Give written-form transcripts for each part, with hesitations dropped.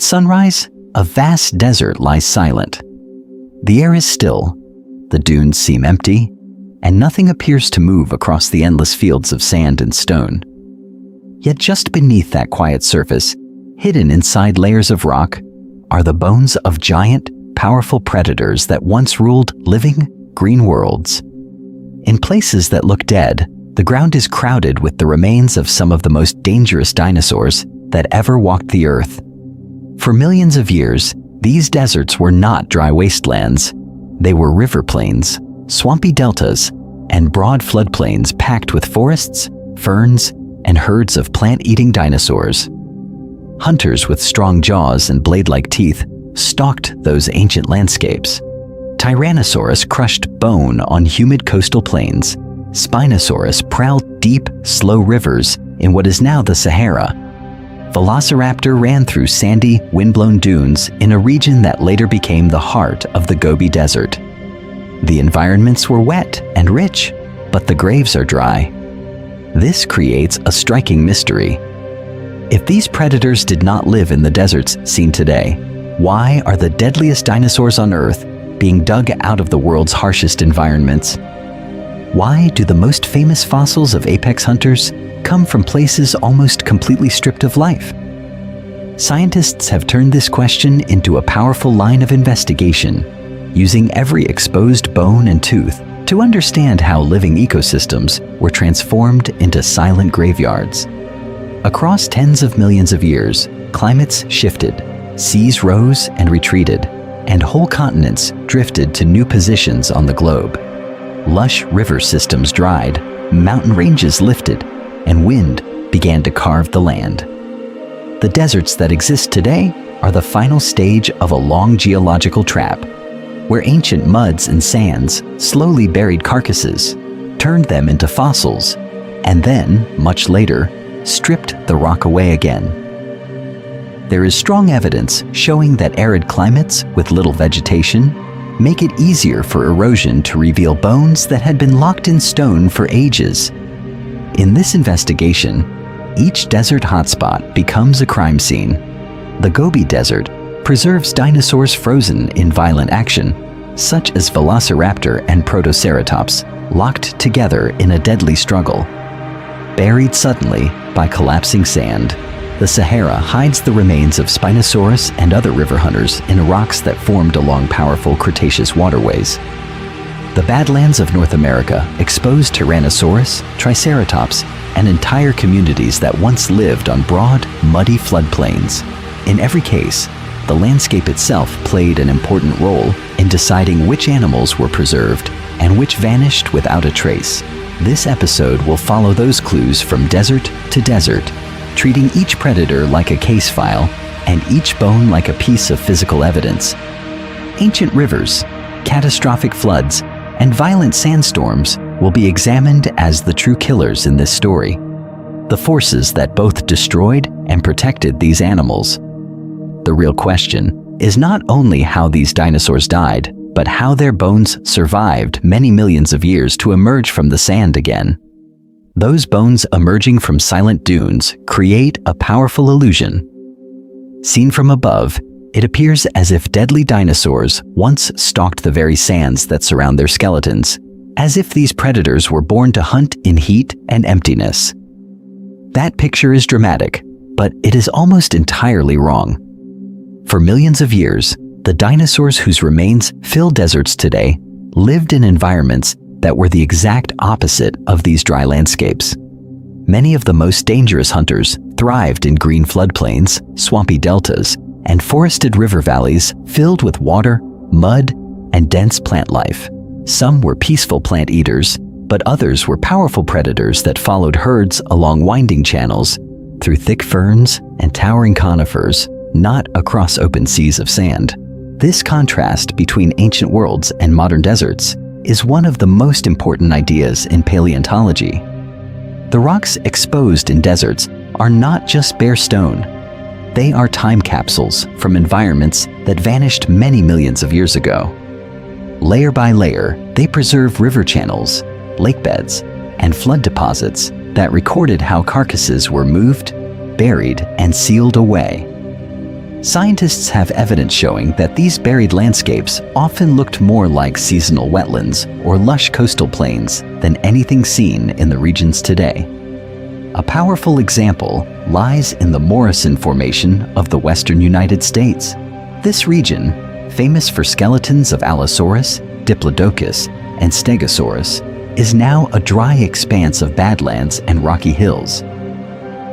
At sunrise, a vast desert lies silent. The air is still, the dunes seem empty, and nothing appears to move across the endless fields of sand and stone. Yet just beneath that quiet surface, hidden inside layers of rock, are the bones of giant, powerful predators that once ruled living, green worlds. In places that look dead, the ground is crowded with the remains of some of the most dangerous dinosaurs that ever walked the earth. For millions of years, these deserts were not dry wastelands. They were river plains, swampy deltas, and broad floodplains packed with forests, ferns, and herds of plant-eating dinosaurs. Hunters with strong jaws and blade-like teeth stalked those ancient landscapes. Tyrannosaurus crushed bone on humid coastal plains. Spinosaurus prowled deep, slow rivers in what is now the Sahara. Velociraptor ran through sandy, windblown dunes in a region that later became the heart of the Gobi Desert. The environments were wet and rich, but the graves are dry. This creates a striking mystery. If these predators did not live in the deserts seen today, why are the deadliest dinosaurs on Earth being dug out of the world's harshest environments? Why do the most famous fossils of apex hunters come from places almost completely stripped of life? Scientists have turned this question into a powerful line of investigation, using every exposed bone and tooth to understand how living ecosystems were transformed into silent graveyards. Across tens of millions of years, climates shifted, seas rose and retreated, and whole continents drifted to new positions on the globe. Lush river systems dried, mountain ranges lifted, and wind began to carve the land. The deserts that exist today are the final stage of a long geological trap, where ancient muds and sands slowly buried carcasses, turned them into fossils, and then, much later, stripped the rock away again. There is strong evidence showing that arid climates with little vegetation make it easier for erosion to reveal bones that had been locked in stone for ages. In this investigation, each desert hotspot becomes a crime scene. The Gobi Desert preserves dinosaurs frozen in violent action, such as Velociraptor and Protoceratops, locked together in a deadly struggle. Buried suddenly by collapsing sand, the Sahara hides the remains of Spinosaurus and other river hunters in rocks that formed along powerful Cretaceous waterways. The Badlands of North America expose Tyrannosaurus, Triceratops, and entire communities that once lived on broad, muddy floodplains. In every case, the landscape itself played an important role in deciding which animals were preserved and which vanished without a trace. This episode will follow those clues from desert to desert, treating each predator like a case file and each bone like a piece of physical evidence. Ancient rivers, catastrophic floods, and violent sandstorms will be examined as the true killers in this story, the forces that both destroyed and protected these animals. The real question is not only how these dinosaurs died, but how their bones survived many millions of years to emerge from the sand again. Those bones emerging from silent dunes create a powerful illusion. Seen from above, it appears as if deadly dinosaurs once stalked the very sands that surround their skeletons, as if these predators were born to hunt in heat and emptiness. That picture is dramatic, but it is almost entirely wrong. For millions of years, the dinosaurs whose remains fill deserts today lived in environments that were the exact opposite of these dry landscapes. Many of the most dangerous hunters thrived in green floodplains, swampy deltas, and forested river valleys filled with water, mud, and dense plant life. Some were peaceful plant eaters, but others were powerful predators that followed herds along winding channels, through thick ferns and towering conifers, not across open seas of sand. This contrast between ancient worlds and modern deserts is one of the most important ideas in paleontology. The rocks exposed in deserts are not just bare stone. They are time capsules from environments that vanished many millions of years ago. Layer by layer, they preserve river channels, lake beds, and flood deposits that recorded how carcasses were moved, buried, and sealed away. Scientists have evidence showing that these buried landscapes often looked more like seasonal wetlands or lush coastal plains than anything seen in the regions today. A powerful example lies in the Morrison Formation of the western United States. This region, famous for skeletons of Allosaurus, Diplodocus, and Stegosaurus, is now a dry expanse of badlands and rocky hills.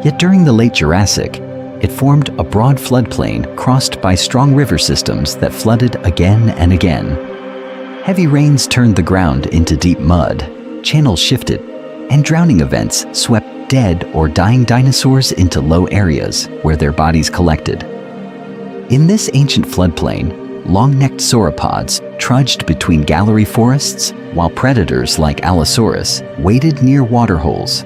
Yet during the late Jurassic, it formed a broad floodplain crossed by strong river systems that flooded again and again. Heavy rains turned the ground into deep mud, channels shifted, and drowning events swept dead or dying dinosaurs into low areas where their bodies collected. In this ancient floodplain, long-necked sauropods trudged between gallery forests, while predators like Allosaurus waited near waterholes.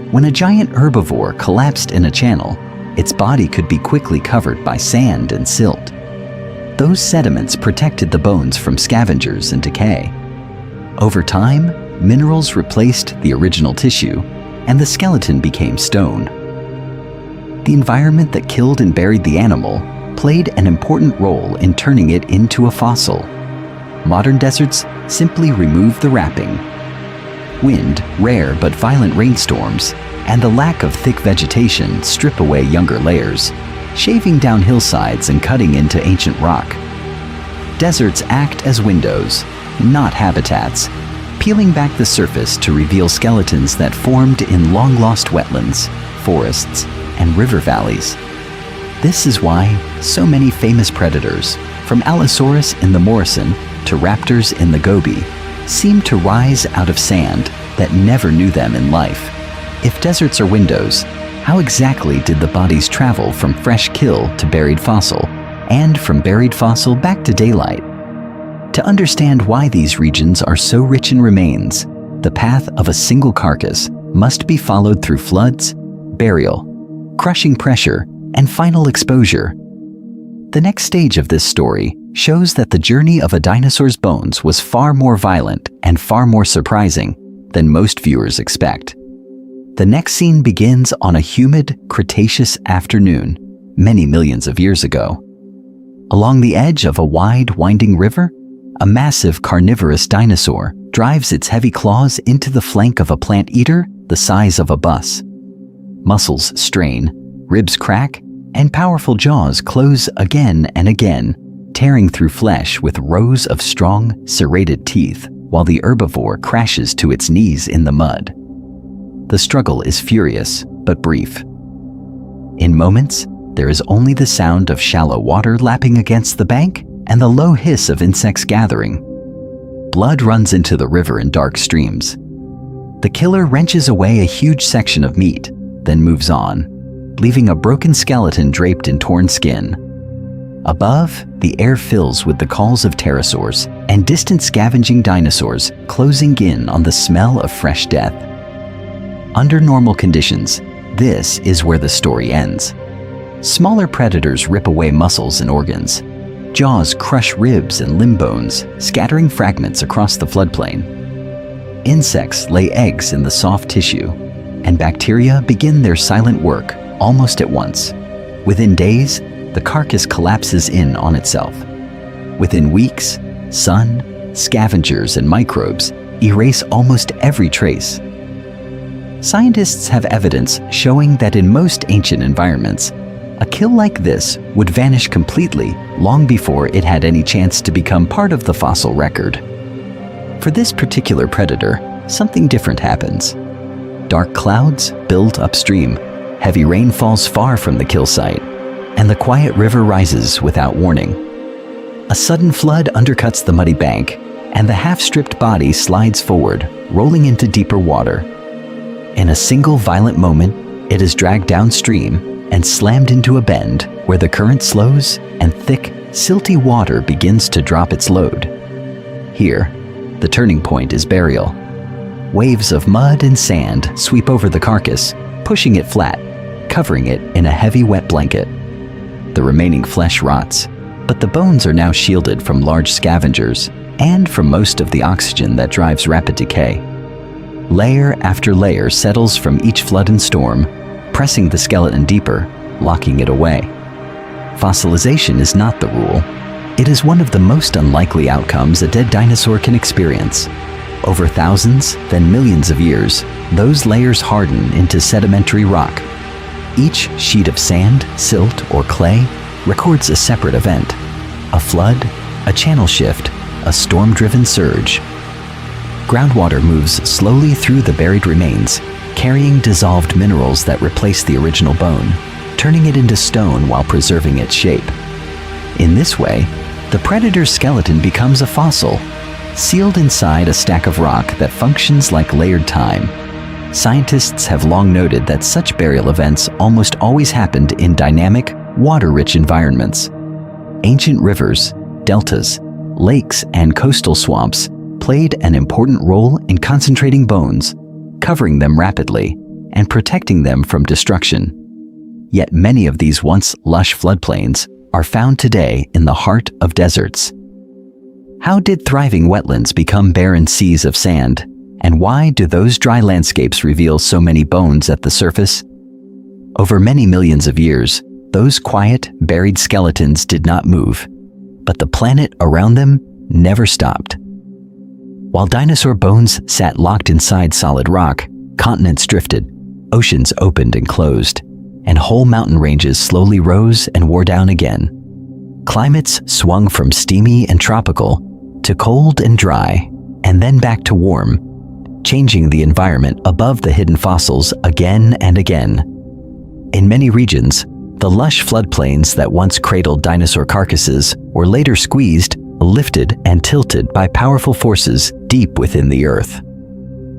When a giant herbivore collapsed in a channel, its body could be quickly covered by sand and silt. Those sediments protected the bones from scavengers and decay. Over time, minerals replaced the original tissue, and the skeleton became stone. The environment that killed and buried the animal played an important role in turning it into a fossil. Modern deserts simply remove the wrapping. Wind, rare but violent rainstorms, and the lack of thick vegetation strip away younger layers, shaving down hillsides and cutting into ancient rock. Deserts act as windows, not habitats, peeling back the surface to reveal skeletons that formed in long-lost wetlands, forests, and river valleys. This is why so many famous predators, from Allosaurus in the Morrison to raptors in the Gobi, seem to rise out of sand that never knew them in life. If deserts are windows, how exactly did the bodies travel from fresh kill to buried fossil, and from buried fossil back to daylight? To understand why these regions are so rich in remains, the path of a single carcass must be followed through floods, burial, crushing pressure, and final exposure. The next stage of this story shows that the journey of a dinosaur's bones was far more violent and far more surprising than most viewers expect. The next scene begins on a humid Cretaceous afternoon, many millions of years ago. Along the edge of a wide, winding river, a massive carnivorous dinosaur drives its heavy claws into the flank of a plant eater the size of a bus. Muscles strain, ribs crack, and powerful jaws close again and again, tearing through flesh with rows of strong, serrated teeth, while the herbivore crashes to its knees in the mud. The struggle is furious, but brief. In moments, there is only the sound of shallow water lapping against the bank and the low hiss of insects gathering. Blood runs into the river in dark streams. The killer wrenches away a huge section of meat, then moves on, leaving a broken skeleton draped in torn skin. Above, the air fills with the calls of pterosaurs and distant scavenging dinosaurs closing in on the smell of fresh death. Under normal conditions, this is where the story ends. Smaller predators rip away muscles and organs. Jaws crush ribs and limb bones, scattering fragments across the floodplain. Insects lay eggs in the soft tissue, and bacteria begin their silent work almost at once. Within days, the carcass collapses in on itself. Within weeks, sun, scavengers, and microbes erase almost every trace. Scientists have evidence showing that in most ancient environments, a kill like this would vanish completely long before it had any chance to become part of the fossil record. For this particular predator, something different happens. Dark clouds build upstream, heavy rain falls far from the kill site, and the quiet river rises without warning. A sudden flood undercuts the muddy bank, and the half-stripped body slides forward, rolling into deeper water. In a single violent moment, it is dragged downstream and slammed into a bend where the current slows and thick, silty water begins to drop its load. Here, the turning point is burial. Waves of mud and sand sweep over the carcass, pushing it flat, covering it in a heavy wet blanket. The remaining flesh rots, but the bones are now shielded from large scavengers and from most of the oxygen that drives rapid decay. Layer after layer settles from each flood and storm, pressing the skeleton deeper, locking it away. Fossilization is not the rule. It is one of the most unlikely outcomes a dead dinosaur can experience. Over thousands, then millions of years, those layers harden into sedimentary rock. Each sheet of sand, silt, or clay records a separate event: a flood, a channel shift, a storm-driven surge. Groundwater moves slowly through the buried remains, carrying dissolved minerals that replace the original bone, turning it into stone while preserving its shape. In this way, the predator's skeleton becomes a fossil, sealed inside a stack of rock that functions like layered time. Scientists have long noted that such burial events almost always happened in dynamic, water-rich environments. Ancient rivers, deltas, lakes, and coastal swamps played an important role in concentrating bones, covering them rapidly, and protecting them from destruction. Yet many of these once lush floodplains are found today in the heart of deserts. How did thriving wetlands become barren seas of sand? And why do those dry landscapes reveal so many bones at the surface? Over many millions of years, those quiet, buried skeletons did not move, but the planet around them never stopped. While dinosaur bones sat locked inside solid rock, continents drifted, oceans opened and closed, and whole mountain ranges slowly rose and wore down again. Climates swung from steamy and tropical to cold and dry, and then back to warm, changing the environment above the hidden fossils again and again. In many regions, the lush floodplains that once cradled dinosaur carcasses were later squeezed, lifted, and tilted by powerful forces deep within the earth.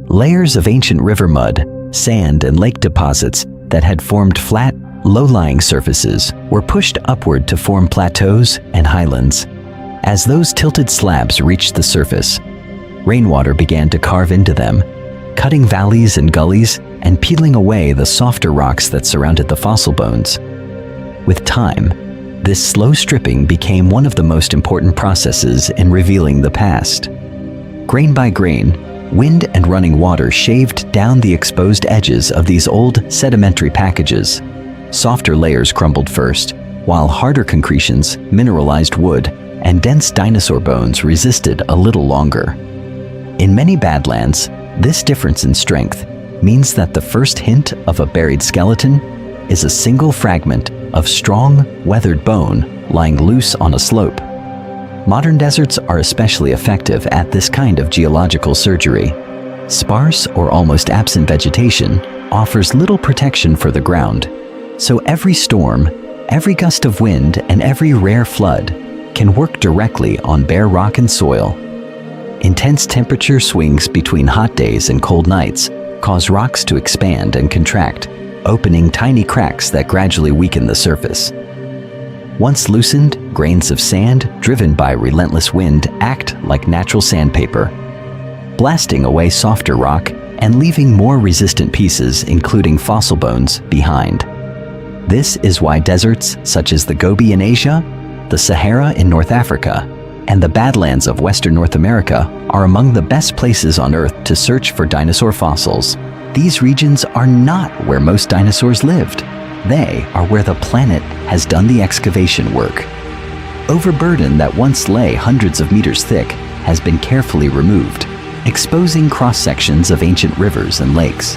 Layers of ancient river mud, sand, and lake deposits that had formed flat, low-lying surfaces were pushed upward to form plateaus and highlands. As those tilted slabs reached the surface, rainwater began to carve into them, cutting valleys and gullies and peeling away the softer rocks that surrounded the fossil bones. With time, this slow stripping became one of the most important processes in revealing the past. Grain by grain, wind and running water shaved down the exposed edges of these old sedimentary packages. Softer layers crumbled first, while harder concretions, mineralized wood, and dense dinosaur bones resisted a little longer. In many badlands, this difference in strength means that the first hint of a buried skeleton is a single fragment of strong, weathered bone lying loose on a slope. Modern deserts are especially effective at this kind of geological surgery. Sparse or almost absent vegetation offers little protection for the ground, so every storm, every gust of wind, and every rare flood can work directly on bare rock and soil. Intense temperature swings between hot days and cold nights cause rocks to expand and contract, opening tiny cracks that gradually weaken the surface. Once loosened, grains of sand, driven by relentless wind, act like natural sandpaper, blasting away softer rock and leaving more resistant pieces, including fossil bones, behind. This is why deserts such as the Gobi in Asia, the Sahara in North Africa, and the Badlands of Western North America are among the best places on Earth to search for dinosaur fossils. These regions are not where most dinosaurs lived. They are where the planet has done the excavation work. Overburden that once lay hundreds of meters thick has been carefully removed, exposing cross-sections of ancient rivers and lakes.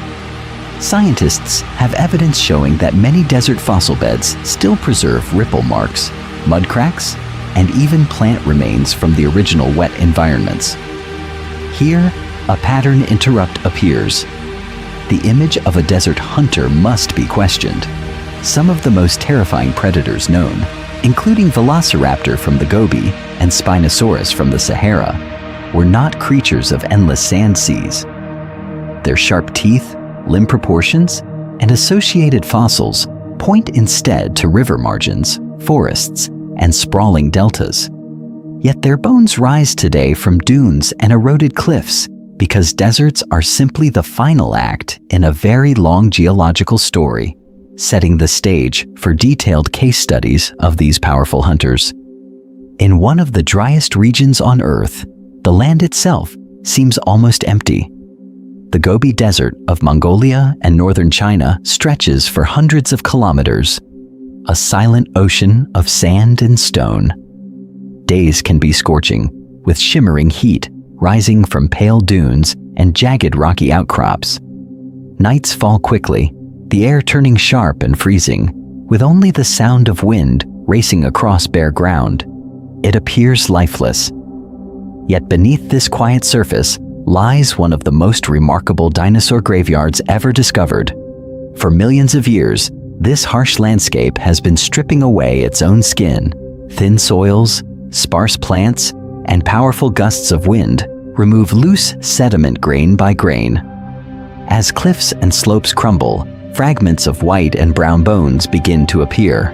Scientists have evidence showing that many desert fossil beds still preserve ripple marks, mud cracks, and even plant remains from the original wet environments. Here, a pattern interrupt appears. The image of a desert hunter must be questioned. Some of the most terrifying predators known, including Velociraptor from the Gobi and Spinosaurus from the Sahara, were not creatures of endless sand seas. Their sharp teeth, limb proportions, and associated fossils point instead to river margins, forests, and sprawling deltas. Yet their bones rise today from dunes and eroded cliffs because deserts are simply the final act in a very long geological story, setting the stage for detailed case studies of these powerful hunters. In one of the driest regions on Earth, the land itself seems almost empty. The Gobi Desert of Mongolia and northern China stretches for hundreds of kilometers. a silent ocean of sand and stone. Days can be scorching, with shimmering heat rising from pale dunes and jagged rocky outcrops. Nights fall quickly, the air turning sharp and freezing, with only the sound of wind racing across bare ground. It appears lifeless. Yet beneath this quiet surface lies one of the most remarkable dinosaur graveyards ever discovered. For millions of years, this harsh landscape has been stripping away its own skin. Thin soils, sparse plants, and powerful gusts of wind remove loose sediment grain by grain. As cliffs and slopes crumble, fragments of white and brown bones begin to appear.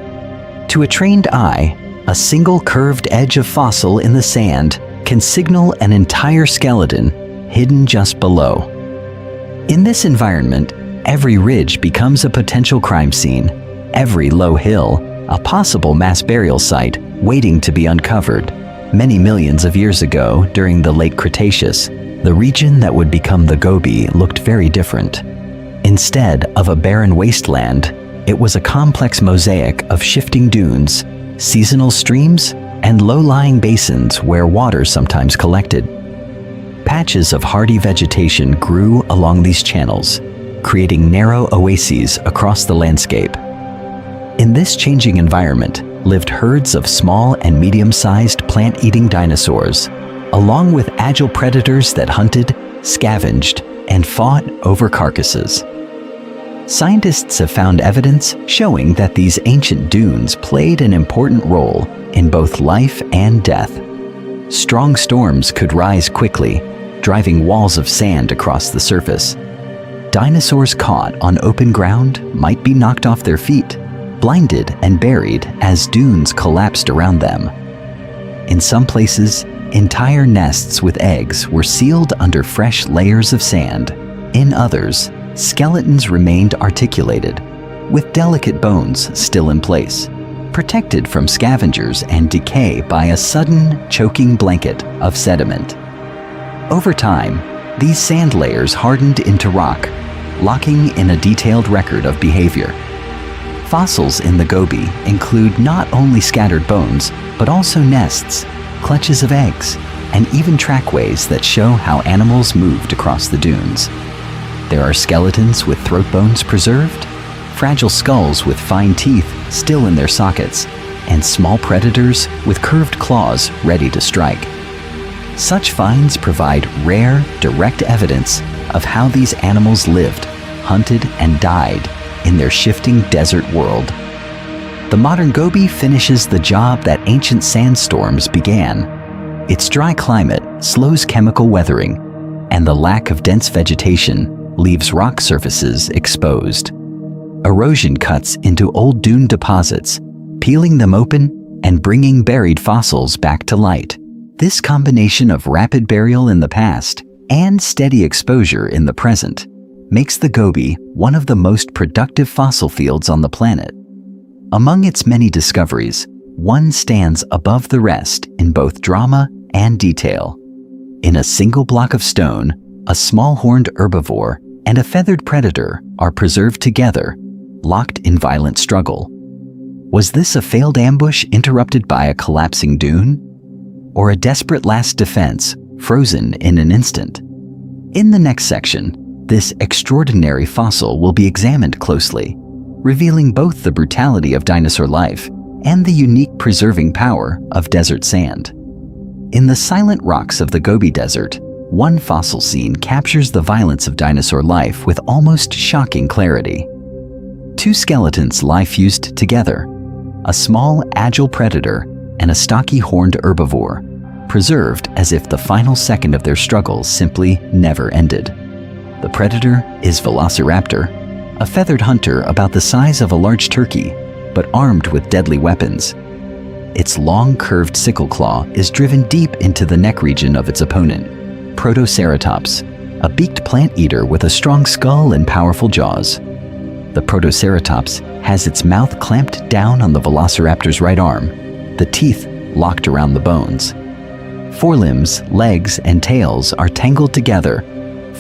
To a trained eye, a single curved edge of fossil in the sand can signal an entire skeleton hidden just below. In this environment, every ridge becomes a potential crime scene, every low hill a possible mass burial site waiting to be uncovered. Many millions of years ago, during the late Cretaceous, the region that would become the Gobi looked very different. Instead of a barren wasteland, it was a complex mosaic of shifting dunes, seasonal streams, and low-lying basins where water sometimes collected. Patches of hardy vegetation grew along these channels, creating narrow oases across the landscape. In this changing environment lived herds of small and medium-sized plant-eating dinosaurs, along with agile predators that hunted, scavenged, and fought over carcasses. Scientists have found evidence showing that these ancient dunes played an important role in both life and death. Strong storms could rise quickly, driving walls of sand across the surface. Dinosaurs caught on open ground might be knocked off their feet, blinded and buried as dunes collapsed around them. In some places, entire nests with eggs were sealed under fresh layers of sand. In others, skeletons remained articulated, with delicate bones still in place, protected from scavengers and decay by a sudden, choking blanket of sediment. Over time, these sand layers hardened into rock, locking in a detailed record of behavior. Fossils in the Gobi include not only scattered bones, but also nests, clutches of eggs, and even trackways that show how animals moved across the dunes. There are skeletons with throat bones preserved, fragile skulls with fine teeth still in their sockets, and small predators with curved claws ready to strike. Such finds provide rare, direct evidence of how these animals lived, hunted, and died in their shifting desert world. The modern Gobi finishes the job that ancient sandstorms began. Its dry climate slows chemical weathering, and the lack of dense vegetation leaves rock surfaces exposed. Erosion cuts into old dune deposits, peeling them open and bringing buried fossils back to light. This combination of rapid burial in the past and steady exposure in the present makes the Gobi one of the most productive fossil fields on the planet. Among its many discoveries, one stands above the rest in both drama and detail. In a single block of stone, a small horned herbivore and a feathered predator are preserved together, locked in violent struggle. Was this a failed ambush interrupted by a collapsing dune? Or a desperate last defense frozen in an instant? In the next section, this extraordinary fossil will be examined closely, revealing both the brutality of dinosaur life and the unique preserving power of desert sand. In the silent rocks of the Gobi Desert, one fossil scene captures the violence of dinosaur life with almost shocking clarity. Two skeletons lie fused together, a small, agile predator and a stocky horned herbivore, preserved as if the final second of their struggle simply never ended. The predator is Velociraptor, a feathered hunter about the size of a large turkey, but armed with deadly weapons. Its long, curved sickle claw is driven deep into the neck region of its opponent, Protoceratops, a beaked plant eater with a strong skull and powerful jaws. The Protoceratops has its mouth clamped down on the Velociraptor's right arm, the teeth locked around the bones. Forelimbs, legs, and tails are tangled together,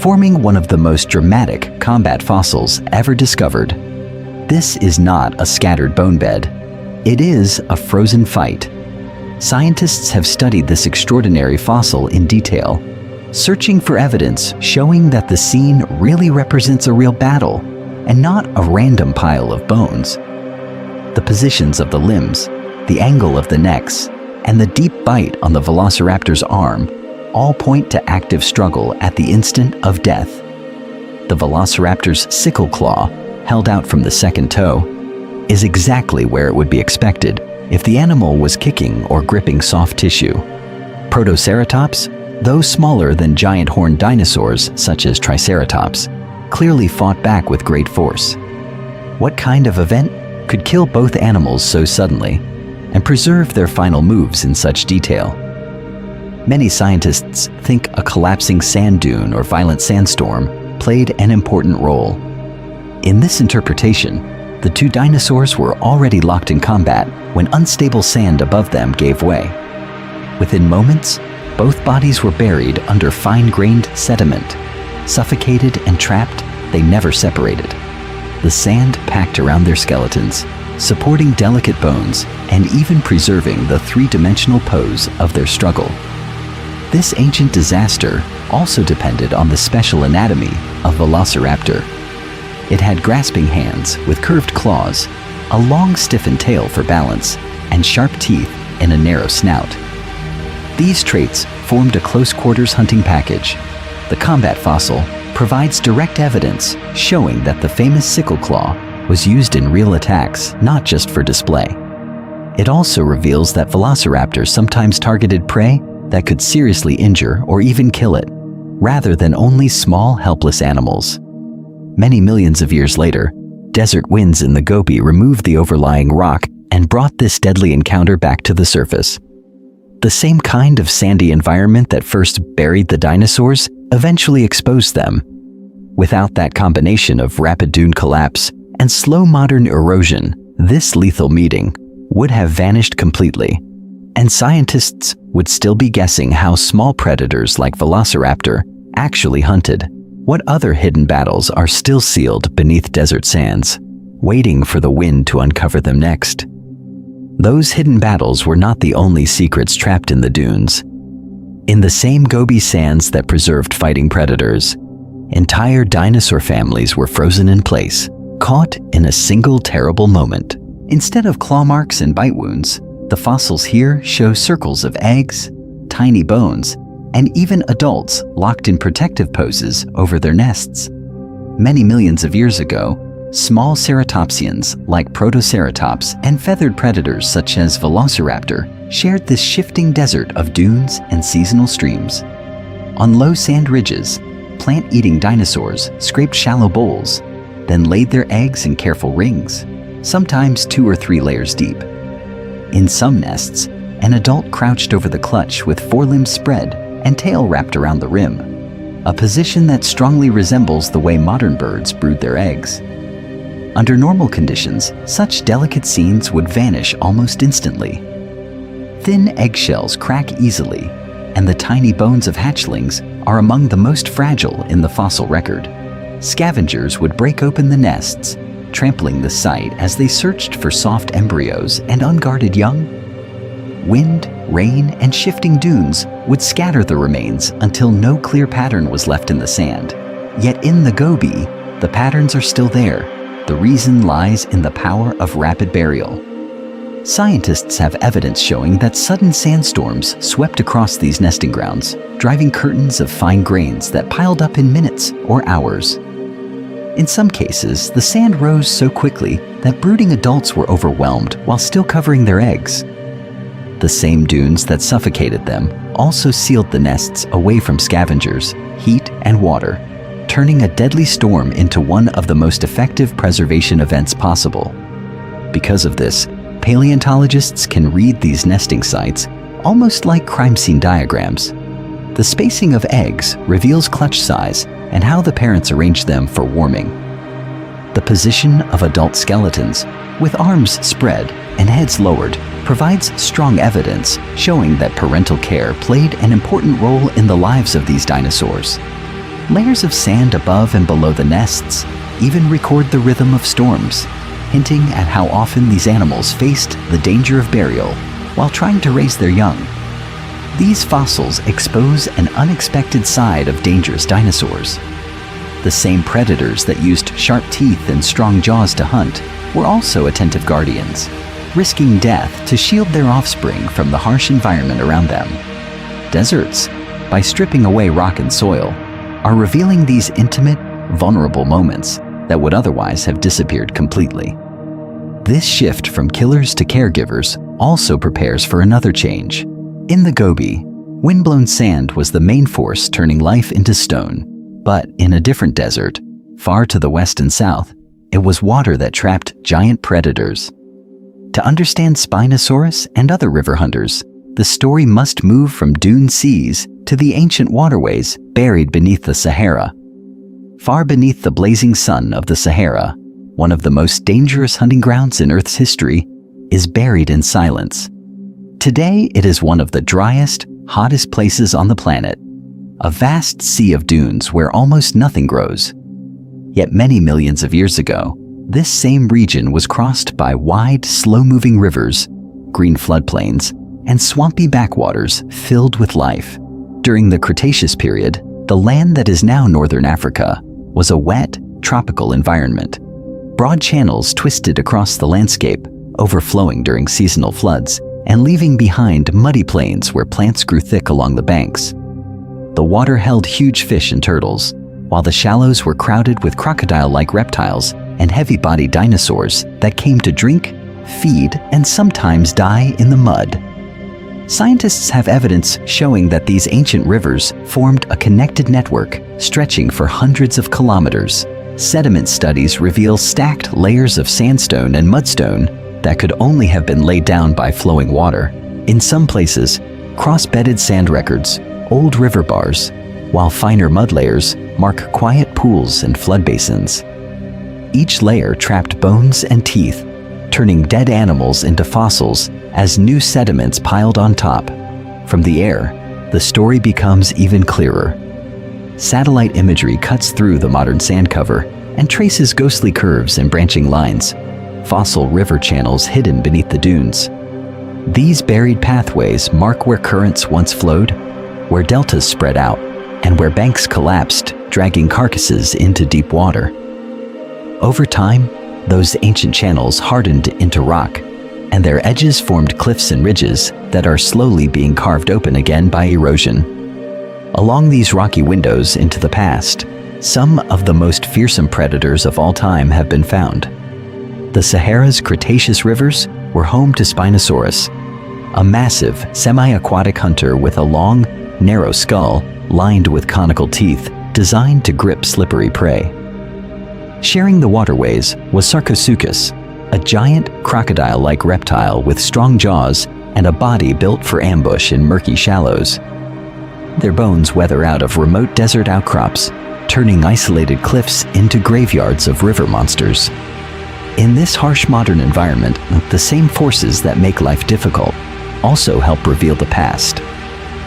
forming one of the most dramatic combat fossils ever discovered. This is not a scattered bone bed. It is a frozen fight. Scientists have studied this extraordinary fossil in detail, searching for evidence showing that the scene really represents a real battle and not a random pile of bones. The positions of the limbs, the angle of the necks, and the deep bite on the velociraptor's arm all point to active struggle at the instant of death. The velociraptor's sickle claw, held out from the second toe, is exactly where it would be expected if the animal was kicking or gripping soft tissue. Protoceratops, though smaller than giant horned dinosaurs such as Triceratops, clearly fought back with great force. What kind of event could kill both animals so suddenly and preserve their final moves in such detail? Many scientists think a collapsing sand dune or violent sandstorm played an important role. In this interpretation, the two dinosaurs were already locked in combat when unstable sand above them gave way. Within moments, both bodies were buried under fine-grained sediment. Suffocated and trapped, they never separated. The sand packed around their skeletons, supporting delicate bones and even preserving the three-dimensional pose of their struggle. This ancient disaster also depended on the special anatomy of Velociraptor. It had grasping hands with curved claws, a long stiffened tail for balance, and sharp teeth in a narrow snout. These traits formed a close-quarters hunting package. The combat fossil provides direct evidence showing that the famous sickle claw was used in real attacks, not just for display. It also reveals that Velociraptors sometimes targeted prey that could seriously injure or even kill it, rather than only small, helpless animals. Many millions of years later, desert winds in the Gobi removed the overlying rock and brought this deadly encounter back to the surface. The same kind of sandy environment that first buried the dinosaurs eventually exposed them. Without that combination of rapid dune collapse and slow modern erosion, this lethal meeting would have vanished completely, and scientists would still be guessing how small predators like Velociraptor actually hunted. What other hidden battles are still sealed beneath desert sands, waiting for the wind to uncover them next? Those hidden battles were not the only secrets trapped in the dunes. In the same Gobi sands that preserved fighting predators, entire dinosaur families were frozen in place, caught in a single terrible moment. Instead of claw marks and bite wounds, the fossils here show circles of eggs, tiny bones, and even adults locked in protective poses over their nests. Many millions of years ago, small ceratopsians like Protoceratops and feathered predators such as Velociraptor shared this shifting desert of dunes and seasonal streams. On low sand ridges, plant-eating dinosaurs scraped shallow bowls, then laid their eggs in careful rings, sometimes 2 or 3 layers deep. In some nests, an adult crouched over the clutch with forelimbs spread and tail wrapped around the rim, a position that strongly resembles the way modern birds brood their eggs. Under normal conditions, such delicate scenes would vanish almost instantly. Thin eggshells crack easily, and the tiny bones of hatchlings are among the most fragile in the fossil record. Scavengers would break open the nests, trampling the site as they searched for soft embryos and unguarded young. Wind, rain, and shifting dunes would scatter the remains until no clear pattern was left in the sand. Yet in the Gobi, the patterns are still there. The reason lies in the power of rapid burial. Scientists have evidence showing that sudden sandstorms swept across these nesting grounds, driving curtains of fine grains that piled up in minutes or hours. In some cases, the sand rose so quickly that brooding adults were overwhelmed while still covering their eggs. The same dunes that suffocated them also sealed the nests away from scavengers, heat, and water, turning a deadly storm into one of the most effective preservation events possible. Because of this, paleontologists can read these nesting sites almost like crime scene diagrams. The spacing of eggs reveals clutch size and how the parents arrange them for warming. The position of adult skeletons, with arms spread and heads lowered, provides strong evidence showing that parental care played an important role in the lives of these dinosaurs. Layers of sand above and below the nests even record the rhythm of storms. hinting at how often these animals faced the danger of burial while trying to raise their young. These fossils expose an unexpected side of dangerous dinosaurs. The same predators that used sharp teeth and strong jaws to hunt were also attentive guardians, risking death to shield their offspring from the harsh environment around them. Deserts, by stripping away rock and soil, are revealing these intimate, vulnerable moments that would otherwise have disappeared completely. This shift from killers to caregivers also prepares for another change. In the Gobi, windblown sand was the main force turning life into stone. But in a different desert, far to the west and south, it was water that trapped giant predators. To understand Spinosaurus and other river hunters, the story must move from dune seas to the ancient waterways buried beneath the Sahara. Far beneath the blazing sun of the Sahara, one of the most dangerous hunting grounds in Earth's history, is buried in silence. Today, it is one of the driest, hottest places on the planet, a vast sea of dunes where almost nothing grows. Yet many millions of years ago, this same region was crossed by wide, slow-moving rivers, green floodplains, and swampy backwaters filled with life. During the Cretaceous period, the land that is now northern Africa was a wet, tropical environment. Broad channels twisted across the landscape, overflowing during seasonal floods, and leaving behind muddy plains where plants grew thick along the banks. The water held huge fish and turtles, while the shallows were crowded with crocodile-like reptiles and heavy-bodied dinosaurs that came to drink, feed, and sometimes die in the mud. Scientists have evidence showing that these ancient rivers formed a connected network stretching for hundreds of kilometers. Sediment studies reveal stacked layers of sandstone and mudstone that could only have been laid down by flowing water. In some places, cross-bedded sand records, old river bars, while finer mud layers mark quiet pools and flood basins. Each layer trapped bones and teeth, turning dead animals into fossils as new sediments piled on top. From the air, the story becomes even clearer. Satellite imagery cuts through the modern sand cover and traces ghostly curves and branching lines, fossil river channels hidden beneath the dunes. These buried pathways mark where currents once flowed, where deltas spread out, and where banks collapsed, dragging carcasses into deep water. Over time, those ancient channels hardened into rock, and their edges formed cliffs and ridges that are slowly being carved open again by erosion. Along these rocky windows into the past, some of the most fearsome predators of all time have been found. The Sahara's Cretaceous rivers were home to Spinosaurus, a massive, semi-aquatic hunter with a long, narrow skull lined with conical teeth designed to grip slippery prey. Sharing the waterways was Sarcosuchus, a giant crocodile-like reptile with strong jaws and a body built for ambush in murky shallows. Their bones weather out of remote desert outcrops, turning isolated cliffs into graveyards of river monsters. In this harsh modern environment, the same forces that make life difficult also help reveal the past.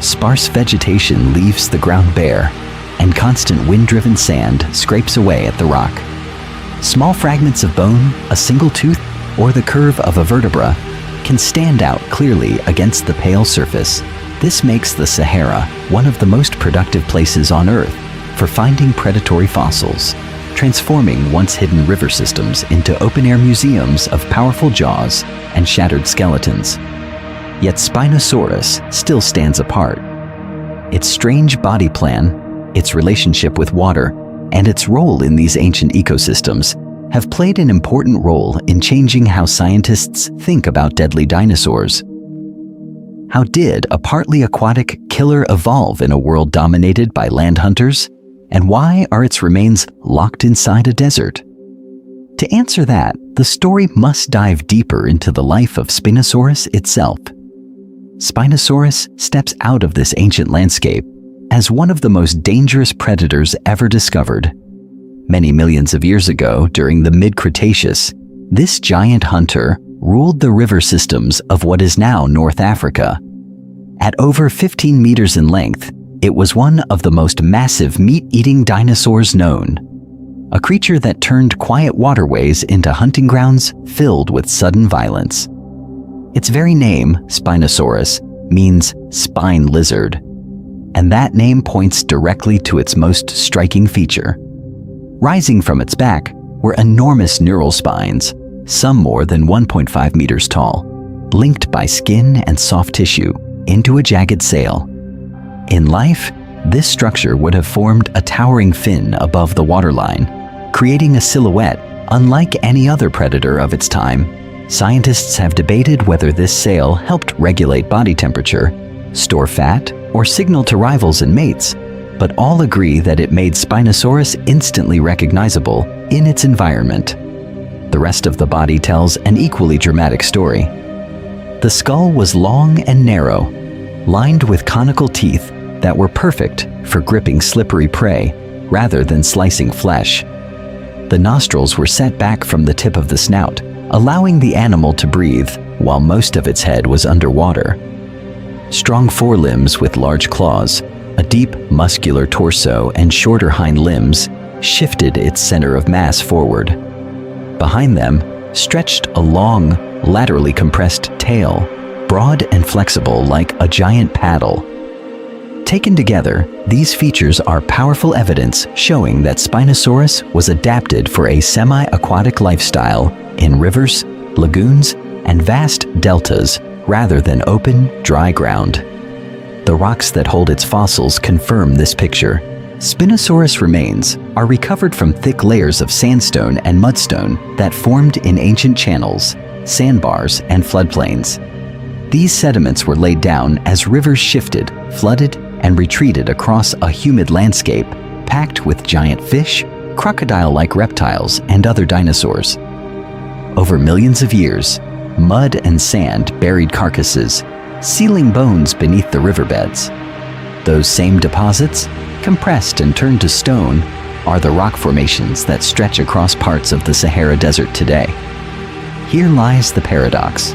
Sparse vegetation leaves the ground bare, and constant wind-driven sand scrapes away at the rock. Small fragments of bone, a single tooth, or the curve of a vertebra can stand out clearly against the pale surface. This makes the Sahara one of the most productive places on Earth for finding predatory fossils, transforming once-hidden river systems into open-air museums of powerful jaws and shattered skeletons. Yet Spinosaurus still stands apart. Its strange body plan, its relationship with water, and its role in these ancient ecosystems have played an important role in changing how scientists think about deadly dinosaurs. How did a partly aquatic killer evolve in a world dominated by land hunters? And why are its remains locked inside a desert? To answer that, the story must dive deeper into the life of Spinosaurus itself. Spinosaurus steps out of this ancient landscape as one of the most dangerous predators ever discovered. Many millions of years ago, during the mid-Cretaceous, this giant hunter ruled the river systems of what is now North Africa. At over 15 meters in length, it was one of the most massive meat-eating dinosaurs known. a creature that turned quiet waterways into hunting grounds filled with sudden violence. Its very name, Spinosaurus, means spine lizard, and that name points directly to its most striking feature. Rising from its back were enormous neural spines, some more than 1.5 meters tall, linked by skin and soft tissue into a jagged sail. In life, this structure would have formed a towering fin above the waterline, creating a silhouette unlike any other predator of its time. Scientists have debated whether this sail helped regulate body temperature, store fat, or signal to rivals and mates, but all agree that it made Spinosaurus instantly recognizable in its environment. The rest of the body tells an equally dramatic story. The skull was long and narrow, lined with conical teeth that were perfect for gripping slippery prey rather than slicing flesh. The nostrils were set back from the tip of the snout, allowing the animal to breathe while most of its head was underwater. Strong forelimbs with large claws, a deep, muscular torso, and shorter hind limbs shifted its center of mass forward. Behind them stretched a long, laterally compressed tail, broad and flexible like a giant paddle. Taken together, these features are powerful evidence showing that Spinosaurus was adapted for a semi-aquatic lifestyle in rivers, lagoons, and vast deltas rather than open, dry ground. The rocks that hold its fossils confirm this picture. Spinosaurus remains are recovered from thick layers of sandstone and mudstone that formed in ancient channels, sandbars, and floodplains. These sediments were laid down as rivers shifted, flooded, and retreated across a humid landscape packed with giant fish, crocodile-like reptiles, and other dinosaurs. Over millions of years, mud and sand buried carcasses, sealing bones beneath the riverbeds. Those same deposits, compressed and turned to stone, are the rock formations that stretch across parts of the Sahara Desert today. Here lies the paradox.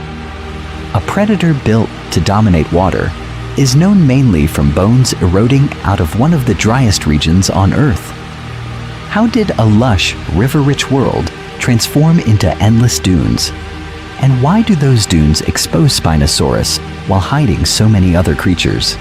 A predator built to dominate water is known mainly from bones eroding out of one of the driest regions on Earth. How did a lush, river-rich world transform into endless dunes? And why do those dunes expose Spinosaurus while hiding so many other creatures?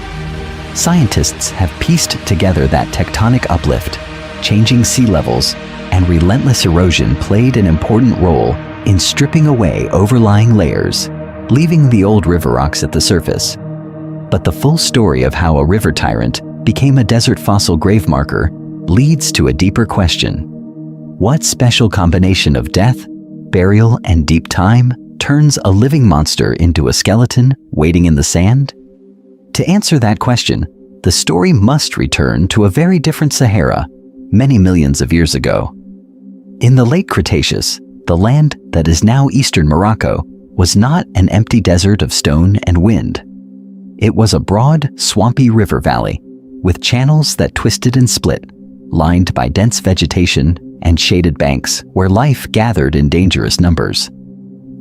Scientists have pieced together that tectonic uplift, changing sea levels, and relentless erosion played an important role in stripping away overlying layers, leaving the old river rocks at the surface. But the full story of how a river tyrant became a desert fossil grave marker leads to a deeper question. What special combination of death, burial, and deep time turns a living monster into a skeleton waiting in the sand? To answer that question, the story must return to a very different Sahara, many millions of years ago. In the late Cretaceous, the land that is now eastern Morocco was not an empty desert of stone and wind. It was a broad, swampy river valley with channels that twisted and split, lined by dense vegetation and shaded banks where life gathered in dangerous numbers.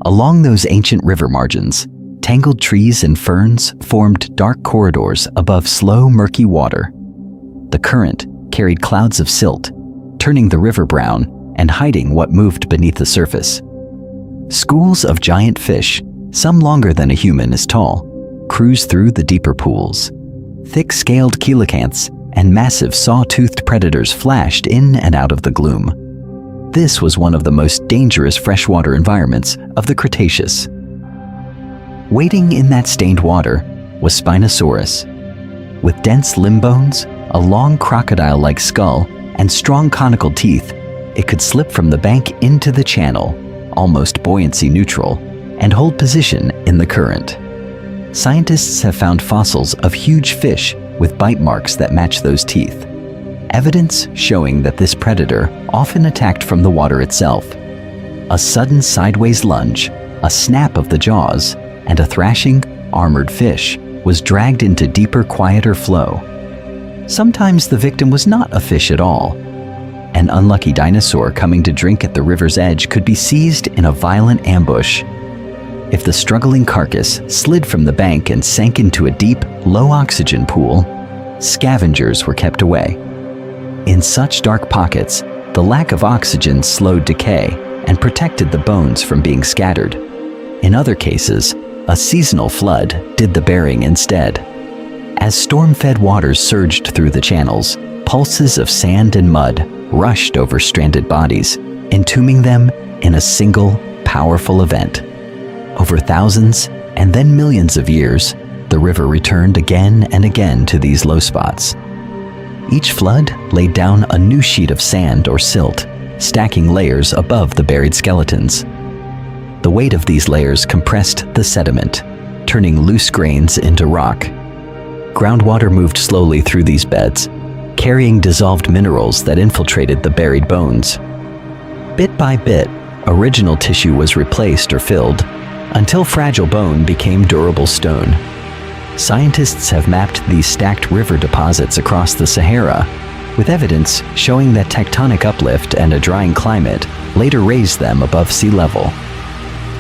Along those ancient river margins, tangled trees and ferns formed dark corridors above slow, murky water. The current carried clouds of silt, turning the river brown and hiding what moved beneath the surface. Schools of giant fish, some longer than a human is tall, cruised through the deeper pools. Thick-scaled coelacanths and massive saw-toothed predators flashed in and out of the gloom. This was one of the most dangerous freshwater environments of the Cretaceous. Waiting in that stained water was Spinosaurus. With dense limb bones, a long crocodile-like skull, and strong conical teeth, it could slip from the bank into the channel, almost buoyancy neutral, and hold position in the current. Scientists have found fossils of huge fish with bite marks that match those teeth, evidence showing that this predator often attacked from the water itself. A sudden sideways lunge, a snap of the jaws, and a thrashing, armored fish was dragged into deeper, quieter flow. Sometimes the victim was not a fish at all. An unlucky dinosaur coming to drink at the river's edge could be seized in a violent ambush. If the struggling carcass slid from the bank and sank into a deep, low-oxygen pool, scavengers were kept away. In such dark pockets, The lack of oxygen slowed decay and protected the bones from being scattered. In other cases, a seasonal flood did the burying instead. As storm-fed waters surged through the channels, pulses of sand and mud rushed over stranded bodies, entombing them in a single, powerful event. Over thousands and then millions of years, the river returned again and again to these low spots. Each flood laid down a new sheet of sand or silt, stacking layers above the buried skeletons. The weight of these layers compressed the sediment, turning loose grains into rock. Groundwater moved slowly through these beds, carrying dissolved minerals that infiltrated the buried bones. Bit by bit, original tissue was replaced or filled, until fragile bone became durable stone. Scientists have mapped these stacked river deposits across the Sahara, with evidence showing that tectonic uplift and a drying climate later raised them above sea level.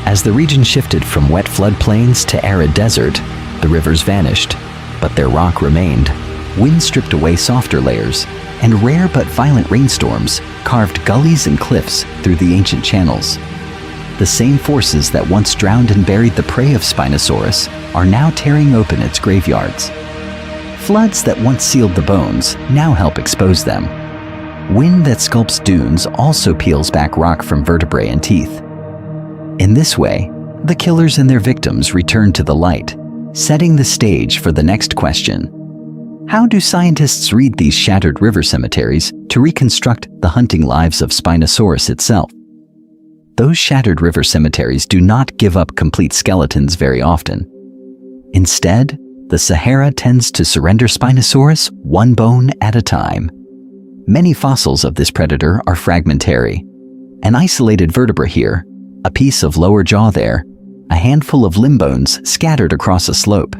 As the region shifted from wet floodplains to arid desert, the rivers vanished, but their rock remained. Wind stripped away softer layers, and rare but violent rainstorms carved gullies and cliffs through the ancient channels. The same forces that once drowned and buried the prey of Spinosaurus are now tearing open its graveyards. Floods that once sealed the bones now help expose them. Wind that sculpts dunes also peels back rock from vertebrae and teeth. In this way, the killers and their victims return to the light, setting the stage for the next question. How do scientists read these shattered river cemeteries to reconstruct the hunting lives of Spinosaurus itself? Those shattered river cemeteries do not give up complete skeletons very often. Instead, the Sahara tends to surrender Spinosaurus one bone at a time. Many fossils of this predator are fragmentary. An isolated vertebra here, a piece of lower jaw there, a handful of limb bones scattered across a slope.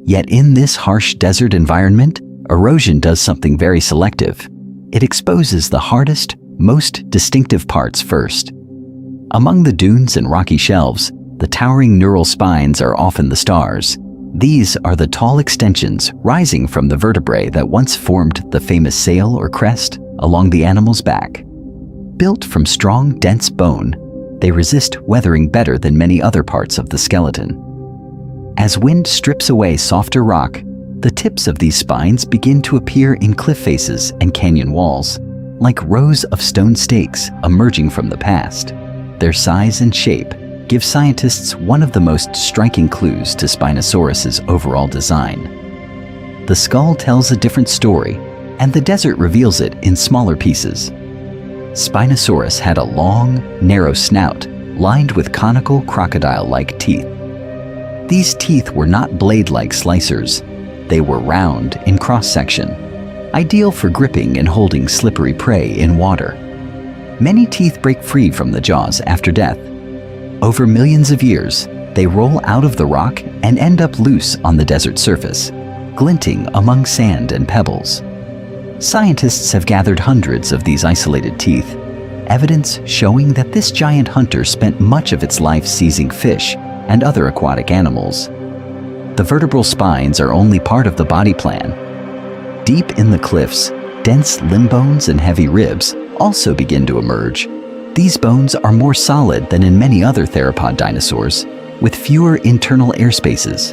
Yet in this harsh desert environment, erosion does something very selective. It exposes the hardest, most distinctive parts first. Among the dunes and rocky shelves, the towering neural spines are often the stars. These are the tall extensions rising from the vertebrae that once formed the famous sail or crest along the animal's back. Built from strong, dense bone, they resist weathering better than many other parts of the skeleton. As wind strips away softer rock, the tips of these spines begin to appear in cliff faces and canyon walls, like rows of stone stakes emerging from the past. Their size and shape give scientists one of the most striking clues to Spinosaurus's overall design. The skull tells a different story, and the desert reveals it in smaller pieces. Spinosaurus had a long, narrow snout lined with conical crocodile-like teeth. These teeth were not blade-like slicers. They were round in cross-section, ideal for gripping and holding slippery prey in water. Many teeth break free from the jaws after death. Over millions of years, they roll out of the rock and end up loose on the desert surface, glinting among sand and pebbles. Scientists have gathered hundreds of these isolated teeth, evidence showing that this giant hunter spent much of its life seizing fish and other aquatic animals. The vertebral spines are only part of the body plan. Deep in the cliffs, dense limb bones and heavy ribs also begin to emerge. These bones are more solid than in many other theropod dinosaurs, with fewer internal air spaces.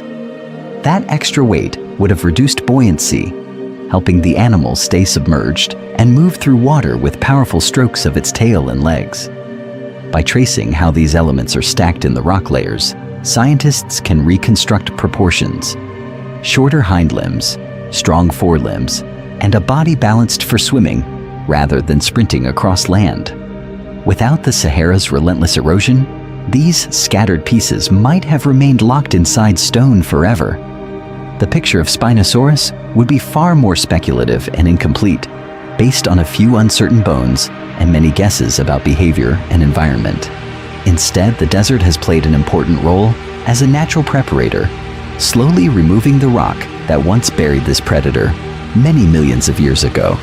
That extra weight would have reduced buoyancy, helping the animal stay submerged and move through water with powerful strokes of its tail and legs. By tracing how these elements are stacked in the rock layers, scientists can reconstruct proportions. Shorter hind limbs, strong forelimbs, and a body balanced for swimming rather than sprinting across land. Without the Sahara's relentless erosion, these scattered pieces might have remained locked inside stone forever. The picture of Spinosaurus would be far more speculative and incomplete, based on a few uncertain bones and many guesses about behavior and environment. Instead, the desert has played an important role as a natural preparator, slowly removing the rock that once buried this predator many millions of years ago.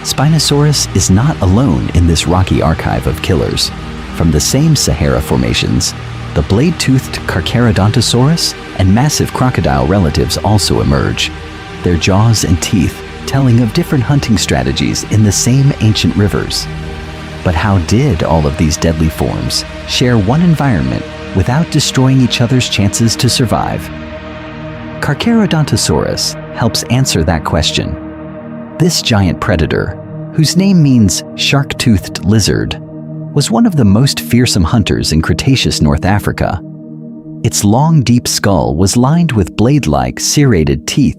Spinosaurus is not alone in this rocky archive of killers. From the same Sahara formations, the blade-toothed Carcharodontosaurus and massive crocodile relatives also emerge. Their jaws and teeth telling of different hunting strategies in the same ancient rivers. But how did all of these deadly forms share one environment without destroying each other's chances to survive? Carcharodontosaurus helps answer that question. This giant predator, whose name means shark-toothed lizard, was one of the most fearsome hunters in Cretaceous North Africa. Its long, deep skull was lined with blade-like, serrated teeth,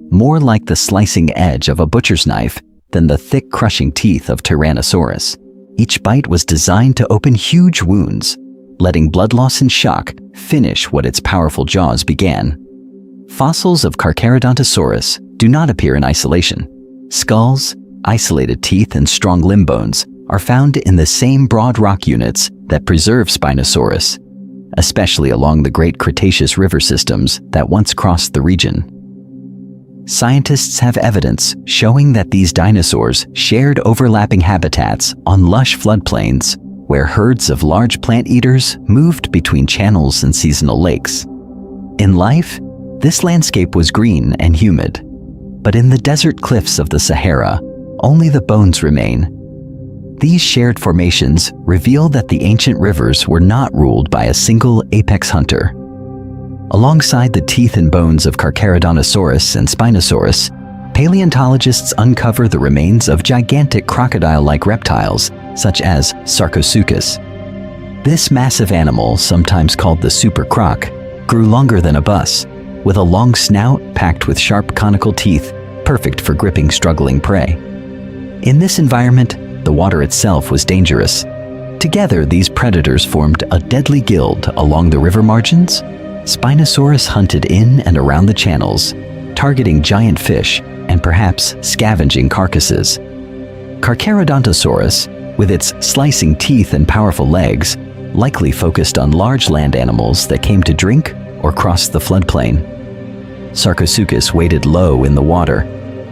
more like the slicing edge of a butcher's knife than the thick, crushing teeth of Tyrannosaurus. Each bite was designed to open huge wounds, letting blood loss and shock finish what its powerful jaws began. Fossils of Carcharodontosaurus do not appear in isolation. Skulls, isolated teeth, and strong limb bones are found in the same broad rock units that preserve Spinosaurus, especially along the great Cretaceous river systems that once crossed the region. Scientists have evidence showing that these dinosaurs shared overlapping habitats on lush floodplains where herds of large plant eaters moved between channels and seasonal lakes. In life, this landscape was green and humid, but in the desert cliffs of the Sahara, only the bones remain. These shared formations reveal that the ancient rivers were not ruled by a single apex hunter. Alongside the teeth and bones of Carcharodontosaurus and Spinosaurus, paleontologists uncover the remains of gigantic crocodile-like reptiles, such as Sarcosuchus. This massive animal, sometimes called the super croc, grew longer than a bus, with a long snout packed with sharp conical teeth, perfect for gripping struggling prey. In this environment, the water itself was dangerous. Together, these predators formed a deadly guild along the river margins. Spinosaurus hunted in and around the channels, targeting giant fish and perhaps scavenging carcasses. Carcharodontosaurus, with its slicing teeth and powerful legs, likely focused on large land animals that came to drink or cross the floodplain. Sarcosuchus waded low in the water,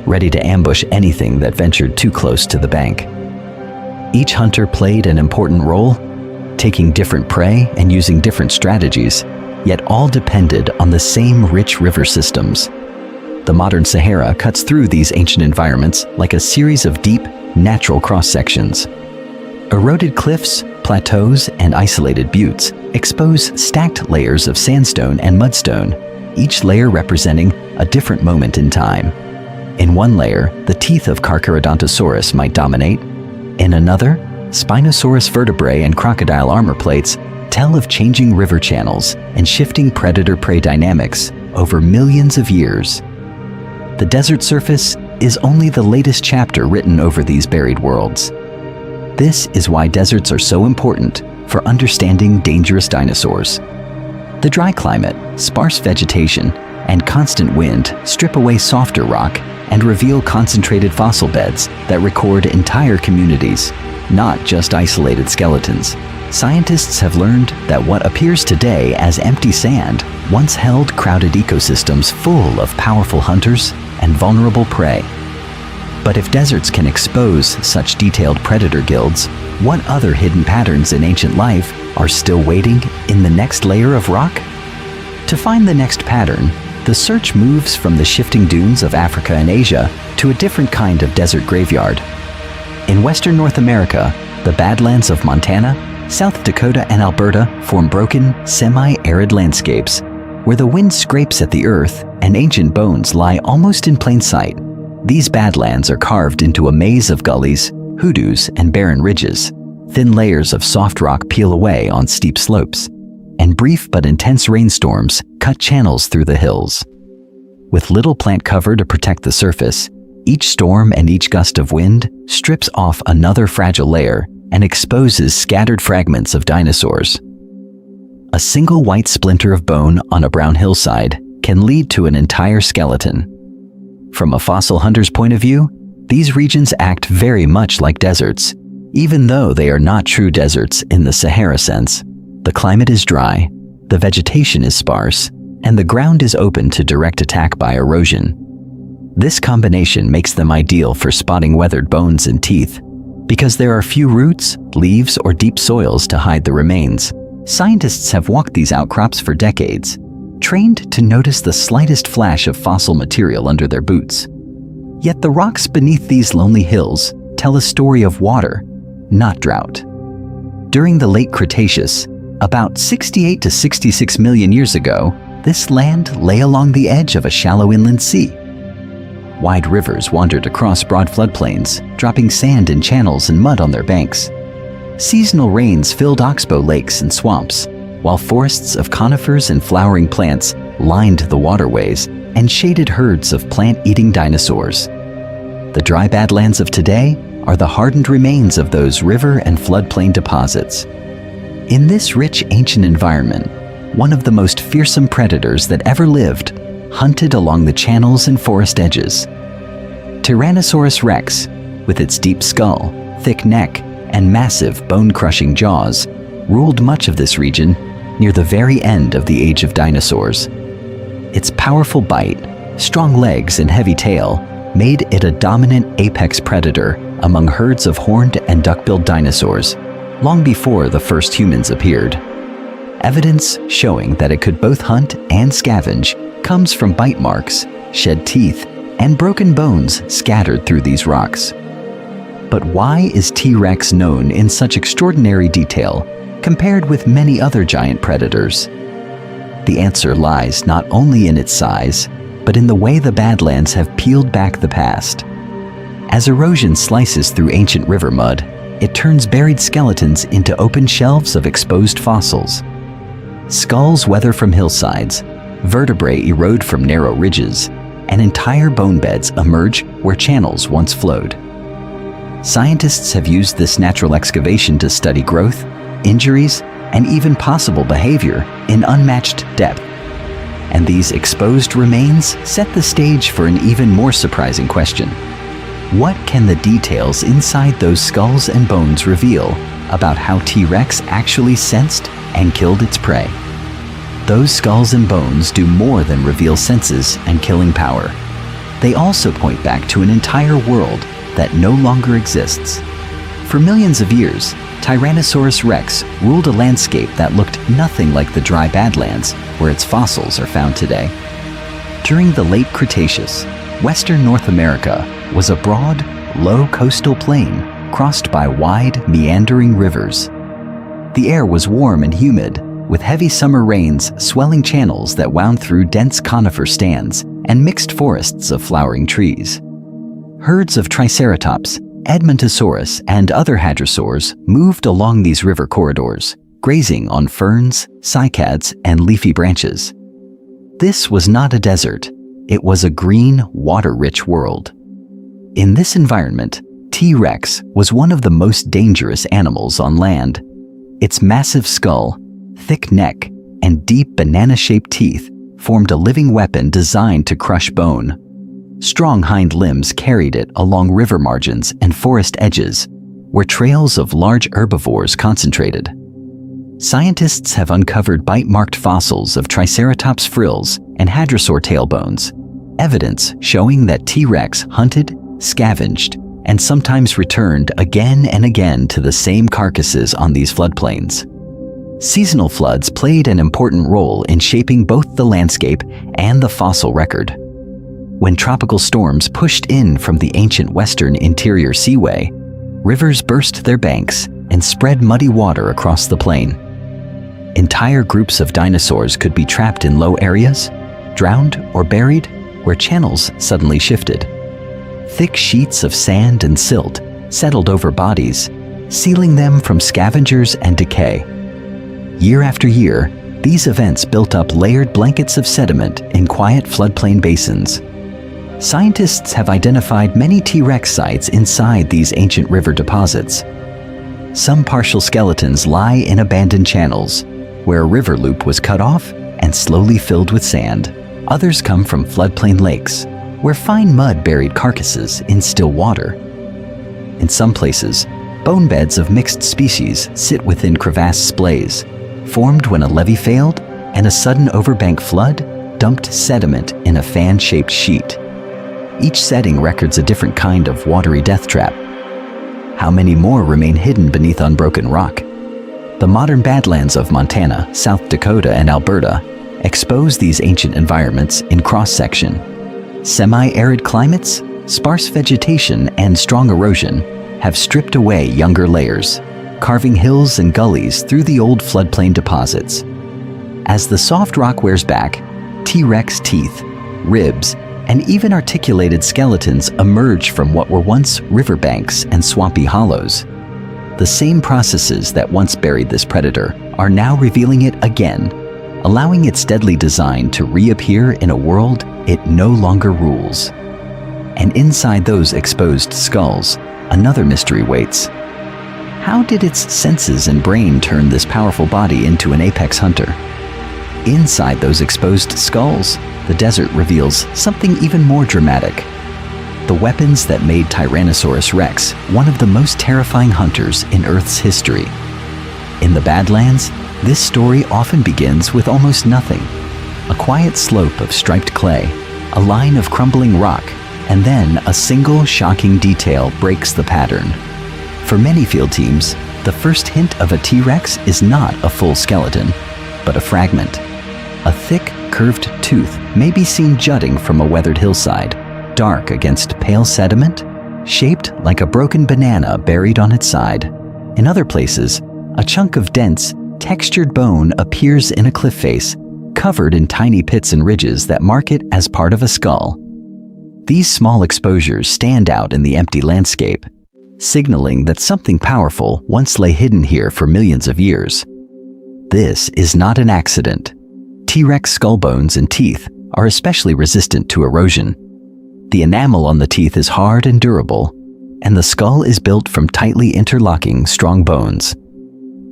ready to ambush anything that ventured too close to the bank. Each hunter played an important role, taking different prey and using different strategies, yet all depended on the same rich river systems. The modern Sahara cuts through these ancient environments like a series of deep, natural cross-sections. Eroded cliffs, plateaus, and isolated buttes expose stacked layers of sandstone and mudstone, each layer representing a different moment in time. In one layer, the teeth of Carcharodontosaurus might dominate. In another, Spinosaurus vertebrae and crocodile armor plates tell of changing river channels and shifting predator-prey dynamics over millions of years. The desert surface is only the latest chapter written over these buried worlds. This is why deserts are so important for understanding dangerous dinosaurs. The dry climate, sparse vegetation, and constant wind strip away softer rock and reveal concentrated fossil beds that record entire communities, not just isolated skeletons. Scientists have learned that what appears today as empty sand once held crowded ecosystems full of powerful hunters and vulnerable prey. But if deserts can expose such detailed predator guilds, what other hidden patterns in ancient life are still waiting in the next layer of rock? To find the next pattern, the search moves from the shifting dunes of Africa and Asia to a different kind of desert graveyard. In western North America, the Badlands of Montana, South Dakota, and Alberta form broken, semi-arid landscapes where the wind scrapes at the earth and ancient bones lie almost in plain sight. These badlands are carved into a maze of gullies, hoodoos, and barren ridges. Thin layers of soft rock peel away on steep slopes, and brief but intense rainstorms cut channels through the hills. With little plant cover to protect the surface, each storm and each gust of wind strips off another fragile layer and exposes scattered fragments of dinosaurs. A single white splinter of bone on a brown hillside can lead to an entire skeleton. From a fossil hunter's point of view, these regions act very much like deserts, even though they are not true deserts in the Sahara sense. The climate is dry, the vegetation is sparse, and the ground is open to direct attack by erosion. This combination makes them ideal for spotting weathered bones and teeth, because there are few roots, leaves, or deep soils to hide the remains. Scientists have walked these outcrops for decades, trained to notice the slightest flash of fossil material under their boots. Yet the rocks beneath these lonely hills tell a story of water, not drought. During the late Cretaceous, about 68 to 66 million years ago, this land lay along the edge of a shallow inland sea. Wide rivers wandered across broad floodplains, dropping sand in channels and mud on their banks. Seasonal rains filled oxbow lakes and swamps, while forests of conifers and flowering plants lined the waterways and shaded herds of plant-eating dinosaurs. The dry badlands of today are the hardened remains of those river and floodplain deposits. In this rich ancient environment, one of the most fearsome predators that ever lived hunted along the channels and forest edges. Tyrannosaurus rex, with its deep skull, thick neck, and massive bone-crushing jaws, ruled much of this region near the very end of the age of dinosaurs. Its powerful bite, strong legs, and heavy tail made it a dominant apex predator among herds of horned and duck-billed dinosaurs, long before the first humans appeared. Evidence showing that it could both hunt and scavenge comes from bite marks, shed teeth, and broken bones scattered through these rocks. But why is T-Rex known in such extraordinary detail compared with many other giant predators? The answer lies not only in its size, but in the way the Badlands have peeled back the past. As erosion slices through ancient river mud, it turns buried skeletons into open shelves of exposed fossils. Skulls weather from hillsides, vertebrae erode from narrow ridges, and entire bone beds emerge where channels once flowed. Scientists have used this natural excavation to study growth, injuries, and even possible behavior in unmatched depth. And these exposed remains set the stage for an even more surprising question. What can the details inside those skulls and bones reveal about how T-Rex actually sensed and killed its prey? Those skulls and bones do more than reveal senses and killing power. They also point back to an entire world that no longer exists. For millions of years, Tyrannosaurus rex ruled a landscape that looked nothing like the dry Badlands where its fossils are found today. During the late Cretaceous, Western North America was a broad, low coastal plain crossed by wide, meandering rivers. The air was warm and humid, with heavy summer rains swelling channels that wound through dense conifer stands and mixed forests of flowering trees. Herds of Triceratops, Edmontosaurus, and other hadrosaurs moved along these river corridors, grazing on ferns, cycads, and leafy branches. This was not a desert. It was a green, water-rich world. In this environment, T-Rex was one of the most dangerous animals on land. Its massive skull, thick neck, and deep banana-shaped teeth formed a living weapon designed to crush bone. Strong hind limbs carried it along river margins and forest edges, where trails of large herbivores concentrated. Scientists have uncovered bite-marked fossils of Triceratops frills and hadrosaur tailbones, evidence showing that T-Rex hunted, scavenged, and sometimes returned again and again to the same carcasses on these floodplains. Seasonal floods played an important role in shaping both the landscape and the fossil record. When tropical storms pushed in from the ancient western interior seaway, rivers burst their banks and spread muddy water across the plain. Entire groups of dinosaurs could be trapped in low areas, drowned or buried where channels suddenly shifted. Thick sheets of sand and silt settled over bodies, sealing them from scavengers and decay. Year after year, these events built up layered blankets of sediment in quiet floodplain basins. Scientists have identified many T-Rex sites inside these ancient river deposits. Some partial skeletons lie in abandoned channels, where a river loop was cut off and slowly filled with sand. Others come from floodplain lakes, where fine mud buried carcasses in still water. In some places, bone beds of mixed species sit within crevasse splays, formed when a levee failed and a sudden overbank flood dumped sediment in a fan-shaped sheet. Each setting records a different kind of watery death trap. How many more remain hidden beneath unbroken rock? The modern Badlands of Montana, South Dakota, and Alberta expose these ancient environments in cross-section. Semi-arid climates, sparse vegetation and strong erosion have stripped away younger layers, carving hills and gullies through the old floodplain deposits. As the soft rock wears back, T-Rex teeth, ribs, and even articulated skeletons emerge from what were once riverbanks and swampy hollows. The same processes that once buried this predator are now revealing it again, allowing its deadly design to reappear in a world it no longer rules. And inside those exposed skulls, another mystery waits. How did its senses and brain turn this powerful body into an apex hunter? Inside those exposed skulls, the desert reveals something even more dramatic. The weapons that made Tyrannosaurus rex one of the most terrifying hunters in Earth's history. In the Badlands, this story often begins with almost nothing. A quiet slope of striped clay, a line of crumbling rock, and then a single shocking detail breaks the pattern. For many field teams, the first hint of a T-Rex is not a full skeleton, but a fragment. A thick, curved tooth may be seen jutting from a weathered hillside, dark against pale sediment, shaped like a broken banana buried on its side. In other places, a chunk of dense, textured bone appears in a cliff face, covered in tiny pits and ridges that mark it as part of a skull. These small exposures stand out in the empty landscape, signaling that something powerful once lay hidden here for millions of years. This is not an accident. T-Rex skull bones and teeth are especially resistant to erosion. The enamel on the teeth is hard and durable, and the skull is built from tightly interlocking, strong bones.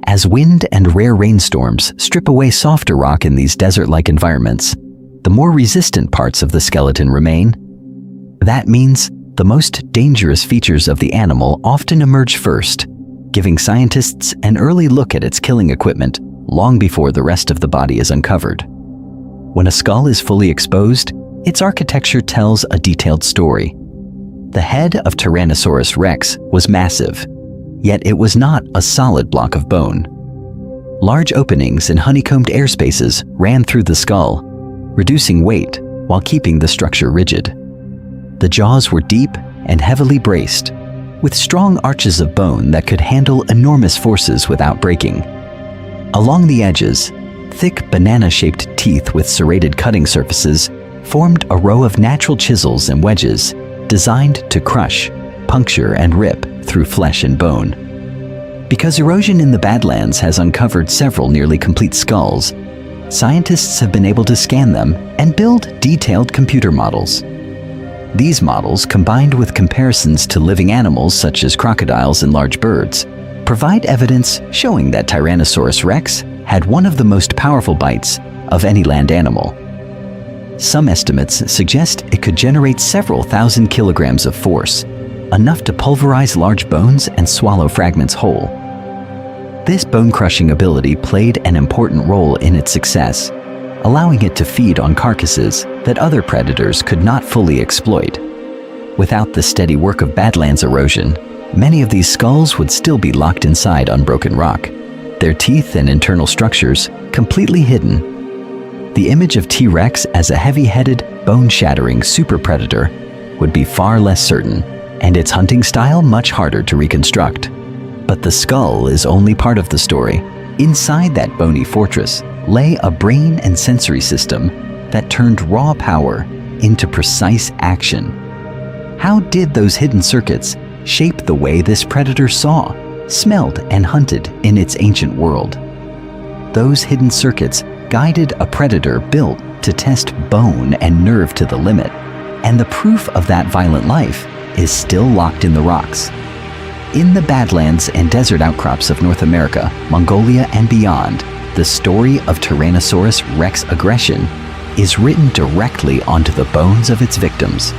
As wind and rare rainstorms strip away softer rock in these desert-like environments, the more resistant parts of the skeleton remain. That means the most dangerous features of the animal often emerge first, giving scientists an early look at its killing equipment long before the rest of the body is uncovered. When a skull is fully exposed, its architecture tells a detailed story. The head of Tyrannosaurus rex was massive, yet it was not a solid block of bone. Large openings and honeycombed air spaces ran through the skull, reducing weight while keeping the structure rigid. The jaws were deep and heavily braced, with strong arches of bone that could handle enormous forces without breaking. Along the edges, thick banana-shaped teeth with serrated cutting surfaces formed a row of natural chisels and wedges designed to crush, puncture, and rip through flesh and bone. Because erosion in the Badlands has uncovered several nearly complete skulls, scientists have been able to scan them and build detailed computer models. These models, combined with comparisons to living animals such as crocodiles and large birds, provide evidence showing that Tyrannosaurus rex had one of the most powerful bites of any land animal. Some estimates suggest it could generate several thousand kilograms of force, enough to pulverize large bones and swallow fragments whole. This bone-crushing ability played an important role in its success, allowing it to feed on carcasses that other predators could not fully exploit. Without the steady work of Badlands erosion, many of these skulls would still be locked inside unbroken rock, their teeth and internal structures completely hidden. The image of T-Rex as a heavy-headed, bone-shattering super predator would be far less certain, and its hunting style much harder to reconstruct. But the skull is only part of the story. Inside that bony fortress lay a brain and sensory system that turned raw power into precise action. How did those hidden circuits shape the way this predator saw, smelled, and hunted in its ancient world? Those hidden circuits guided a predator built to test bone and nerve to the limit, and the proof of that violent life is still locked in the rocks. In the Badlands and desert outcrops of North America, Mongolia, and beyond, the story of Tyrannosaurus rex aggression is written directly onto the bones of its victims.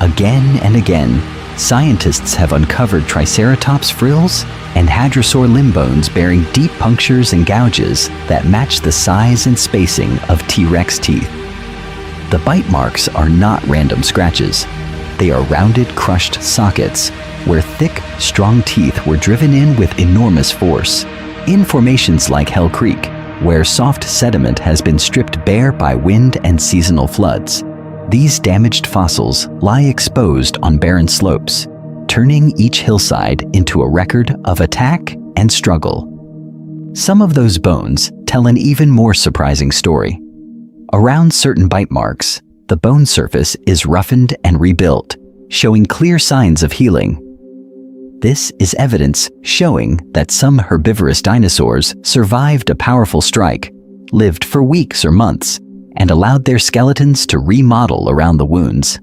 Again and again, scientists have uncovered Triceratops frills and hadrosaur limb bones bearing deep punctures and gouges that match the size and spacing of T-Rex teeth. The bite marks are not random scratches. They are rounded, crushed sockets where thick, strong teeth were driven in with enormous force, in formations like Hell Creek, where soft sediment has been stripped bare by wind and seasonal floods. These damaged fossils lie exposed on barren slopes, turning each hillside into a record of attack and struggle. Some of those bones tell an even more surprising story. Around certain bite marks, the bone surface is roughened and rebuilt, showing clear signs of healing. This is evidence showing that some herbivorous dinosaurs survived a powerful strike, lived for weeks or months, and allowed their skeletons to remodel around the wounds.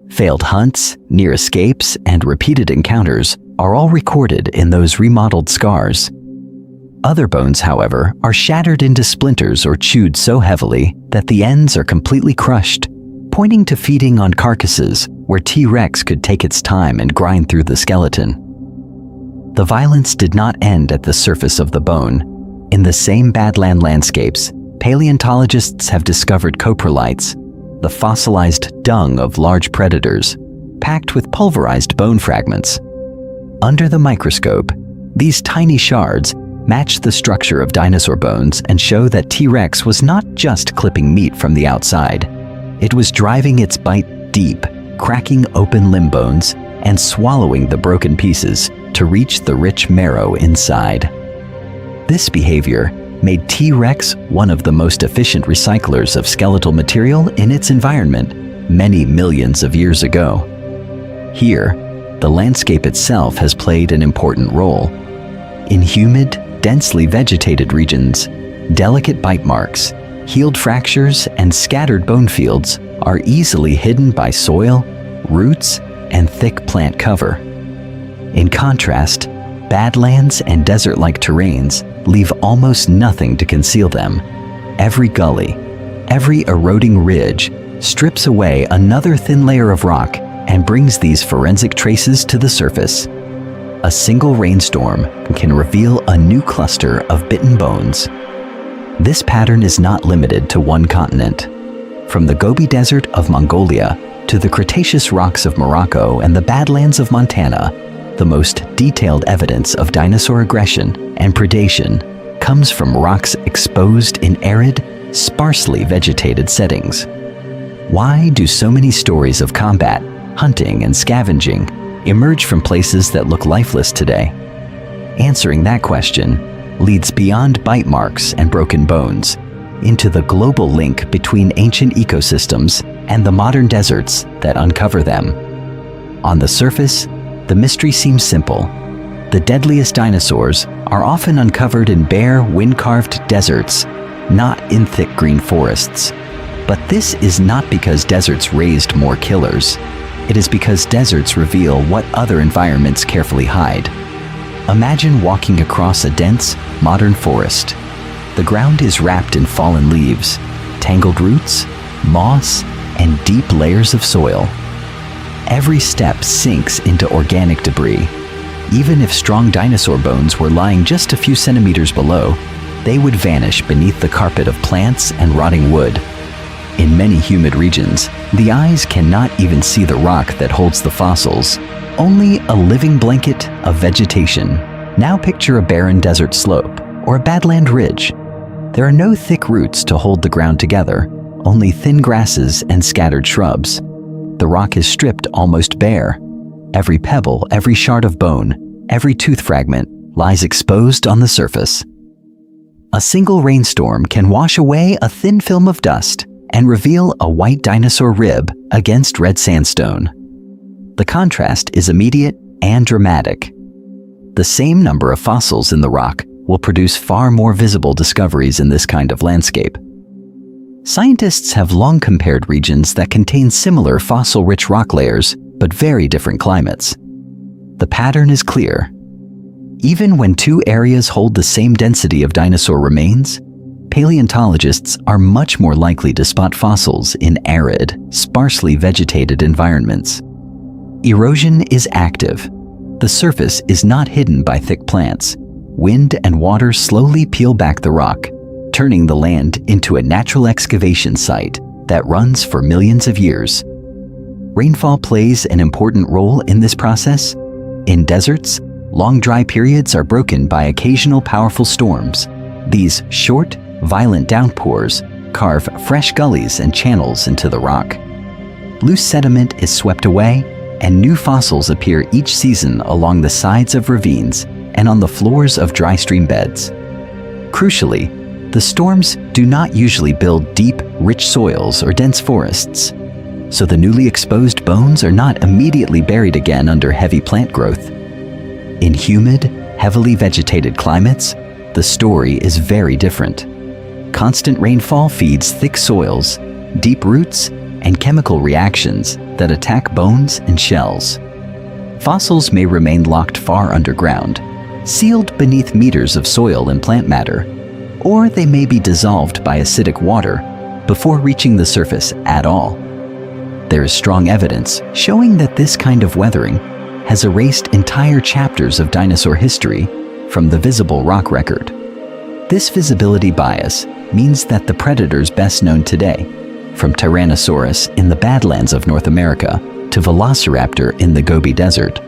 Failed hunts, near escapes, and repeated encounters are all recorded in those remodeled scars. Other bones, however, are shattered into splinters or chewed so heavily that the ends are completely crushed, pointing to feeding on carcasses where T-Rex could take its time and grind through the skeleton. The violence did not end at the surface of the bone. In the same badland landscapes, paleontologists have discovered coprolites, the fossilized dung of large predators, packed with pulverized bone fragments. Under the microscope, these tiny shards match the structure of dinosaur bones and show that T-Rex was not just clipping meat from the outside. It was driving its bite deep, cracking open limb bones and swallowing the broken pieces to reach the rich marrow inside. This behavior made T-Rex one of the most efficient recyclers of skeletal material in its environment many millions of years ago. Here, the landscape itself has played an important role. In humid, densely vegetated regions, delicate bite marks, healed fractures, and scattered bone fields are easily hidden by soil, roots, and thick plant cover. In contrast, badlands and desert-like terrains leave almost nothing to conceal them. Every gully, every eroding ridge strips away another thin layer of rock and brings these forensic traces to the surface. A single rainstorm can reveal a new cluster of bitten bones. This pattern is not limited to one continent. From the Gobi Desert of Mongolia to the Cretaceous rocks of Morocco and the Badlands of Montana, the most detailed evidence of dinosaur aggression and predation comes from rocks exposed in arid, sparsely vegetated settings. Why do so many stories of combat, hunting, and scavenging emerge from places that look lifeless today? Answering that question leads beyond bite marks and broken bones into the global link between ancient ecosystems and the modern deserts that uncover them. On the surface, the mystery seems simple. The deadliest dinosaurs are often uncovered in bare, wind-carved deserts, not in thick green forests. But this is not because deserts raised more killers. It is because deserts reveal what other environments carefully hide. Imagine walking across a dense, modern forest. The ground is wrapped in fallen leaves, tangled roots, moss, and deep layers of soil. Every step sinks into organic debris. Even if strong dinosaur bones were lying just a few centimeters below, they would vanish beneath the carpet of plants and rotting wood. In many humid regions, the eyes cannot even see the rock that holds the fossils, only a living blanket of vegetation. Now picture a barren desert slope or a badland ridge. There are no thick roots to hold the ground together, only thin grasses and scattered shrubs. The rock is stripped almost bare. Every pebble, every shard of bone, every tooth fragment lies exposed on the surface. A single rainstorm can wash away a thin film of dust and reveal a white dinosaur rib against red sandstone. The contrast is immediate and dramatic. The same number of fossils in the rock will produce far more visible discoveries in this kind of landscape. Scientists have long compared regions that contain similar fossil-rich rock layers, but very different climates. The pattern is clear. Even when two areas hold the same density of dinosaur remains, paleontologists are much more likely to spot fossils in arid, sparsely vegetated environments. Erosion is active. The surface is not hidden by thick plants. Wind and water slowly peel back the rock, turning the land into a natural excavation site that runs for millions of years. Rainfall plays an important role in this process. In deserts, long dry periods are broken by occasional powerful storms. These short, violent downpours carve fresh gullies and channels into the rock. loose sediment is swept away, and new fossils appear each season along the sides of ravines and on the floors of dry stream beds. Crucially, the storms do not usually build deep, rich soils or dense forests, so the newly exposed bones are not immediately buried again under heavy plant growth. In humid, heavily vegetated climates, the story is very different. Constant rainfall feeds thick soils, deep roots, and chemical reactions that attack bones and shells. Fossils may remain locked far underground, sealed beneath meters of soil and plant matter, or they may be dissolved by acidic water before reaching the surface at all. There is strong evidence showing that this kind of weathering has erased entire chapters of dinosaur history from the visible rock record. This visibility bias means that the predators best known today, from Tyrannosaurus in the Badlands of North America to Velociraptor in the Gobi Desert,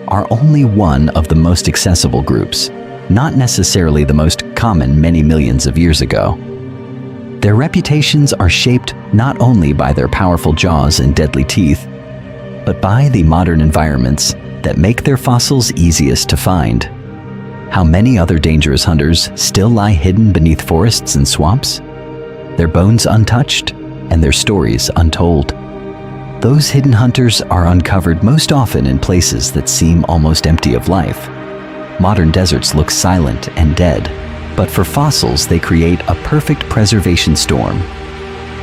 are only one of the most accessible groups, not necessarily the most common many millions of years ago. Their reputations are shaped not only by their powerful jaws and deadly teeth, but by the modern environments that make their fossils easiest to find. How many other dangerous hunters still lie hidden beneath forests and swamps? Their bones untouched and their stories untold. Those hidden hunters are uncovered most often in places that seem almost empty of life. Modern deserts look silent and dead, but for fossils they create a perfect preservation storm.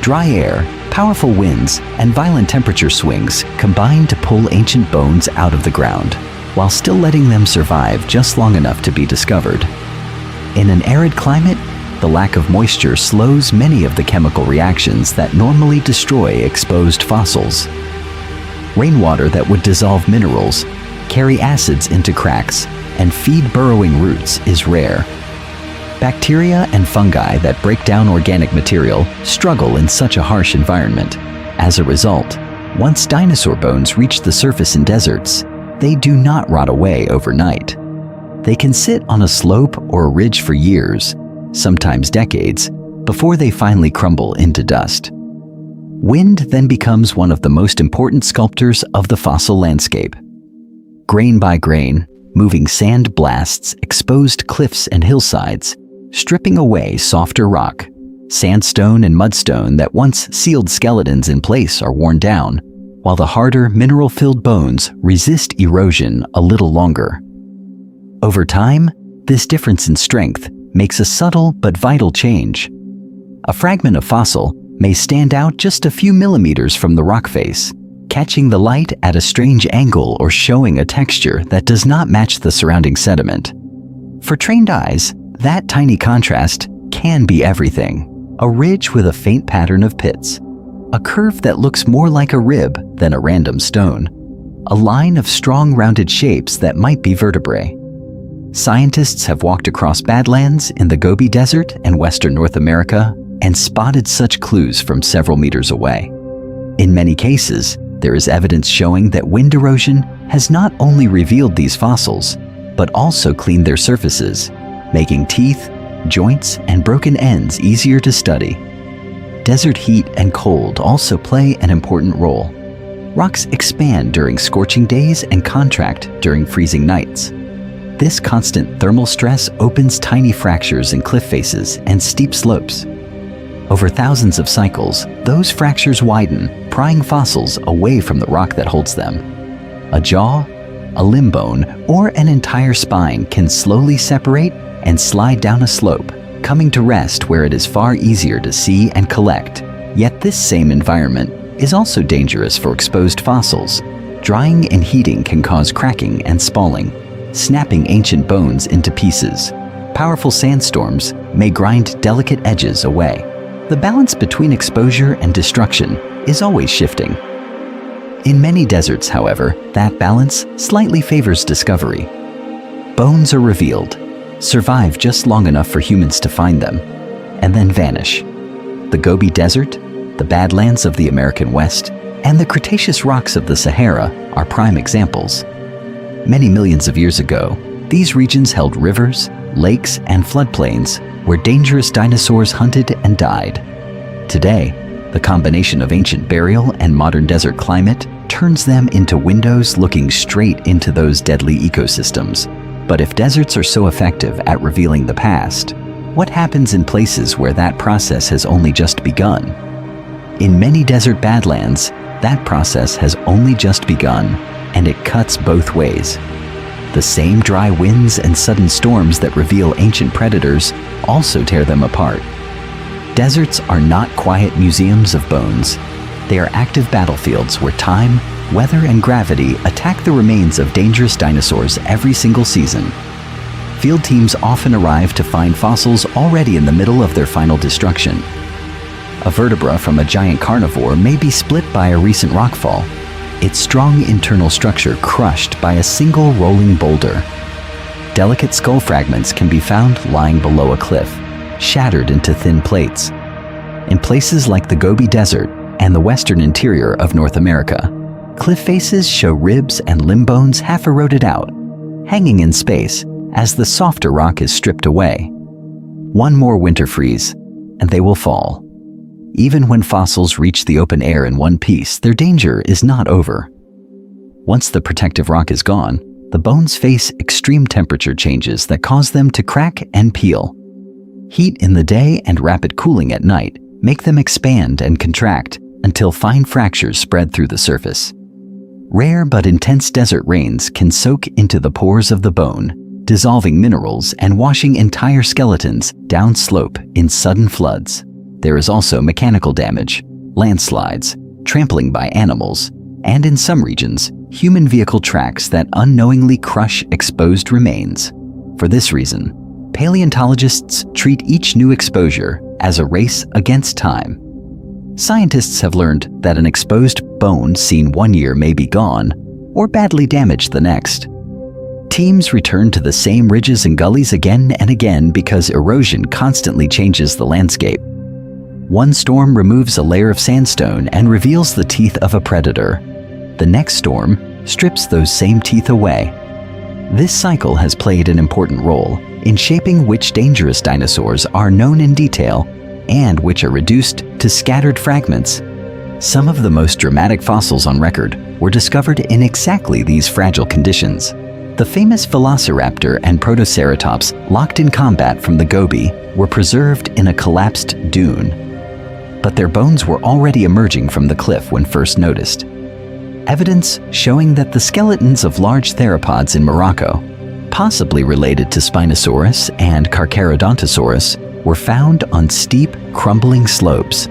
Dry air, powerful winds, and violent temperature swings combine to pull ancient bones out of the ground, while still letting them survive just long enough to be discovered. In an arid climate, the lack of moisture slows many of the chemical reactions that normally destroy exposed fossils. Rainwater that would dissolve minerals, carry acids into cracks, and feed burrowing roots is rare. Bacteria and fungi that break down organic material struggle in such a harsh environment. As a result, once dinosaur bones reach the surface in deserts, they do not rot away overnight. They can sit on a slope or a ridge for years, sometimes decades, before they finally crumble into dust. Wind then becomes one of the most important sculptors of the fossil landscape. Grain by grain, moving sand blasts exposed cliffs and hillsides, stripping away softer rock. Sandstone and mudstone that once sealed skeletons in place are worn down, while the harder, mineral-filled bones resist erosion a little longer. Over time, this difference in strength makes a subtle but vital change. A fragment of fossil may stand out just a few millimeters from the rock face, catching the light at a strange angle or showing a texture that does not match the surrounding sediment. For trained eyes, that tiny contrast can be everything. A ridge with a faint pattern of pits, a curve that looks more like a rib than a random stone, a line of strong rounded shapes that might be vertebrae. Scientists have walked across badlands in the Gobi Desert and Western North America and spotted such clues from several meters away. In many cases, there is evidence showing that wind erosion has not only revealed these fossils, but also cleaned their surfaces, making teeth, joints, and broken ends easier to study. Desert heat and cold also play an important role. Rocks expand during scorching days and contract during freezing nights. This constant thermal stress opens tiny fractures in cliff faces and steep slopes. Over thousands of cycles, those fractures widen, prying fossils away from the rock that holds them. A jaw, a limb bone, or an entire spine can slowly separate and slide down a slope, coming to rest where it is far easier to see and collect. Yet this same environment is also dangerous for exposed fossils. Drying and heating can cause cracking and spalling, snapping ancient bones into pieces. Powerful sandstorms may grind delicate edges away. The balance between exposure and destruction is always shifting. In many deserts, however, that balance slightly favors discovery. Bones are revealed, survive just long enough for humans to find them, and then vanish. The Gobi Desert, the Badlands of the American West, and the Cretaceous rocks of the Sahara are prime examples. Many millions of years ago, these regions held rivers, lakes, and floodplains where dangerous dinosaurs hunted and died. Today, The combination of ancient burial and modern desert climate turns them into windows looking straight into those deadly ecosystems. But if deserts are so effective at revealing the past, what happens in places where that process has only just begun? In many desert badlands, that process has only just begun, and it cuts both ways. The same dry winds and sudden storms that reveal ancient predators also tear them apart. Deserts are not quiet museums of bones. They are active battlefields where time, weather, and gravity attack the remains of dangerous dinosaurs every single season. Field teams often arrive to find fossils already in the middle of their final destruction. A vertebra from a giant carnivore may be split by a recent rockfall, its strong internal structure crushed by a single rolling boulder. Delicate skull fragments can be found lying below a cliff, shattered into thin plates. In places like the Gobi Desert and the western interior of North America, cliff faces show ribs and limb bones half eroded out, hanging in space as the softer rock is stripped away. One more winter freeze, and they will fall. Even when fossils reach the open air in one piece, their danger is not over. Once the protective rock is gone, the bones face extreme temperature changes that cause them to crack and peel. Heat in the day and rapid cooling at night make them expand and contract until fine fractures spread through the surface. Rare but intense desert rains can soak into the pores of the bone, dissolving minerals and washing entire skeletons downslope in sudden floods. There is also mechanical damage, landslides, trampling by animals, and in some regions, human vehicle tracks that unknowingly crush exposed remains. For this reason, paleontologists treat each new exposure as a race against time. Scientists have learned that an exposed bone seen one year may be gone or badly damaged the next. Teams return to the same ridges and gullies again and again because erosion constantly changes the landscape. One storm removes a layer of sandstone and reveals the teeth of a predator. The next storm strips those same teeth away. This cycle has played an important role in shaping which dangerous dinosaurs are known in detail and which are reduced to scattered fragments. Some of the most dramatic fossils on record were discovered in exactly these fragile conditions. The famous Velociraptor and Protoceratops locked in combat from the Gobi were preserved in a collapsed dune. But their bones were already emerging from the cliff when first noticed. Evidence showing that the skeletons of large theropods in Morocco, possibly related to Spinosaurus and Carcharodontosaurus, were found on steep, crumbling slopes.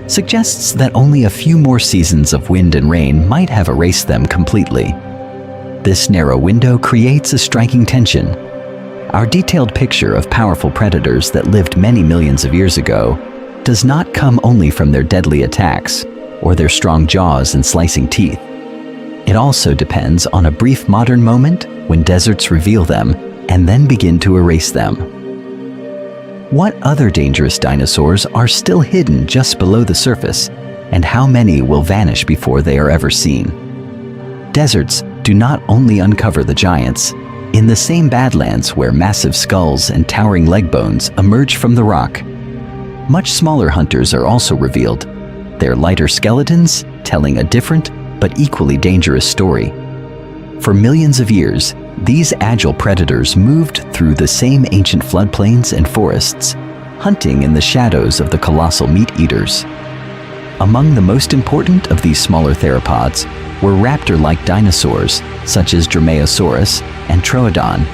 Suggests that only a few more seasons of wind and rain might have erased them completely. This narrow window creates a striking tension. Our detailed picture of powerful predators that lived many millions of years ago does not come only from their deadly attacks or their strong jaws and slicing teeth. It also depends on a brief modern moment when deserts reveal them and then begin to erase them. What other dangerous dinosaurs are still hidden just below the surface, and how many will vanish before they are ever seen? Deserts do not only uncover the giants. In the same badlands where massive skulls and towering leg bones emerge from the rock, much smaller hunters are also revealed, their lighter skeletons telling a different but equally dangerous story. For millions of years, these agile predators moved through the same ancient floodplains and forests, hunting in the shadows of the colossal meat-eaters. Among the most important of these smaller theropods were raptor-like dinosaurs such as Dromaeosaurus and Troodon.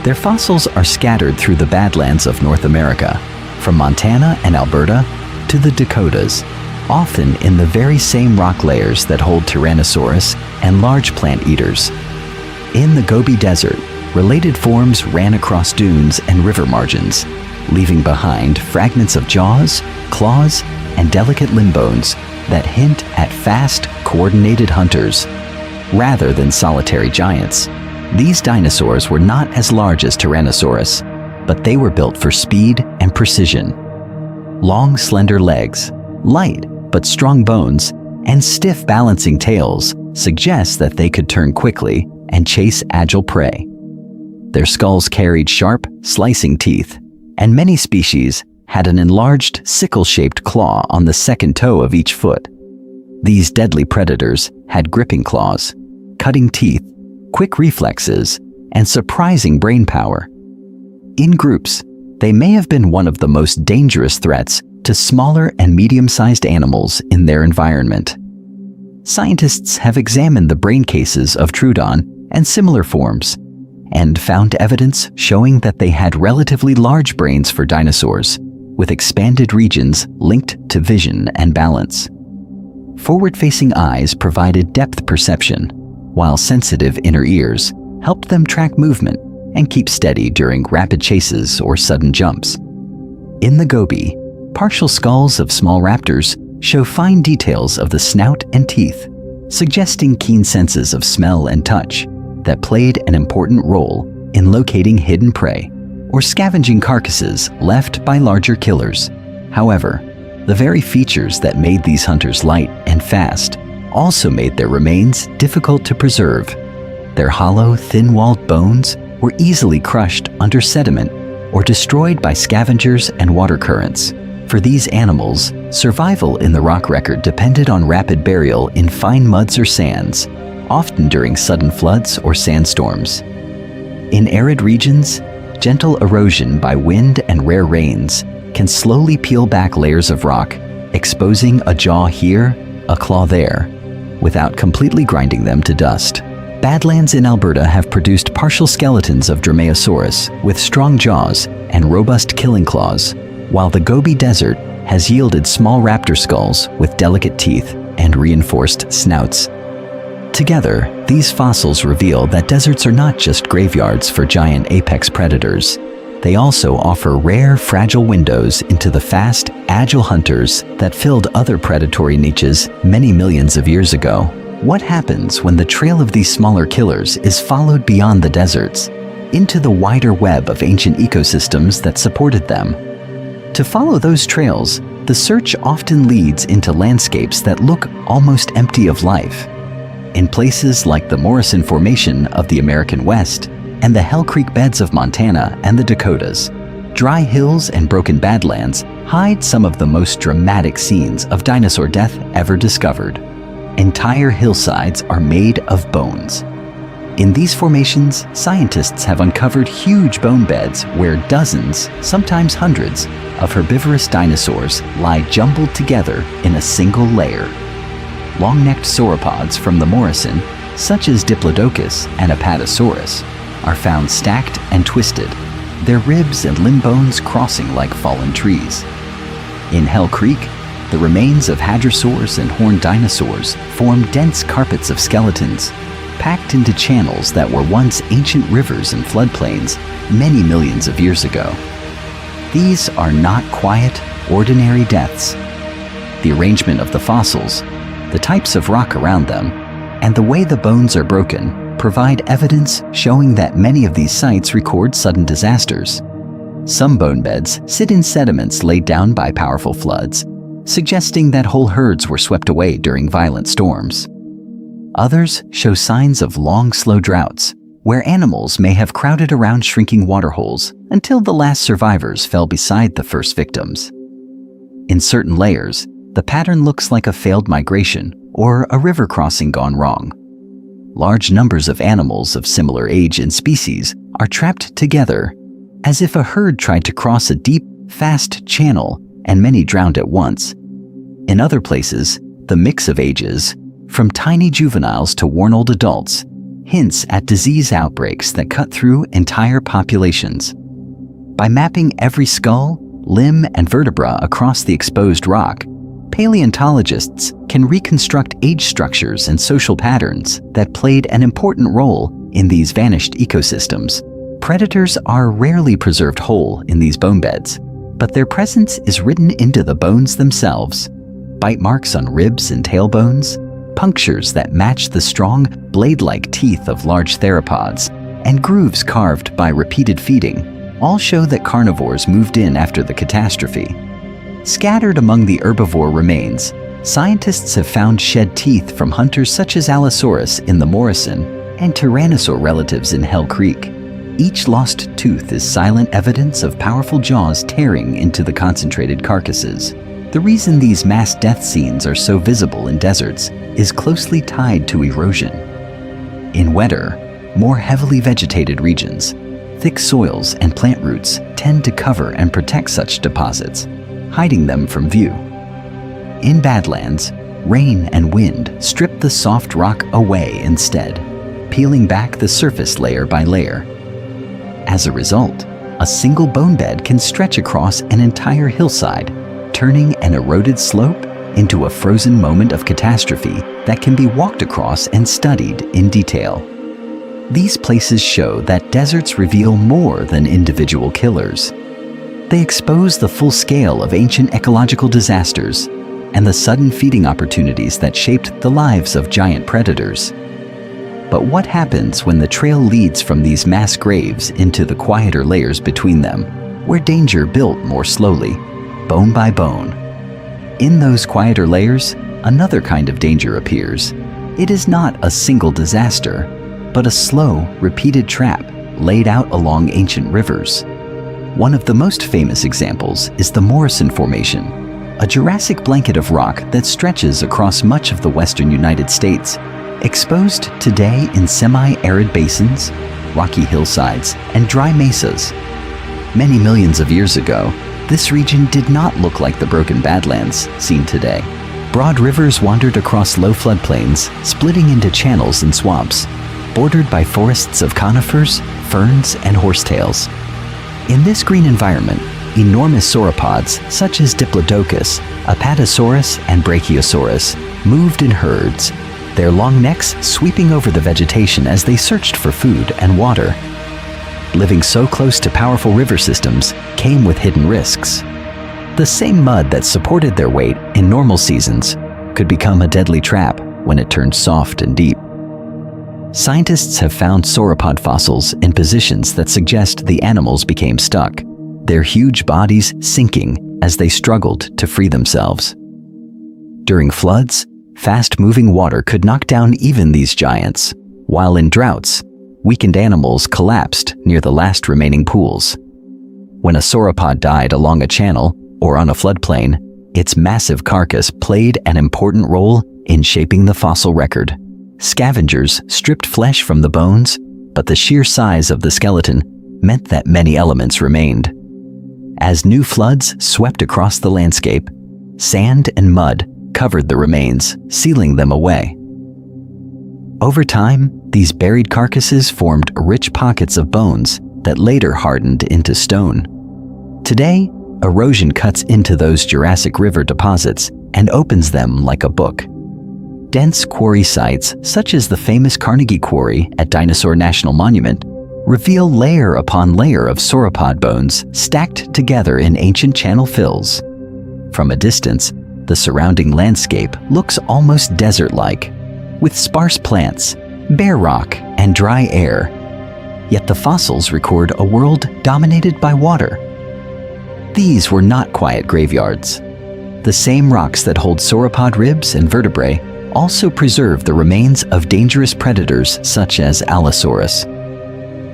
Their fossils are scattered through the badlands of North America, from Montana and Alberta to the Dakotas, often in the very same rock layers that hold Tyrannosaurus and large plant eaters. In the Gobi Desert, related forms ran across dunes and river margins, leaving behind fragments of jaws, claws, and delicate limb bones that hint at fast, coordinated hunters. Rather than solitary giants, these dinosaurs were not as large as Tyrannosaurus, but they were built for speed and precision. Long, slender legs, light but strong bones, and stiff balancing tails suggest that they could turn quickly and chase agile prey. Their skulls carried sharp, slicing teeth, and many species had an enlarged sickle-shaped claw on the second toe of each foot. These deadly predators had gripping claws, cutting teeth, quick reflexes, and surprising brain power. In groups, they may have been one of the most dangerous threats to smaller and medium-sized animals in their environment. Scientists have examined the brain cases of Troodon and similar forms, and found evidence showing that they had relatively large brains for dinosaurs, with expanded regions linked to vision and balance. Forward-facing eyes provided depth perception, while sensitive inner ears helped them track movement and keep steady during rapid chases or sudden jumps. In the Gobi, partial skulls of small raptors show fine details of the snout and teeth, suggesting keen senses of smell and touch that played an important role in locating hidden prey or scavenging carcasses left by larger killers. However, the very features that made these hunters light and fast also made their remains difficult to preserve. Their hollow, thin-walled bones were easily crushed under sediment or destroyed by scavengers and water currents. For these animals, survival in the rock record depended on rapid burial in fine muds or sands, often during sudden floods or sandstorms. In arid regions, gentle erosion by wind and rare rains can slowly peel back layers of rock, exposing a jaw here, a claw there, without completely grinding them to dust. Badlands in Alberta have produced partial skeletons of Dromaeosaurus with strong jaws and robust killing claws, while the Gobi Desert has yielded small raptor skulls with delicate teeth and reinforced snouts. Together, these fossils reveal that deserts are not just graveyards for giant apex predators. They also offer rare, fragile windows into the fast, agile hunters that filled other predatory niches many millions of years ago. What happens when the trail of these smaller killers is followed beyond the deserts, into the wider web of ancient ecosystems that supported them? To follow those trails, the search often leads into landscapes that look almost empty of life. In places like the Morrison Formation of the American West and the Hell Creek beds of Montana and the Dakotas, dry hills and broken badlands hide some of the most dramatic scenes of dinosaur death ever discovered. Entire hillsides are made of bones. In these formations, scientists have uncovered huge bone beds where dozens, sometimes hundreds, of herbivorous dinosaurs lie jumbled together in a single layer. Long-necked sauropods from the Morrison, such as Diplodocus and Apatosaurus, are found stacked and twisted, their ribs and limb bones crossing like fallen trees. In Hell Creek, the remains of hadrosaurs and horned dinosaurs form dense carpets of skeletons, packed into channels that were once ancient rivers and floodplains many millions of years ago. These are not quiet, ordinary deaths. The arrangement of the fossils, the types of rock around them, and the way the bones are broken provide evidence showing that many of these sites record sudden disasters. Some bone beds sit in sediments laid down by powerful floods, suggesting that whole herds were swept away during violent storms. Others show signs of long, slow droughts, where animals may have crowded around shrinking waterholes until the last survivors fell beside the first victims. In certain layers, the pattern looks like a failed migration or a river crossing gone wrong. Large numbers of animals of similar age and species are trapped together, as if a herd tried to cross a deep, fast channel and many drowned at once. In other places, the mix of ages, from tiny juveniles to worn old adults, hints at disease outbreaks that cut through entire populations. By mapping every skull, limb, and vertebra across the exposed rock, paleontologists can reconstruct age structures and social patterns that played an important role in these vanished ecosystems. Predators are rarely preserved whole in these bone beds, but their presence is written into the bones themselves. Bite marks on ribs and tailbones, punctures that match the strong, blade-like teeth of large theropods, and grooves carved by repeated feeding all show that carnivores moved in after the catastrophe. Scattered among the herbivore remains, scientists have found shed teeth from hunters such as Allosaurus in the Morrison and Tyrannosaur relatives in Hell Creek. Each lost tooth is silent evidence of powerful jaws tearing into the concentrated carcasses. The reason these mass death scenes are so visible in deserts is closely tied to erosion. In wetter, more heavily vegetated regions, thick soils and plant roots tend to cover and protect such deposits, hiding them from view. In badlands, rain and wind strip the soft rock away instead, peeling back the surface layer by layer. As a result, a single bone bed can stretch across an entire hillside, turning an eroded slope into a frozen moment of catastrophe that can be walked across and studied in detail. These places show that deserts reveal more than individual killers. They expose the full scale of ancient ecological disasters and the sudden feeding opportunities that shaped the lives of giant predators. But what happens when the trail leads from these mass graves into the quieter layers between them, where danger built more slowly, bone by bone? In those quieter layers, another kind of danger appears. It is not a single disaster, but a slow, repeated trap laid out along ancient rivers. One of the most famous examples is the Morrison Formation, a Jurassic blanket of rock that stretches across much of the western United States, exposed today in semi-arid basins, rocky hillsides, and dry mesas. Many millions of years ago, this region did not look like the broken badlands seen today. Broad rivers wandered across low floodplains, splitting into channels and swamps, bordered by forests of conifers, ferns, and horsetails. In this green environment, enormous sauropods such as Diplodocus, Apatosaurus, and Brachiosaurus moved in herds, their long necks sweeping over the vegetation as they searched for food and water. Living so close to powerful river systems came with hidden risks. The same mud that supported their weight in normal seasons could become a deadly trap when it turned soft and deep. Scientists have found sauropod fossils in positions that suggest the animals became stuck, their huge bodies sinking as they struggled to free themselves. During floods, fast-moving water could knock down even these giants, while in droughts, weakened animals collapsed near the last remaining pools. When a sauropod died along a channel or on a floodplain, its massive carcass played an important role in shaping the fossil record. Scavengers stripped flesh from the bones, but the sheer size of the skeleton meant that many elements remained. As new floods swept across the landscape, sand and mud covered the remains, sealing them away. Over time, these buried carcasses formed rich pockets of bones that later hardened into stone. Today, erosion cuts into those Jurassic River deposits and opens them like a book. Dense quarry sites, such as the famous Carnegie Quarry at Dinosaur National Monument, reveal layer upon layer of sauropod bones stacked together in ancient channel fills. From a distance, the surrounding landscape looks almost desert-like, with sparse plants, bare rock, and dry air. Yet the fossils record a world dominated by water. These were not quiet graveyards. The same rocks that hold sauropod ribs and vertebrae also preserve the remains of dangerous predators such as Allosaurus.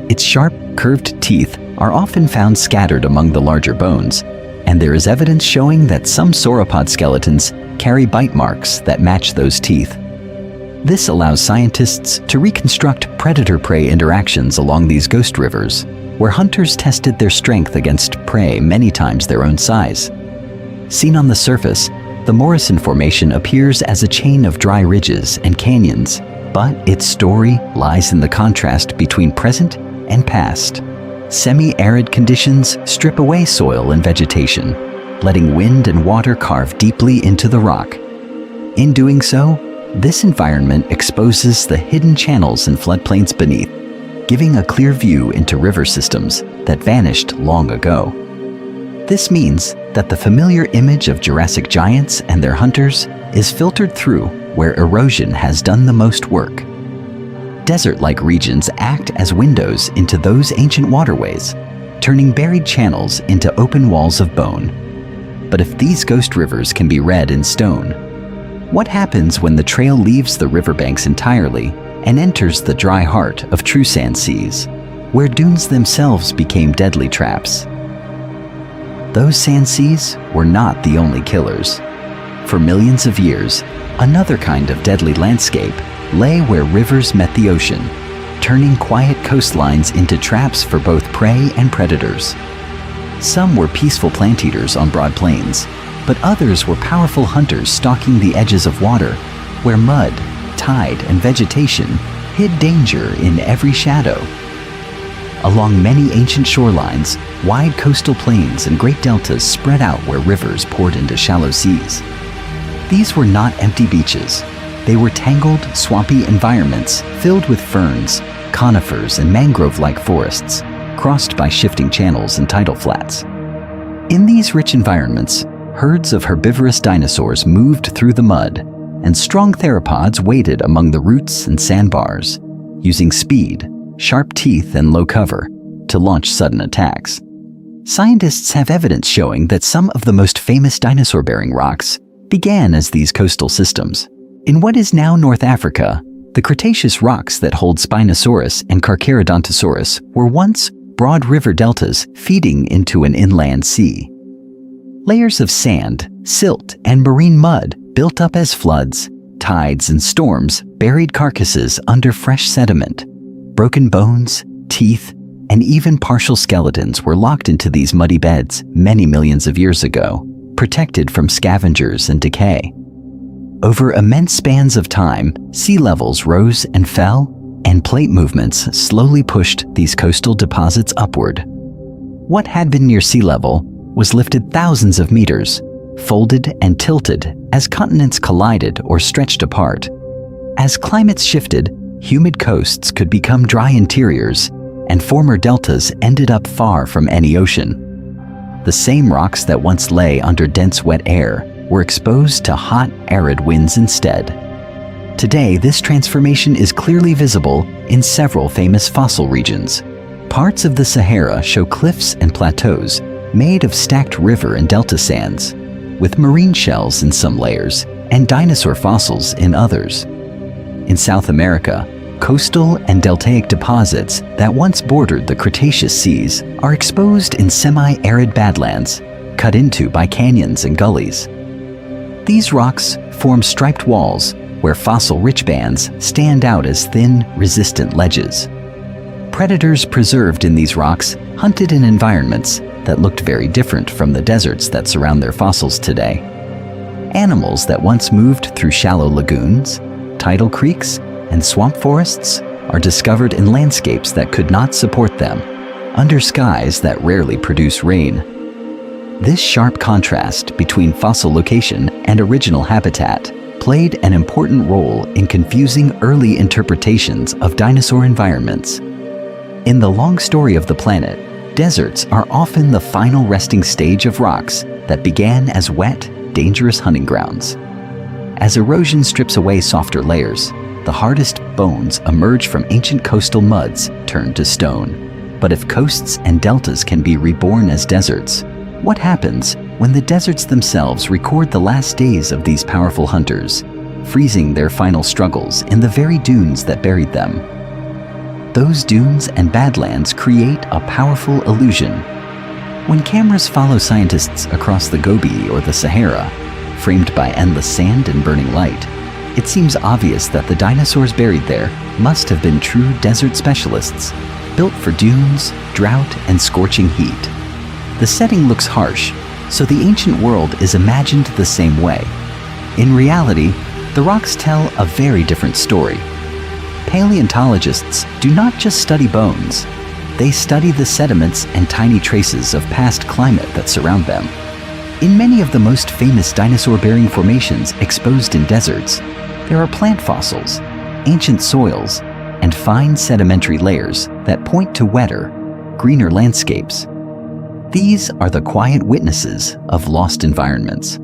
Its sharp, curved teeth are often found scattered among the larger bones, and there is evidence showing that some sauropod skeletons carry bite marks that match those teeth. This allows scientists to reconstruct predator-prey interactions along these ghost rivers, where hunters tested their strength against prey many times their own size. Seen on the surface, the Morrison Formation appears as a chain of dry ridges and canyons, but its story lies in the contrast between present and past. Semi-arid conditions strip away soil and vegetation, letting wind and water carve deeply into the rock. In doing so, this environment exposes the hidden channels and floodplains beneath, giving a clear view into river systems that vanished long ago. This means that the familiar image of Jurassic giants and their hunters is filtered through where erosion has done the most work. Desert-like regions act as windows into those ancient waterways, turning buried channels into open walls of bone. But if these ghost rivers can be read in stone, what happens when the trail leaves the riverbanks entirely and enters the dry heart of true sand seas? where dunes themselves became deadly traps. Those sand seas were not the only killers. For millions of years, another kind of deadly landscape lay where rivers met the ocean, turning quiet coastlines into traps for both prey and predators. Some were peaceful plant eaters on broad plains, but others were powerful hunters stalking the edges of water, where mud, tide, and vegetation hid danger in every shadow. Along many ancient shorelines, wide coastal plains and great deltas spread out where rivers poured into shallow seas. These were not empty beaches. They were tangled, swampy environments filled with ferns, conifers, and mangrove-like forests, crossed by shifting channels and tidal flats. In these rich environments, herds of herbivorous dinosaurs moved through the mud, and strong theropods waded among the roots and sandbars, using speed, sharp teeth, and low cover to launch sudden attacks. Scientists have evidence showing that some of the most famous dinosaur-bearing rocks began as these coastal systems. In what is now North Africa, the Cretaceous rocks that hold Spinosaurus and Carcharodontosaurus were once broad river deltas feeding into an inland sea. Layers of sand, silt, and marine mud built up as floods, tides, and storms buried carcasses under fresh sediment. Broken bones, teeth, and even partial skeletons were locked into these muddy beds many millions of years ago, protected from scavengers and decay. Over immense spans of time, sea levels rose and fell, and plate movements slowly pushed these coastal deposits upward. What had been near sea level was lifted thousands of meters, folded and tilted as continents collided or stretched apart. As climates shifted, humid coasts could become dry interiors, and former deltas ended up far from any ocean. The same rocks that once lay under dense wet air were exposed to hot, arid winds instead. Today, this transformation is clearly visible in several famous fossil regions. Parts of the Sahara show cliffs and plateaus made of stacked river and delta sands, with marine shells in some layers and dinosaur fossils in others. In South America, coastal and deltaic deposits that once bordered the Cretaceous seas are exposed in semi-arid badlands, cut into by canyons and gullies. These rocks form striped walls where fossil-rich bands stand out as thin, resistant ledges. Predators preserved in these rocks hunted in environments that looked very different from the deserts that surround their fossils today. Animals that once moved through shallow lagoons, tidal creeks, and swamp forests are discovered in landscapes that could not support them, under skies that rarely produce rain. This sharp contrast between fossil location and original habitat played an important role in confusing early interpretations of dinosaur environments. In the long story of the planet, deserts are often the final resting stage of rocks that began as wet, dangerous hunting grounds. As erosion strips away softer layers, the hardest bones emerge from ancient coastal muds turned to stone. But if coasts and deltas can be reborn as deserts, what happens when the deserts themselves record the last days of these powerful hunters, freezing their final struggles in the very dunes that buried them? Those dunes and badlands create a powerful illusion. When cameras follow scientists across the Gobi or the Sahara, framed by endless sand and burning light, it seems obvious that the dinosaurs buried there must have been true desert specialists, built for dunes, drought, and scorching heat. The setting looks harsh, so the ancient world is imagined the same way. In reality, the rocks tell a very different story. Paleontologists do not just study bones. They study the sediments and tiny traces of past climate that surround them. In many of the most famous dinosaur-bearing formations exposed in deserts, there are plant fossils, ancient soils, and fine sedimentary layers that point to wetter, greener landscapes. These are the quiet witnesses of lost environments.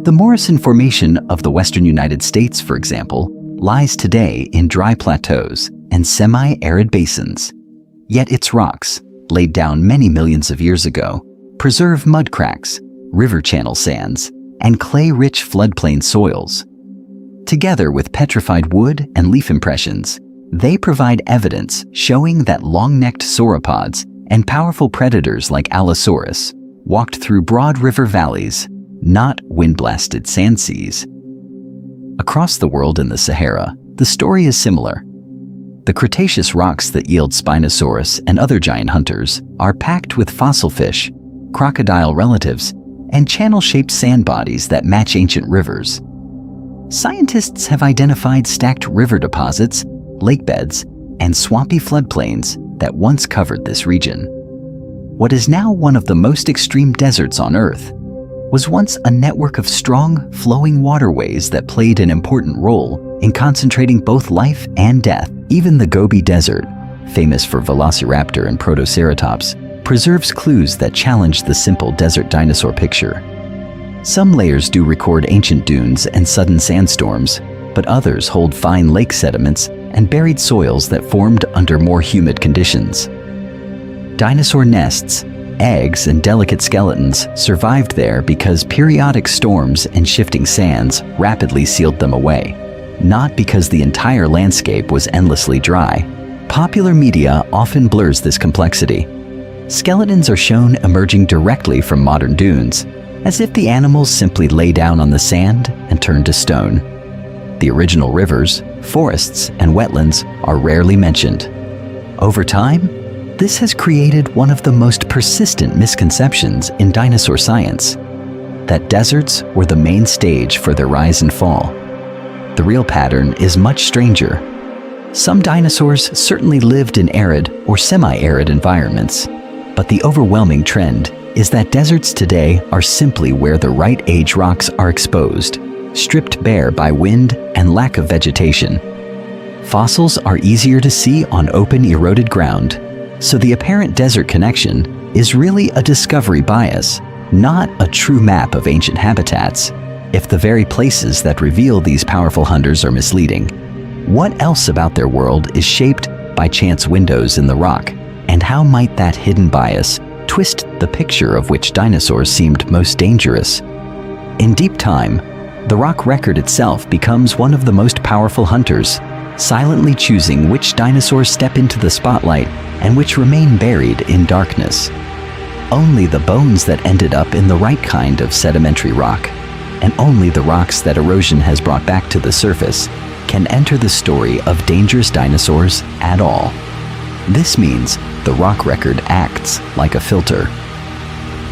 The Morrison Formation of the western United States, for example, lies today in dry plateaus and semi-arid basins. Yet its rocks, laid down many millions of years ago, preserve mud cracks, river channel sands, and clay-rich floodplain soils. Together with petrified wood and leaf impressions, They provide evidence showing that long-necked sauropods and powerful predators like Allosaurus walked through broad river valleys, not wind-blasted sand seas. Across the world in the Sahara, the story is similar. The Cretaceous rocks that yield Spinosaurus and other giant hunters are packed with fossil fish, crocodile relatives, and channel-shaped sand bodies that match ancient rivers. Scientists have identified stacked river deposits, lake beds, and swampy floodplains that once covered this region. What is now one of the most extreme deserts on Earth was once a network of strong, flowing waterways that played an important role in concentrating both life and death. Even the Gobi Desert, famous for Velociraptor and Protoceratops, preserves clues that challenge the simple desert dinosaur picture. Some layers do record ancient dunes and sudden sandstorms, but others hold fine lake sediments and buried soils that formed under more humid conditions. Dinosaur nests, eggs, and delicate skeletons survived there because periodic storms and shifting sands rapidly sealed them away, not because the entire landscape was endlessly dry. Popular media often blurs this complexity. Skeletons are shown emerging directly from modern dunes, as if the animals simply lay down on the sand and turned to stone. The original rivers, forests, and wetlands are rarely mentioned. Over time, this has created one of the most persistent misconceptions in dinosaur science, that deserts were the main stage for their rise and fall. The real pattern is much stranger. Some dinosaurs certainly lived in arid or semi-arid environments, but the overwhelming trend is that deserts today are simply where the right age rocks are exposed, stripped bare by wind and lack of vegetation. Fossils are easier to see on open, eroded ground, so the apparent desert connection is really a discovery bias, not a true map of ancient habitats. If the very places that reveal these powerful hunters are misleading, what else about their world is shaped by chance windows in the rock, and how might that hidden bias twist the picture of which dinosaurs seemed most dangerous? In deep time, the rock record itself becomes one of the most powerful hunters, silently choosing which dinosaurs step into the spotlight and which remain buried in darkness. Only the bones that ended up in the right kind of sedimentary rock, and only the rocks that erosion has brought back to the surface, can enter the story of dangerous dinosaurs at all. This means the rock record acts like a filter.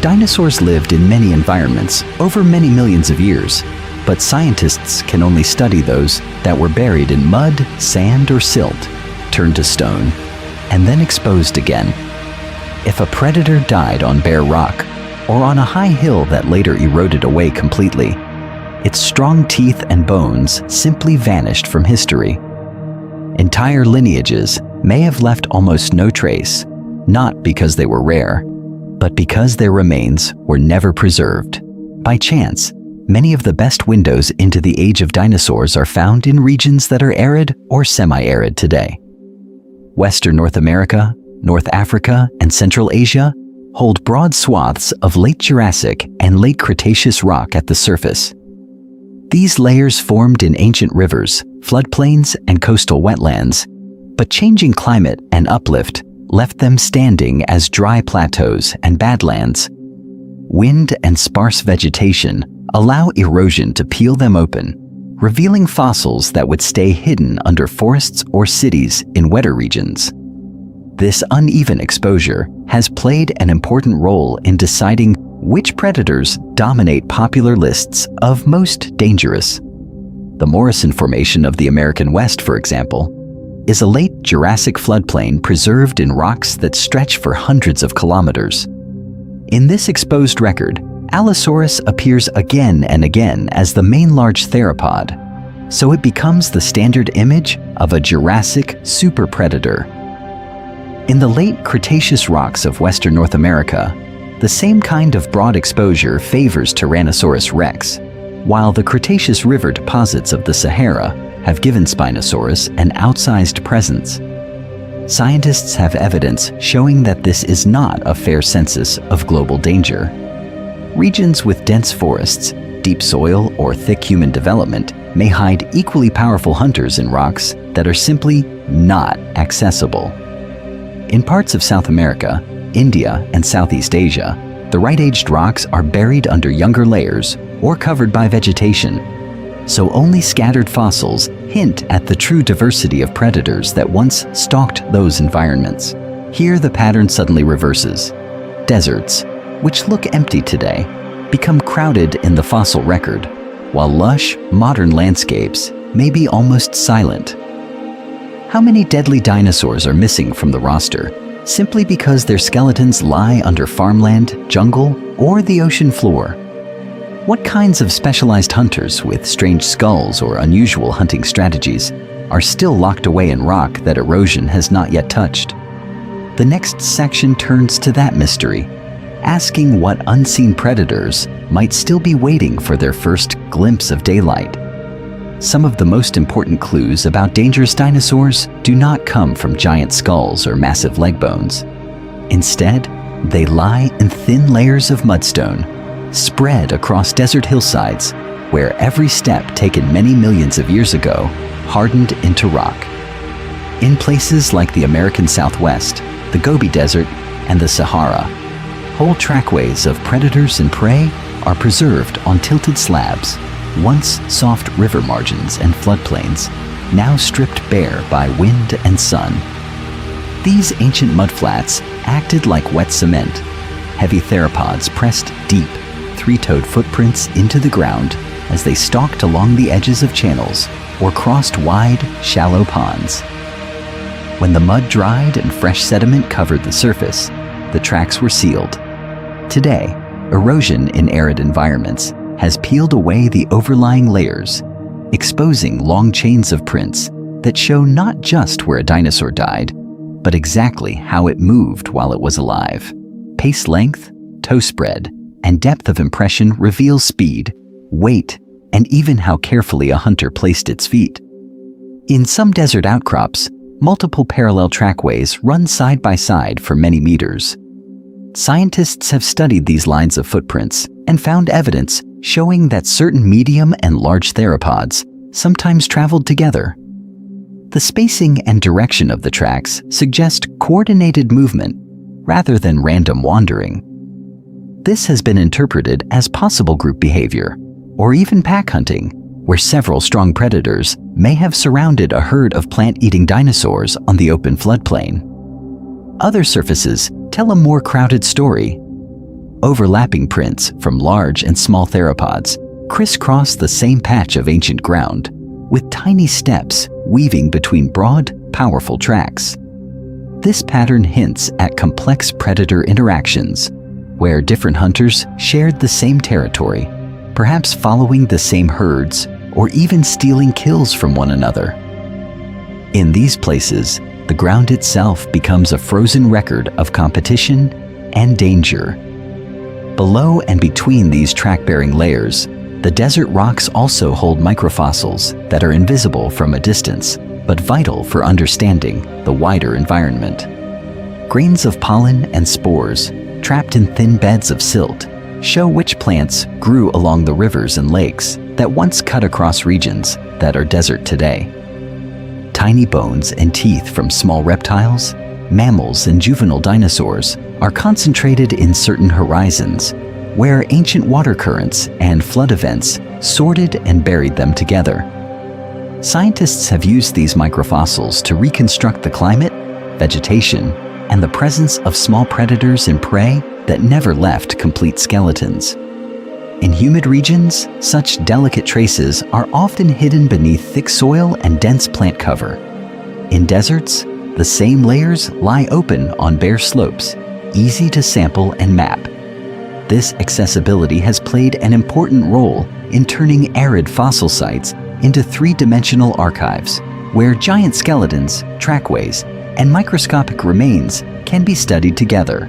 Dinosaurs lived in many environments over many millions of years, but scientists can only study those that were buried in mud, sand, or silt, turned to stone, and then exposed again. If a predator died on bare rock, or on a high hill that later eroded away completely, its strong teeth and bones simply vanished from history. Entire lineages may have left almost no trace, not because they were rare, but because their remains were never preserved. By chance, many of the best windows into the age of dinosaurs are found in regions that are arid or semi-arid today. Western North America, North Africa, and Central Asia hold broad swaths of late Jurassic and late Cretaceous rock at the surface. These layers formed in ancient rivers, floodplains, and coastal wetlands, but changing climate and uplift left them standing as dry plateaus and badlands. Wind and sparse vegetation allow erosion to peel them open, revealing fossils that would stay hidden under forests or cities in wetter regions. This uneven exposure has played an important role in deciding which predators dominate popular lists of most dangerous. The Morrison Formation of the American West, for example, is a late Jurassic floodplain preserved in rocks that stretch for hundreds of kilometers. In this exposed record, Allosaurus appears again and again as the main large theropod, so it becomes the standard image of a Jurassic super predator. In the late Cretaceous rocks of Western North America, the same kind of broad exposure favors Tyrannosaurus rex, while the Cretaceous river deposits of the Sahara have given Spinosaurus an outsized presence. Scientists have evidence showing that this is not a fair census of global danger. Regions with dense forests, deep soil, or thick human development may hide equally powerful hunters in rocks that are simply not accessible. In parts of South America, India, and Southeast Asia, the right-aged rocks are buried under younger layers or covered by vegetation, so only scattered fossils hint at the true diversity of predators that once stalked those environments. Here the pattern suddenly reverses. Deserts, which look empty today, become crowded in the fossil record, while lush, modern landscapes may be almost silent. How many deadly dinosaurs are missing from the roster simply because their skeletons lie under farmland, jungle, or the ocean floor? What kinds of specialized hunters with strange skulls or unusual hunting strategies are still locked away in rock that erosion has not yet touched? The next section turns to that mystery, asking what unseen predators might still be waiting for their first glimpse of daylight. Some of the most important clues about dangerous dinosaurs do not come from giant skulls or massive leg bones. Instead, they lie in thin layers of mudstone, spread across desert hillsides, where every step taken many millions of years ago hardened into rock. In places like the American Southwest, the Gobi Desert, and the Sahara, whole trackways of predators and prey are preserved on tilted slabs, once soft river margins and floodplains, now stripped bare by wind and sun. These ancient mudflats acted like wet cement. Heavy theropods pressed deep, three-toed footprints into the ground as they stalked along the edges of channels or crossed wide, shallow ponds. When the mud dried and fresh sediment covered the surface, the tracks were sealed. Today, erosion in arid environments has peeled away the overlying layers, exposing long chains of prints that show not just where a dinosaur died, but exactly how it moved while it was alive. Pace length, toe spread, and depth of impression reveal speed, weight, and even how carefully a hunter placed its feet. In some desert outcrops, multiple parallel trackways run side by side for many meters. Scientists have studied these lines of footprints and found evidence showing that certain medium and large theropods sometimes traveled together. The spacing and direction of the tracks suggest coordinated movement rather than random wandering. This has been interpreted as possible group behavior, or even pack hunting, where several strong predators may have surrounded a herd of plant-eating dinosaurs on the open floodplain. Other surfaces tell a more crowded story. Overlapping prints from large and small theropods crisscross the same patch of ancient ground, with tiny steps weaving between broad, powerful tracks. This pattern hints at complex predator interactions, where different hunters shared the same territory, perhaps following the same herds or even stealing kills from one another. In these places, the ground itself becomes a frozen record of competition and danger. Below and between these track-bearing layers, the desert rocks also hold microfossils that are invisible from a distance, but vital for understanding the wider environment. Grains of pollen and spores, trapped in thin beds of silt, show which plants grew along the rivers and lakes that once cut across regions that are desert today. Tiny bones and teeth from small reptiles, mammals, and juvenile dinosaurs are concentrated in certain horizons, where ancient water currents and flood events sorted and buried them together. Scientists have used these microfossils to reconstruct the climate, vegetation, and the presence of small predators and prey that never left complete skeletons. In humid regions, such delicate traces are often hidden beneath thick soil and dense plant cover. In deserts, the same layers lie open on bare slopes, easy to sample and map. This accessibility has played an important role in turning arid fossil sites into three-dimensional archives, where giant skeletons, trackways, and microscopic remains can be studied together.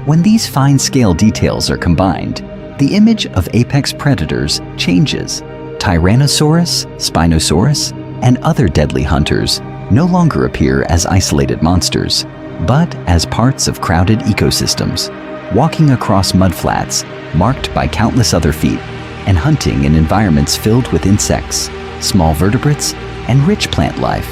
When these fine-scale details are combined, the image of apex predators changes. Tyrannosaurus, Spinosaurus, and other deadly hunters no longer appear as isolated monsters, but as parts of crowded ecosystems, walking across mudflats marked by countless other feet, and hunting in environments filled with insects, small vertebrates, and rich plant life.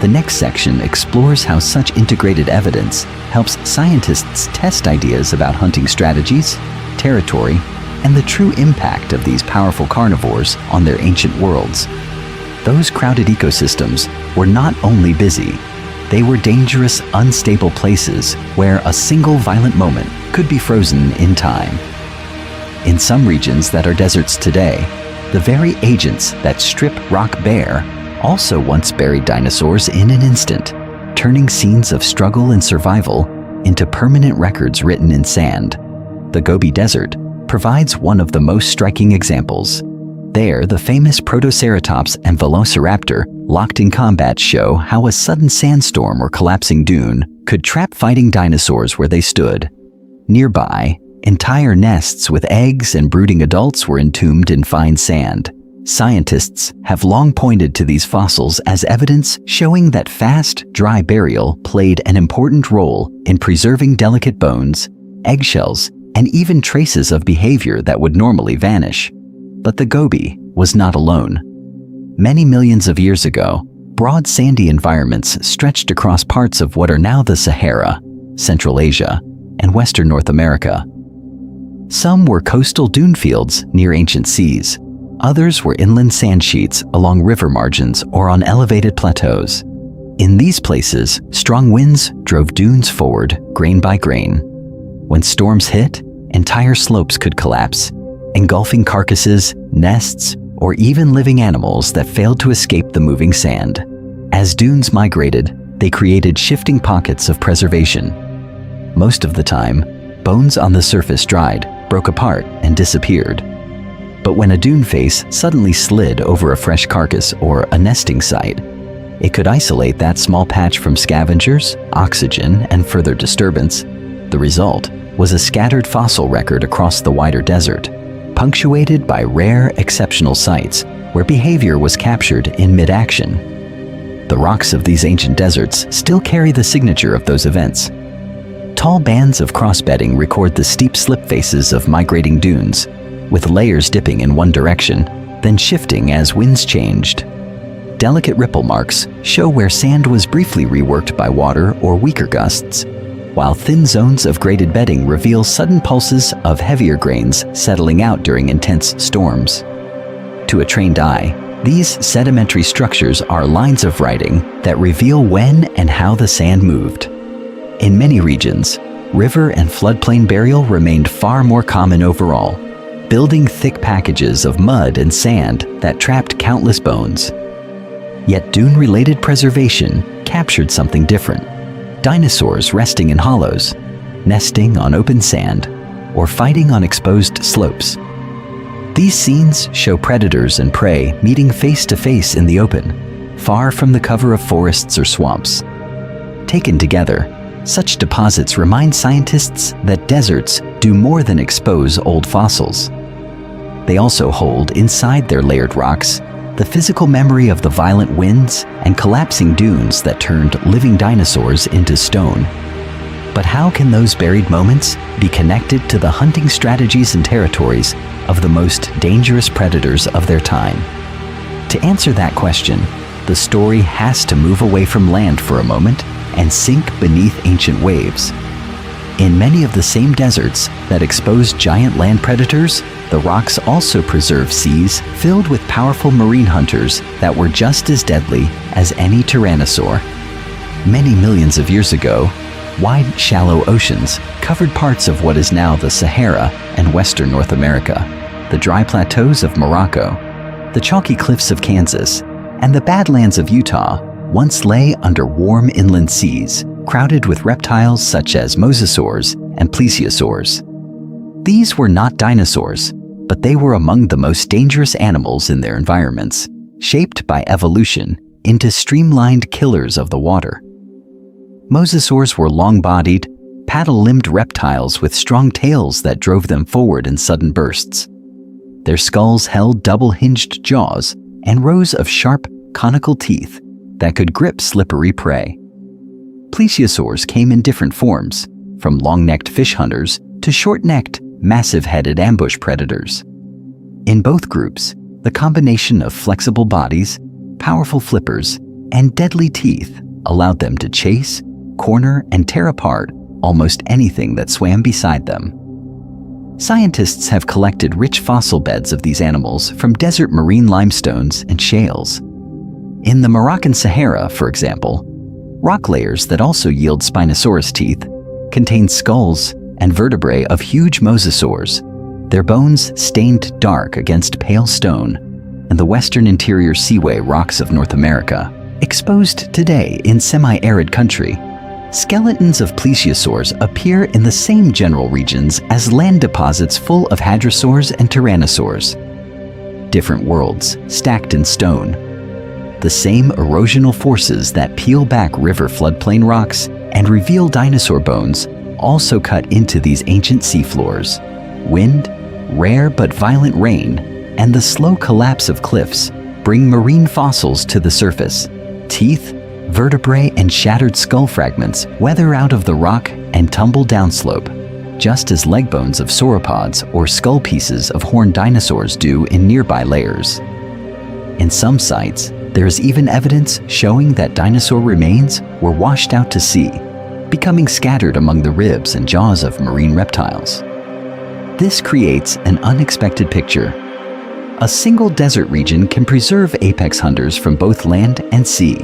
The next section explores how such integrated evidence helps scientists test ideas about hunting strategies, territory, and the true impact of these powerful carnivores on their ancient worlds. Those crowded ecosystems were not only busy, they were dangerous, unstable places where a single violent moment could be frozen in time. In some regions that are deserts today, the very agents that strip rock bare also once buried dinosaurs in an instant, turning scenes of struggle and survival into permanent records written in sand. The Gobi Desert provides one of the most striking examples. There, the famous Protoceratops and Velociraptor locked in combat show how a sudden sandstorm or collapsing dune could trap fighting dinosaurs where they stood. Nearby, entire nests with eggs and brooding adults were entombed in fine sand. Scientists have long pointed to these fossils as evidence showing that fast, dry burial played an important role in preserving delicate bones, eggshells, and even traces of behavior that would normally vanish. But the Gobi was not alone. Many millions of years ago, broad sandy environments stretched across parts of what are now the Sahara, Central Asia, and Western North America. Some were coastal dune fields near ancient seas. Others were inland sand sheets along river margins or on elevated plateaus. In these places, strong winds drove dunes forward, grain by grain. When storms hit, entire slopes could collapse, engulfing carcasses, nests, or even living animals that failed to escape the moving sand. As dunes migrated, they created shifting pockets of preservation. Most of the time, bones on the surface dried, broke apart, and disappeared. But when a dune face suddenly slid over a fresh carcass or a nesting site, it could isolate that small patch from scavengers, oxygen, and further disturbance. The result was a scattered fossil record across the wider desert, punctuated by rare, exceptional sites where behavior was captured in mid-action. The rocks of these ancient deserts still carry the signature of those events. Tall bands of crossbedding record the steep slip faces of migrating dunes, with layers dipping in one direction, then shifting as winds changed. Delicate ripple marks show where sand was briefly reworked by water or weaker gusts, while thin zones of graded bedding reveal sudden pulses of heavier grains settling out during intense storms. To a trained eye, these sedimentary structures are lines of writing that reveal when and how the sand moved. In many regions, river and floodplain burial remained far more common overall, building thick packages of mud and sand that trapped countless bones. Yet dune-related preservation captured something different. Dinosaurs resting in hollows, nesting on open sand, or fighting on exposed slopes. These scenes show predators and prey meeting face to face in the open, far from the cover of forests or swamps. Taken together, such deposits remind scientists that deserts do more than expose old fossils. They also hold inside their layered rocks the physical memory of the violent winds and collapsing dunes that turned living dinosaurs into stone. But how can those buried moments be connected to the hunting strategies and territories of the most dangerous predators of their time? To answer that question, the story has to move away from land for a moment and sink beneath ancient waves. In many of the same deserts that expose giant land predators, the rocks also preserve seas filled with powerful marine hunters that were just as deadly as any tyrannosaur. Many millions of years ago, wide, shallow oceans covered parts of what is now the Sahara and Western North America, the dry plateaus of Morocco, the chalky cliffs of Kansas, and the Badlands of Utah once lay under warm inland seas, crowded with reptiles such as mosasaurs and plesiosaurs. These were not dinosaurs, but they were among the most dangerous animals in their environments, shaped by evolution into streamlined killers of the water. Mosasaurs were long-bodied, paddle-limbed reptiles with strong tails that drove them forward in sudden bursts. Their skulls held double-hinged jaws and rows of sharp, conical teeth that could grip slippery prey. Plesiosaurs came in different forms, from long-necked fish hunters to short-necked, massive-headed ambush predators. In both groups, the combination of flexible bodies, powerful flippers, and deadly teeth allowed them to chase, corner, and tear apart almost anything that swam beside them. Scientists have collected rich fossil beds of these animals from desert marine limestones and shales. In the Moroccan Sahara, for example, rock layers that also yield Spinosaurus teeth contain skulls and vertebrae of huge mosasaurs, their bones stained dark against pale stone, and the western interior seaway rocks of North America. Exposed today in semi-arid country, skeletons of plesiosaurs appear in the same general regions as land deposits full of hadrosaurs and tyrannosaurs. Different worlds stacked in stone. The same erosional forces that peel back river floodplain rocks and reveal dinosaur bones also cut into these ancient seafloors. Wind, rare but violent rain, and the slow collapse of cliffs bring marine fossils to the surface. Teeth, vertebrae, and shattered skull fragments weather out of the rock and tumble downslope, just as leg bones of sauropods or skull pieces of horned dinosaurs do in nearby layers. In some sites, there is even evidence showing that dinosaur remains were washed out to sea, becoming scattered among the ribs and jaws of marine reptiles. This creates an unexpected picture. A single desert region can preserve apex hunters from both land and sea,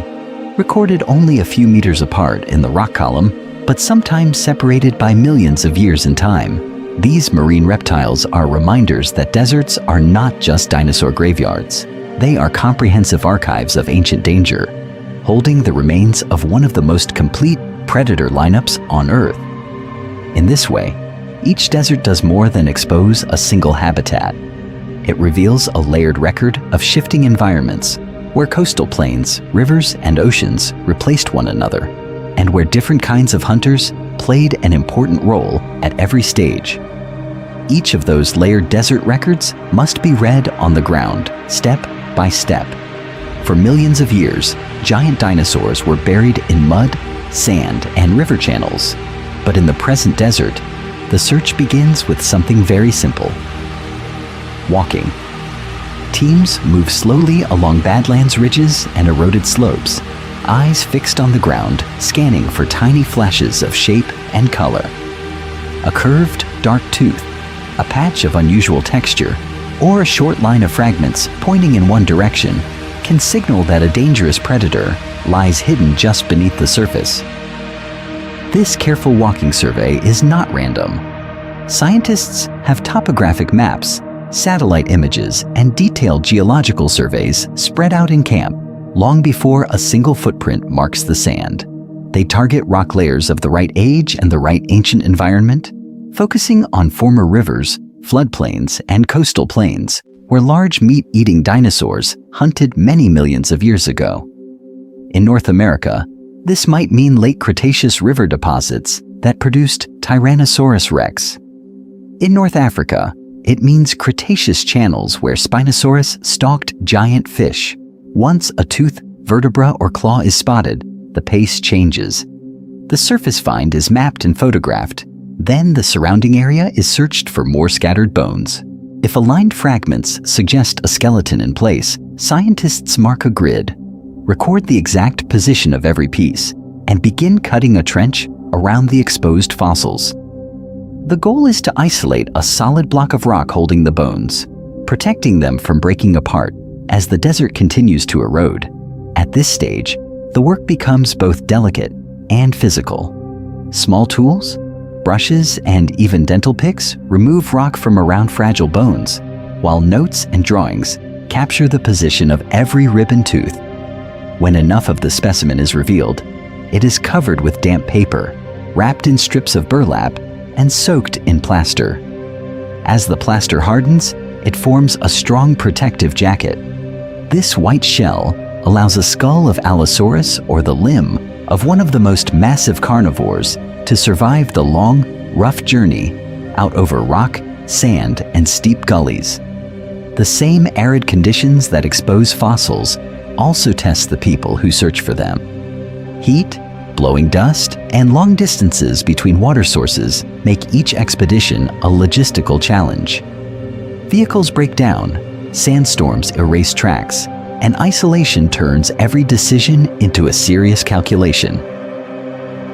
recorded only a few meters apart in the rock column, but sometimes separated by millions of years in time. These marine reptiles are reminders that deserts are not just dinosaur graveyards. They are comprehensive archives of ancient danger, holding the remains of one of the most complete predator lineups on Earth. In this way, each desert does more than expose a single habitat. It reveals a layered record of shifting environments, where coastal plains, rivers, and oceans replaced one another, and where different kinds of hunters played an important role at every stage. Each of those layered desert records must be read on the ground, step by step. For millions of years, giant dinosaurs were buried in mud, sand, and river channels. But in the present desert, the search begins with something very simple: walking. Teams move slowly along badlands ridges and eroded slopes, eyes fixed on the ground, scanning for tiny flashes of shape and color. A curved, dark tooth, a patch of unusual texture, or a short line of fragments pointing in one direction can signal that a dangerous predator lies hidden just beneath the surface. This careful walking survey is not random. Scientists have topographic maps, satellite images, and detailed geological surveys spread out in camp long before a single footprint marks the sand. They target rock layers of the right age and the right ancient environment, focusing on former rivers, floodplains, and coastal plains where large meat-eating dinosaurs hunted many millions of years ago. In North America, this might mean late Cretaceous river deposits that produced Tyrannosaurus rex. In North Africa, it means Cretaceous channels where Spinosaurus stalked giant fish. Once a tooth, vertebra, or claw is spotted, the pace changes. The surface find is mapped and photographed. Then the surrounding area is searched for more scattered bones. If aligned fragments suggest a skeleton in place, scientists mark a grid, record the exact position of every piece, and begin cutting a trench around the exposed fossils. The goal is to isolate a solid block of rock holding the bones, protecting them from breaking apart as the desert continues to erode. At this stage, the work becomes both delicate and physical. Small tools, brushes, and even dental picks remove rock from around fragile bones, while notes and drawings capture the position of every rib and tooth. When enough of the specimen is revealed, it is covered with damp paper, wrapped in strips of burlap, and soaked in plaster. As the plaster hardens, it forms a strong protective jacket. This white shell allows a skull of Allosaurus or the limb of one of the most massive carnivores to survive the long, rough journey out over rock, sand, and steep gullies. The same arid conditions that expose fossils also test the people who search for them. Heat, blowing dust, and long distances between water sources make each expedition a logistical challenge. Vehicles break down, sandstorms erase tracks, and isolation turns every decision into a serious calculation.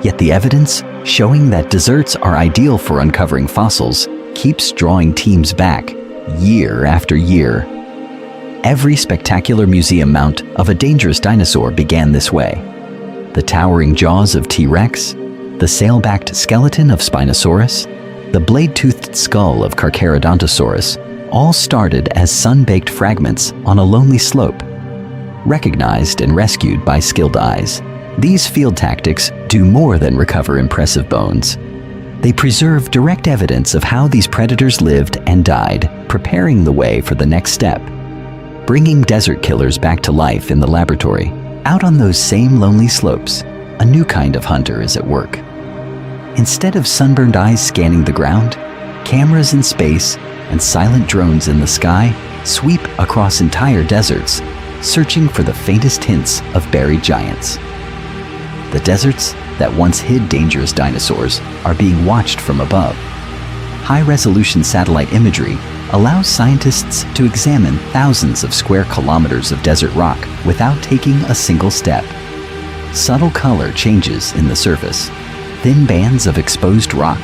Yet the evidence showing that deserts are ideal for uncovering fossils keeps drawing teams back year after year. Every spectacular museum mount of a dangerous dinosaur began this way. The towering jaws of T-Rex, the sail-backed skeleton of Spinosaurus, the blade-toothed skull of Carcharodontosaurus all started as sun-baked fragments on a lonely slope. Recognized and rescued by skilled eyes, these field tactics do more than recover impressive bones. They preserve direct evidence of how these predators lived and died, preparing the way for the next step. Bringing desert killers back to life in the laboratory, out on those same lonely slopes, a new kind of hunter is at work. Instead of sunburned eyes scanning the ground, cameras in space and silent drones in the sky sweep across entire deserts, searching for the faintest hints of buried giants. The deserts that once hid dangerous dinosaurs are being watched from above. High-resolution satellite imagery allows scientists to examine thousands of square kilometers of desert rock without taking a single step. Subtle color changes in the surface, thin bands of exposed rock,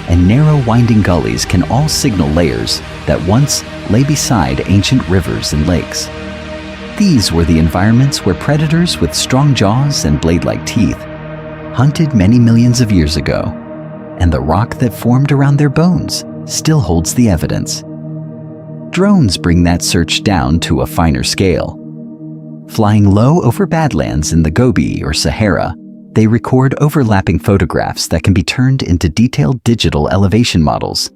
and narrow winding gullies can all signal layers that once lay beside ancient rivers and lakes. These were the environments where predators with strong jaws and blade-like teeth hunted many millions of years ago, and the rock that formed around their bones still holds the evidence. Drones bring that search down to a finer scale. Flying low over badlands in the Gobi or Sahara, they record overlapping photographs that can be turned into detailed digital elevation models.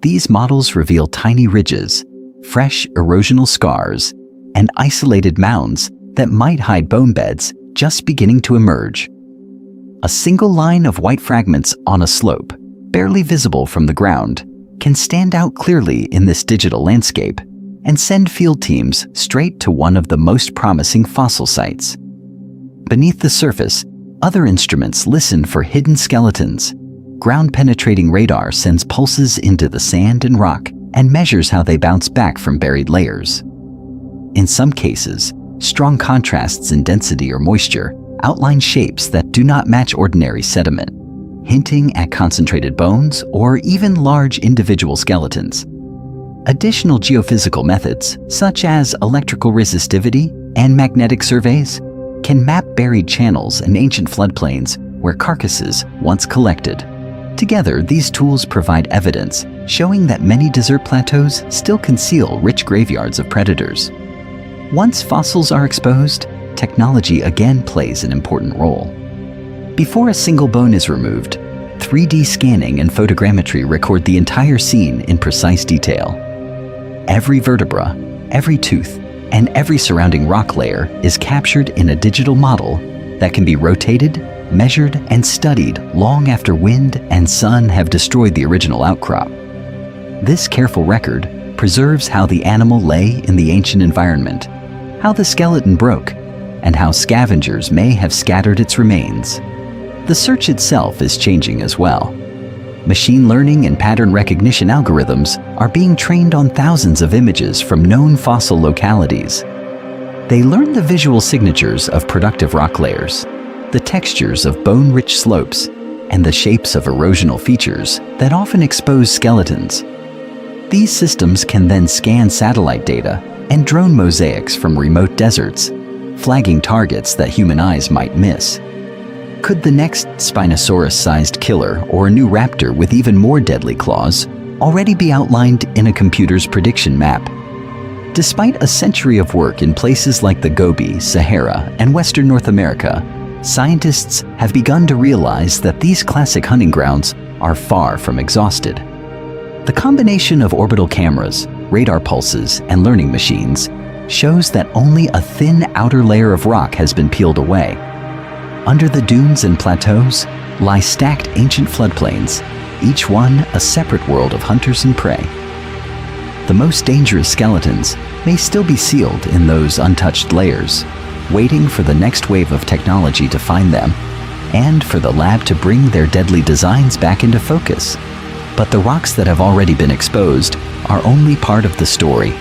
These models reveal tiny ridges, fresh erosional scars, and isolated mounds that might hide bone beds just beginning to emerge. A single line of white fragments on a slope, barely visible from the ground, can stand out clearly in this digital landscape and send field teams straight to one of the most promising fossil sites. Beneath the surface, other instruments listen for hidden skeletons. Ground-penetrating radar sends pulses into the sand and rock and measures how they bounce back from buried layers. In some cases, strong contrasts in density or moisture outline shapes that do not match ordinary sediment, hinting at concentrated bones or even large individual skeletons. Additional geophysical methods, such as electrical resistivity and magnetic surveys, can map buried channels and ancient floodplains where carcasses once collected. Together, these tools provide evidence showing that many desert plateaus still conceal rich graveyards of predators. Once fossils are exposed, technology again plays an important role. Before a single bone is removed, 3D scanning and photogrammetry record the entire scene in precise detail. Every vertebra, every tooth, and every surrounding rock layer is captured in a digital model that can be rotated, measured, and studied long after wind and sun have destroyed the original outcrop. This careful record preserves how the animal lay in the ancient environment, how the skeleton broke, and how scavengers may have scattered its remains. The search itself is changing as well. Machine learning and pattern recognition algorithms are being trained on thousands of images from known fossil localities. They learn the visual signatures of productive rock layers, the textures of bone-rich slopes, and the shapes of erosional features that often expose skeletons. These systems can then scan satellite data and drone mosaics from remote deserts, flagging targets that human eyes might miss. Could the next Spinosaurus-sized killer or a new raptor with even more deadly claws already be outlined in a computer's prediction map? Despite a century of work in places like the Gobi, Sahara, and Western North America, scientists have begun to realize that these classic hunting grounds are far from exhausted. The combination of orbital cameras, radar pulses, and learning machines shows that only a thin outer layer of rock has been peeled away. Under the dunes and plateaus lie stacked ancient floodplains, each one a separate world of hunters and prey. The most dangerous skeletons may still be sealed in those untouched layers, waiting for the next wave of technology to find them, and for the lab to bring their deadly designs back into focus. But the rocks that have already been exposed are only part of the story.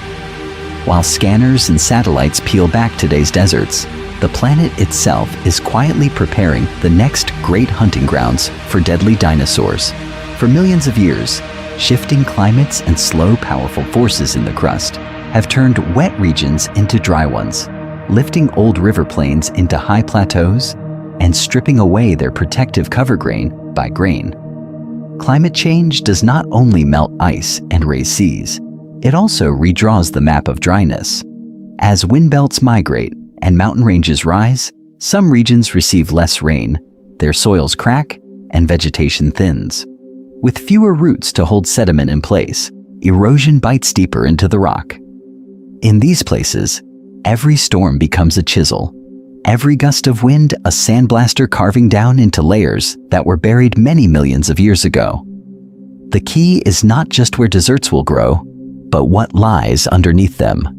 While scanners and satellites peel back today's deserts, the planet itself is quietly preparing the next great hunting grounds for deadly dinosaurs. For millions of years, shifting climates and slow, powerful forces in the crust have turned wet regions into dry ones, lifting old river plains into high plateaus and stripping away their protective cover grain by grain. Climate change does not only melt ice and raise seas, it also redraws the map of dryness. As wind belts migrate and mountain ranges rise, some regions receive less rain, their soils crack, and vegetation thins. With fewer roots to hold sediment in place, erosion bites deeper into the rock. In these places, every storm becomes a chisel, every gust of wind a sandblaster carving down into layers that were buried many millions of years ago. The key is not just where deserts will grow, but what lies underneath them.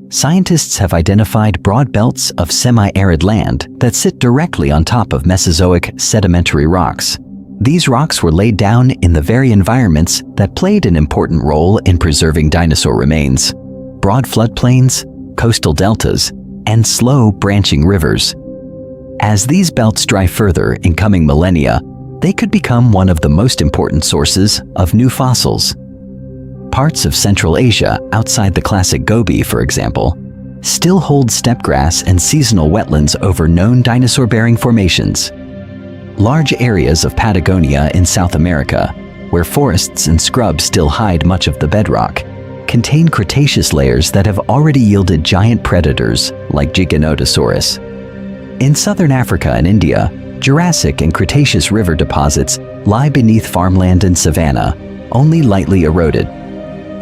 Scientists have identified broad belts of semi-arid land that sit directly on top of Mesozoic sedimentary rocks. These rocks were laid down in the very environments that played an important role in preserving dinosaur remains: broad floodplains, coastal deltas, and slow branching rivers. As these belts dry further in coming millennia, they could become one of the most important sources of new fossils. Parts of Central Asia outside the classic Gobi, for example, still hold steppe-grass and seasonal wetlands over known dinosaur-bearing formations. Large areas of Patagonia in South America, where forests and scrubs still hide much of the bedrock, contain Cretaceous layers that have already yielded giant predators like Giganotosaurus. In southern Africa and India, Jurassic and Cretaceous river deposits lie beneath farmland and savanna, only lightly eroded.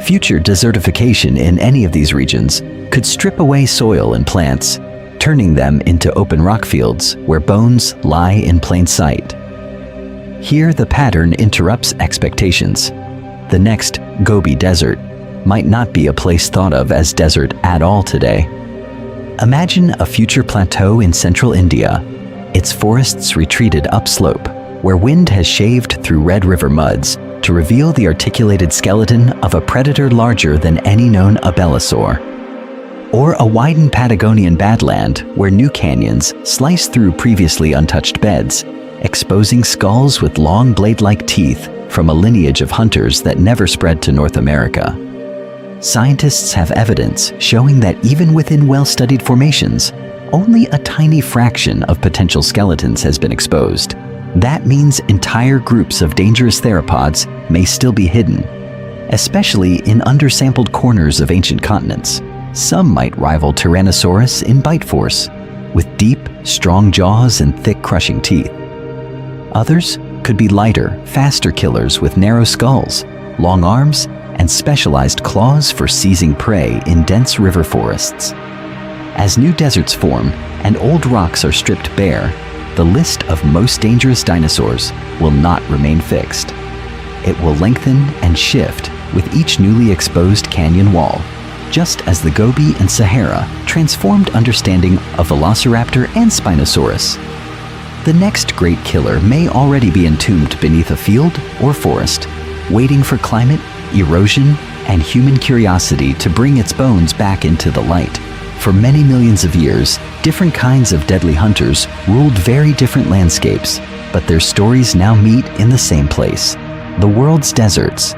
Future desertification in any of these regions could strip away soil and plants, turning them into open rock fields where bones lie in plain sight. Here the pattern interrupts expectations. The next Gobi Desert might not be a place thought of as desert at all today. Imagine a future plateau in central India, its forests retreated upslope, where wind has shaved through Red River muds to reveal the articulated skeleton of a predator larger than any known abelisaur. Or a widened Patagonian badland where new canyons slice through previously untouched beds, exposing skulls with long blade-like teeth from a lineage of hunters that never spread to North America. Scientists have evidence showing that even within well-studied formations, only a tiny fraction of potential skeletons has been exposed. That means entire groups of dangerous theropods may still be hidden, especially in undersampled corners of ancient continents. Some might rival Tyrannosaurus in bite force, with deep, strong jaws and thick, crushing teeth. Others could be lighter, faster killers with narrow skulls, long arms, and specialized claws for seizing prey in dense river forests. As new deserts form and old rocks are stripped bare, the list of most dangerous dinosaurs will not remain fixed. It will lengthen and shift with each newly exposed canyon wall, just as the Gobi and Sahara transformed understanding of Velociraptor and Spinosaurus. The next great killer may already be entombed beneath a field or forest, waiting for climate, erosion, and human curiosity to bring its bones back into the light. For many millions of years, different kinds of deadly hunters ruled very different landscapes, but their stories now meet in the same place, the world's deserts.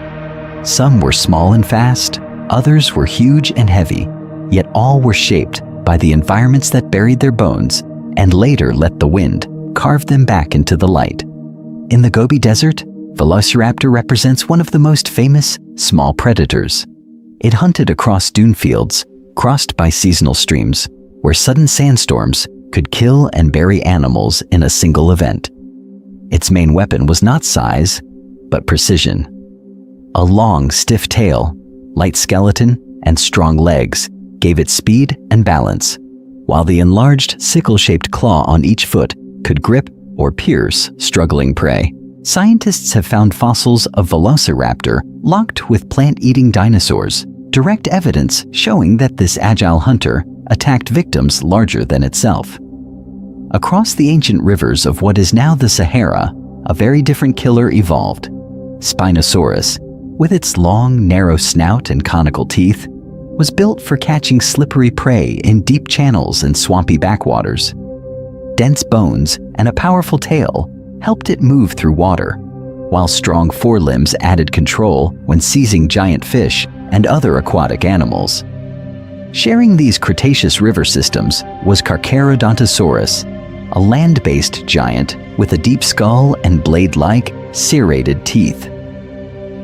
Some were small and fast, others were huge and heavy, yet all were shaped by the environments that buried their bones and later let the wind carve them back into the light. In the Gobi Desert, Velociraptor represents one of the most famous small predators. It hunted across dune fields, crossed by seasonal streams, where sudden sandstorms could kill and bury animals in a single event. Its main weapon was not size, but precision. A long, stiff tail, light skeleton, and strong legs gave it speed and balance, while the enlarged sickle-shaped claw on each foot could grip or pierce struggling prey. Scientists have found fossils of Velociraptor locked with plant-eating dinosaurs, direct evidence showing that this agile hunter attacked victims larger than itself. Across the ancient rivers of what is now the Sahara, a very different killer evolved. Spinosaurus, with its long, narrow snout and conical teeth, was built for catching slippery prey in deep channels and swampy backwaters. Dense bones and a powerful tail helped it move through water, while strong forelimbs added control when seizing giant fish and other aquatic animals. Sharing these Cretaceous river systems was Carcharodontosaurus, a land-based giant with a deep skull and blade-like, serrated teeth.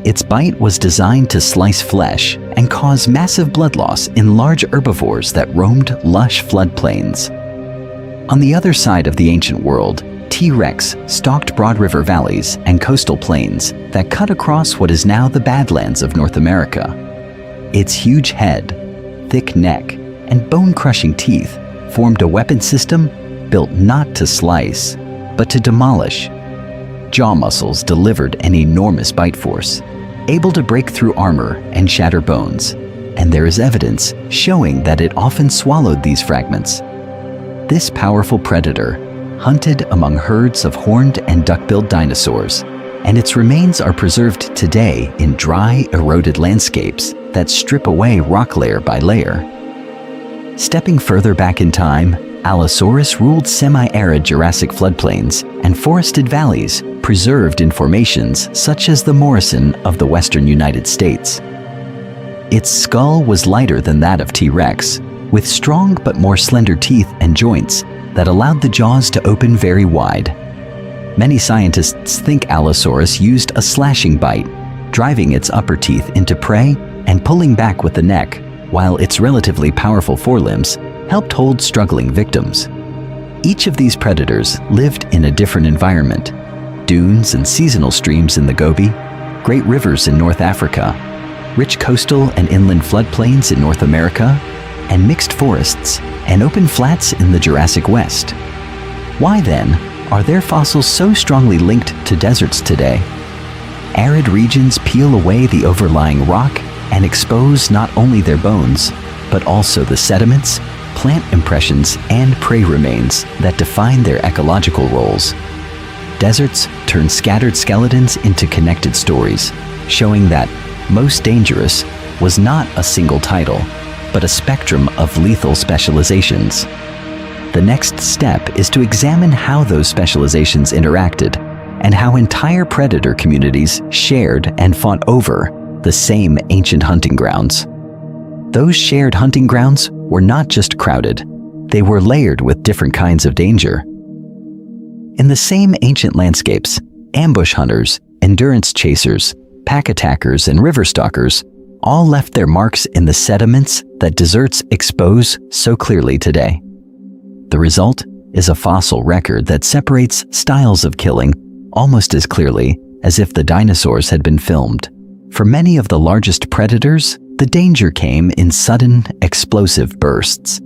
Its bite was designed to slice flesh and cause massive blood loss in large herbivores that roamed lush floodplains. On the other side of the ancient world, T-Rex stalked broad river valleys and coastal plains that cut across what is now the Badlands of North America. Its huge head, thick neck, and bone-crushing teeth formed a weapon system built not to slice, but to demolish. Jaw muscles delivered an enormous bite force, able to break through armor and shatter bones, and there is evidence showing that it often swallowed these fragments. This powerful predator hunted among herds of horned and duck-billed dinosaurs, and its remains are preserved today in dry, eroded landscapes that strip away rock layer by layer. Stepping further back in time, Allosaurus ruled semi-arid Jurassic floodplains and forested valleys preserved in formations such as the Morrison of the western United States. Its skull was lighter than that of T-Rex, with strong but more slender teeth and joints that allowed the jaws to open very wide. Many scientists think Allosaurus used a slashing bite, driving its upper teeth into prey and pulling back with the neck, while its relatively powerful forelimbs helped hold struggling victims. Each of these predators lived in a different environment: dunes and seasonal streams in the Gobi, great rivers in North Africa, rich coastal and inland floodplains in North America, and mixed forests and open flats in the Jurassic West. Why then are their fossils so strongly linked to deserts today? Arid regions peel away the overlying rock and expose not only their bones, but also the sediments, plant impressions, and prey remains that define their ecological roles. Deserts turn scattered skeletons into connected stories, showing that most dangerous was not a single title, but a spectrum of lethal specializations. The next step is to examine how those specializations interacted and how entire predator communities shared and fought over the same ancient hunting grounds. Those shared hunting grounds were not just crowded, they were layered with different kinds of danger. In the same ancient landscapes, ambush hunters, endurance chasers, pack attackers, and river stalkers all left their marks in the sediments that deserts expose so clearly today. The result is a fossil record that separates styles of killing almost as clearly as if the dinosaurs had been filmed. For many of the largest predators, the danger came in sudden, explosive bursts.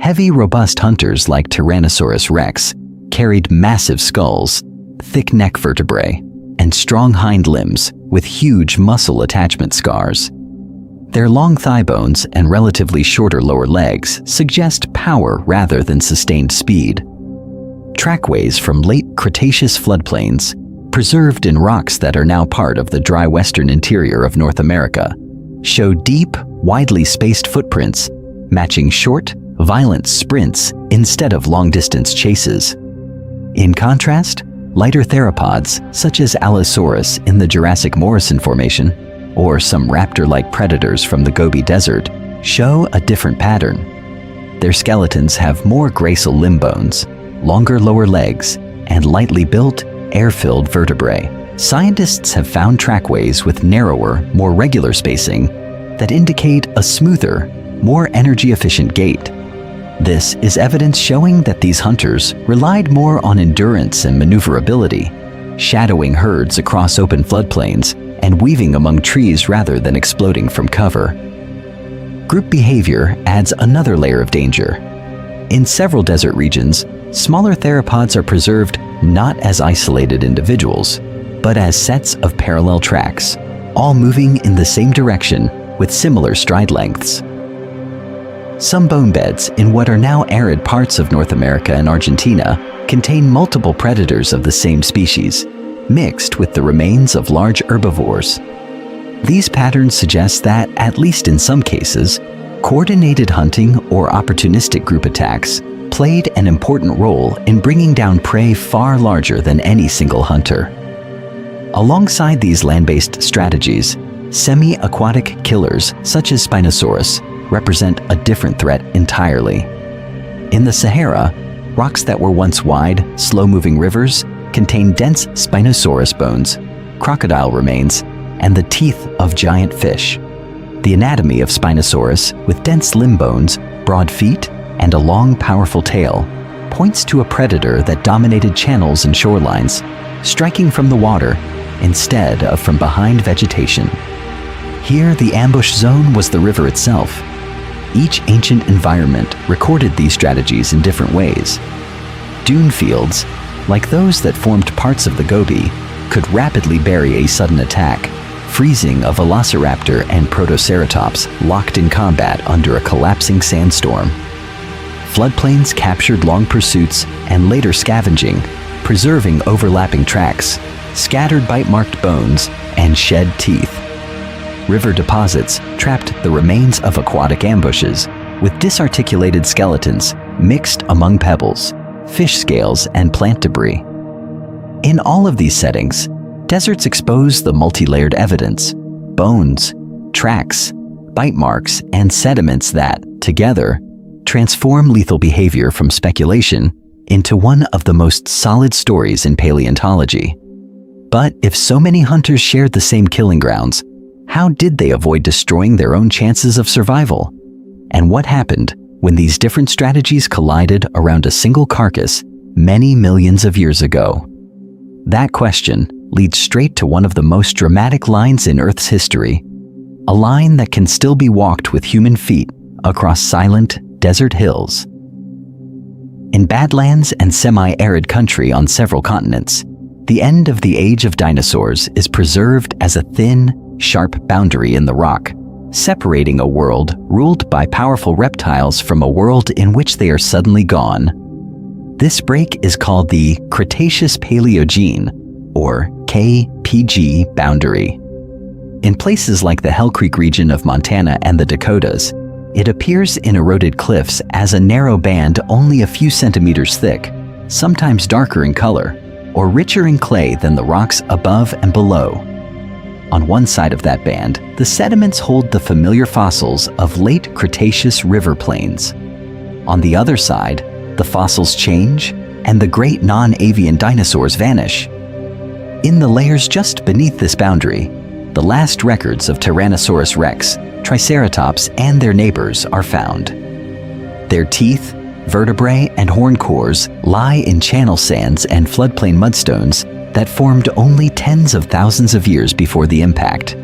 Heavy, robust hunters like Tyrannosaurus rex carried massive skulls, thick neck vertebrae, and strong hind limbs with huge muscle attachment scars. Their long thigh bones and relatively shorter lower legs suggest power rather than sustained speed. Trackways from late Cretaceous floodplains, preserved in rocks that are now part of the dry western interior of North America, show deep, widely spaced footprints, matching short, violent sprints instead of long-distance chases. In contrast, lighter theropods, such as Allosaurus in the Jurassic Morrison Formation, or some raptor-like predators from the Gobi Desert, show a different pattern. Their skeletons have more gracile limb bones, longer lower legs, and lightly built, air-filled vertebrae. Scientists have found trackways with narrower, more regular spacing that indicate a smoother, more energy-efficient gait. This is evidence showing that these hunters relied more on endurance and maneuverability, shadowing herds across open floodplains and weaving among trees rather than exploding from cover. Group behavior adds another layer of danger. In several desert regions, smaller theropods are preserved not as isolated individuals, but as sets of parallel tracks, all moving in the same direction with similar stride lengths. Some bone beds in what are now arid parts of North America and Argentina contain multiple predators of the same species, mixed with the remains of large herbivores. These patterns suggest that, at least in some cases, coordinated hunting or opportunistic group attacks played an important role in bringing down prey far larger than any single hunter. Alongside these land-based strategies, semi-aquatic killers such as Spinosaurus represent a different threat entirely. In the Sahara, rocks that were once wide, slow-moving rivers contain dense Spinosaurus bones, crocodile remains, and the teeth of giant fish. The anatomy of Spinosaurus, with dense limb bones, broad feet, and a long, powerful tail, points to a predator that dominated channels and shorelines, striking from the water instead of from behind vegetation. Here, the ambush zone was the river itself. Each ancient environment recorded these strategies in different ways. Dune fields, like those that formed parts of the Gobi, could rapidly bury a sudden attack, freezing a velociraptor and protoceratops locked in combat under a collapsing sandstorm. Floodplains captured long pursuits and later scavenging, preserving overlapping tracks, scattered bite-marked bones, and shed teeth. River deposits trapped the remains of aquatic ambushes, with disarticulated skeletons mixed among pebbles, fish scales, and plant debris. In all of these settings, deserts expose the multi-layered evidence, bones, tracks, bite marks, and sediments that, together, transform lethal behavior from speculation into one of the most solid stories in paleontology. But if so many hunters shared the same killing grounds, how did they avoid destroying their own chances of survival? And what happened when these different strategies collided around a single carcass many millions of years ago? That question leads straight to one of the most dramatic lines in Earth's history, a line that can still be walked with human feet across silent desert hills. In badlands and semi-arid country on several continents, the end of the age of dinosaurs is preserved as a thin, sharp boundary in the rock, separating a world ruled by powerful reptiles from a world in which they are suddenly gone. This break is called the Cretaceous-Paleogene, or KPG boundary. In places like the Hell Creek region of Montana and the Dakotas, it appears in eroded cliffs as a narrow band only a few centimeters thick, sometimes darker in color, or richer in clay than the rocks above and below. On one side of that band, the sediments hold the familiar fossils of late Cretaceous river plains. On the other side, the fossils change, and the great non-avian dinosaurs vanish. In the layers just beneath this boundary, the last records of Tyrannosaurus rex, Triceratops, and their neighbors are found. Their teeth, vertebrae, and horn cores lie in channel sands and floodplain mudstones that formed only tens of thousands of years before the impact.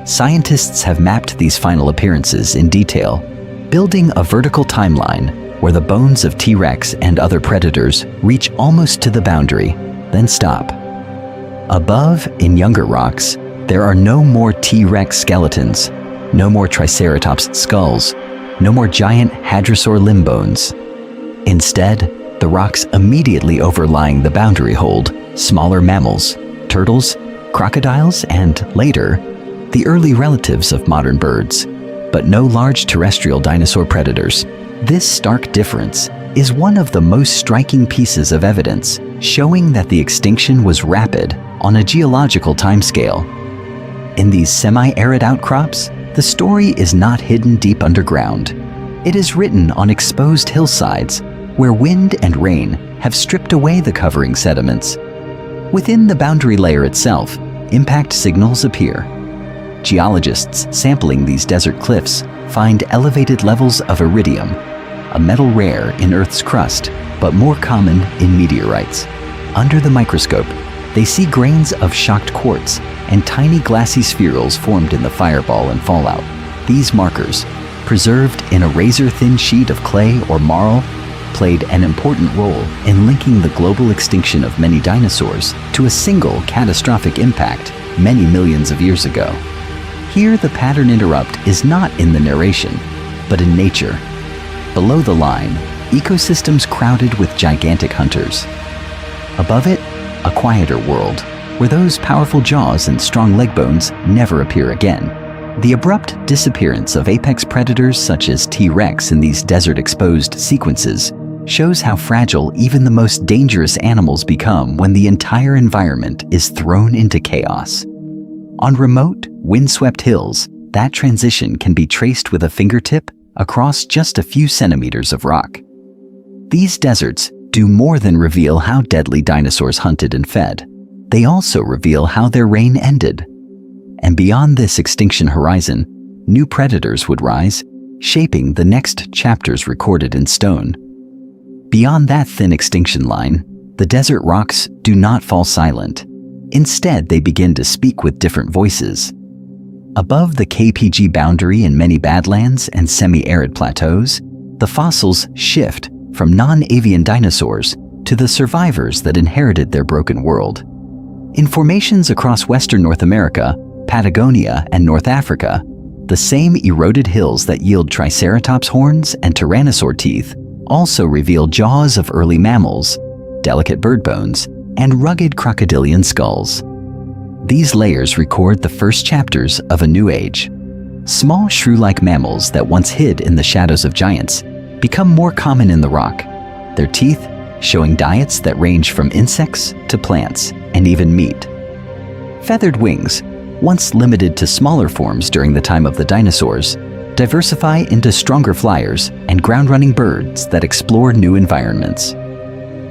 Scientists have mapped these final appearances in detail, building a vertical timeline where the bones of T-Rex and other predators reach almost to the boundary, then stop. Above, in younger rocks, there are no more T-Rex skeletons, no more Triceratops skulls, no more giant hadrosaur limb bones. Instead, the rocks immediately overlying the boundary hold smaller mammals, turtles, crocodiles, and, later, the early relatives of modern birds, but no large terrestrial dinosaur predators. This stark difference is one of the most striking pieces of evidence showing that the extinction was rapid on a geological timescale. In these semi-arid outcrops, the story is not hidden deep underground. It is written on exposed hillsides where wind and rain have stripped away the covering sediments. Within the boundary layer itself, impact signals appear. Geologists sampling these desert cliffs find elevated levels of iridium, a metal rare in Earth's crust, but more common in meteorites. Under the microscope, they see grains of shocked quartz and tiny glassy spherules formed in the fireball and fallout. These markers, preserved in a razor-thin sheet of clay or marl, played an important role in linking the global extinction of many dinosaurs to a single catastrophic impact many millions of years ago. Here, the pattern interrupt is not in the narration, but in nature. Below the line, ecosystems crowded with gigantic hunters. Above it, a quieter world, where those powerful jaws and strong leg bones never appear again. The abrupt disappearance of apex predators such as T-Rex in these desert-exposed sequences shows how fragile even the most dangerous animals become when the entire environment is thrown into chaos. On remote, windswept hills, that transition can be traced with a fingertip across just a few centimeters of rock. These deserts do more than reveal how deadly dinosaurs hunted and fed. They also reveal how their reign ended. And beyond this extinction horizon, new predators would rise, shaping the next chapters recorded in stone. Beyond that thin extinction line, the desert rocks do not fall silent. Instead, they begin to speak with different voices. Above the KPG boundary in many badlands and semi-arid plateaus, the fossils shift from non-avian dinosaurs to the survivors that inherited their broken world. In formations across western North America, Patagonia, and North Africa, the same eroded hills that yield Triceratops horns and Tyrannosaur teeth also reveal jaws of early mammals, delicate bird bones, and rugged crocodilian skulls. These layers record the first chapters of a new age. Small shrew-like mammals that once hid in the shadows of giants become more common in the rock, their teeth showing diets that range from insects to plants and even meat. Feathered wings, once limited to smaller forms during the time of the dinosaurs, diversify into stronger flyers and ground-running birds that explore new environments.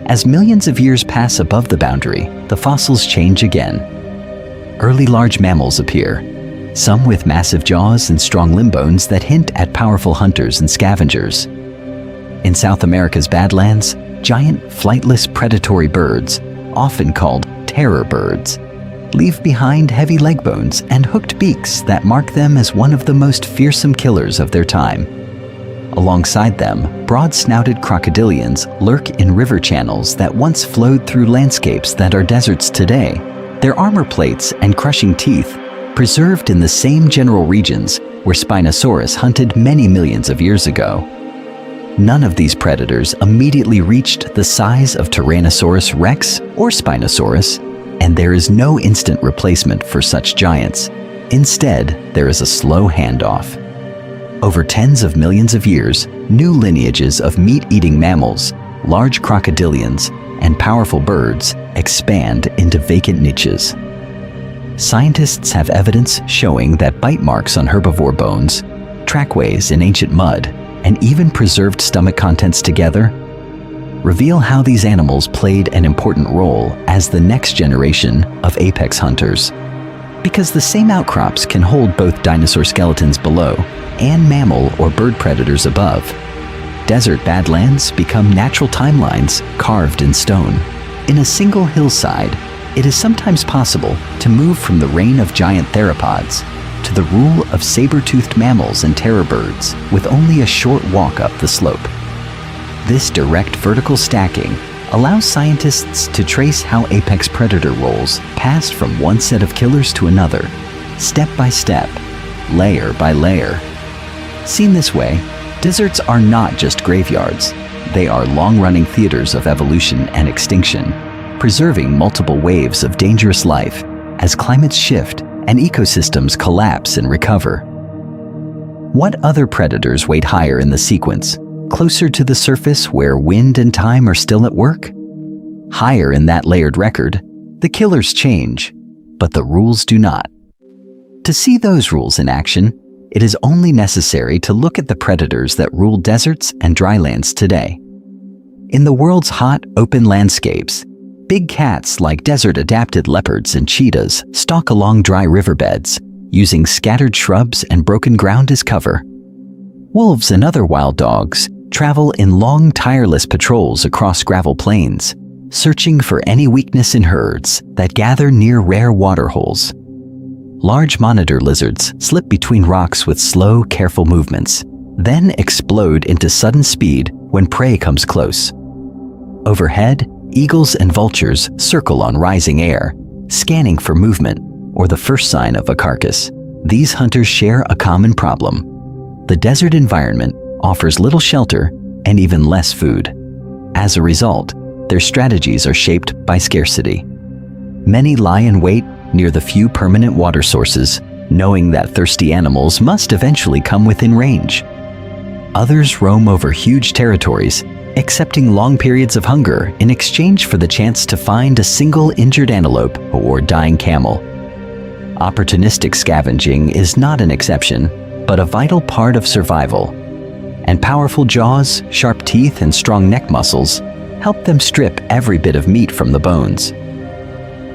As millions of years pass above the boundary, the fossils change again. Early large mammals appear, some with massive jaws and strong limb bones that hint at powerful hunters and scavengers. In South America's badlands, giant flightless predatory birds, often called terror birds, leave behind heavy leg bones and hooked beaks that mark them as one of the most fearsome killers of their time. Alongside them, broad-snouted crocodilians lurk in river channels that once flowed through landscapes that are deserts today, their armor plates and crushing teeth preserved in the same general regions where Spinosaurus hunted many millions of years ago. None of these predators immediately reached the size of Tyrannosaurus rex or Spinosaurus, and there is no instant replacement for such giants. Instead, there is a slow handoff. Over tens of millions of years, new lineages of meat-eating mammals, large crocodilians, and powerful birds expand into vacant niches. Scientists have evidence showing that bite marks on herbivore bones, trackways in ancient mud, and even preserved stomach contents together reveal how these animals played an important role as the next generation of apex hunters. Because the same outcrops can hold both dinosaur skeletons below and mammal or bird predators above, desert badlands become natural timelines carved in stone. In a single hillside, it is sometimes possible to move from the reign of giant theropods to the rule of saber-toothed mammals and terror birds with only a short walk up the slope. This direct vertical stacking allows scientists to trace how apex predator roles passed from one set of killers to another, step by step, layer by layer. Seen this way, deserts are not just graveyards. They are long-running theaters of evolution and extinction, preserving multiple waves of dangerous life as climates shift and ecosystems collapse and recover. What other predators wait higher in the sequence, closer to the surface where wind and time are still at work? Higher in that layered record, the killers change, but the rules do not. To see those rules in action, it is only necessary to look at the predators that rule deserts and drylands today. In the world's hot, open landscapes, big cats like desert-adapted leopards and cheetahs stalk along dry riverbeds, using scattered shrubs and broken ground as cover. Wolves and other wild dogs travel in long, tireless patrols across gravel plains, searching for any weakness in herds that gather near rare waterholes. Large monitor lizards slip between rocks with slow, careful movements, then explode into sudden speed when prey comes close. Overhead, eagles and vultures circle on rising air, scanning for movement or the first sign of a carcass. These hunters share a common problem. The desert environment offers little shelter and even less food. As a result, their strategies are shaped by scarcity. Many lie in wait near the few permanent water sources, knowing that thirsty animals must eventually come within range. Others roam over huge territories, accepting long periods of hunger in exchange for the chance to find a single injured antelope or dying camel. Opportunistic scavenging is not an exception, but a vital part of survival. And powerful jaws, sharp teeth, and strong neck muscles help them strip every bit of meat from the bones.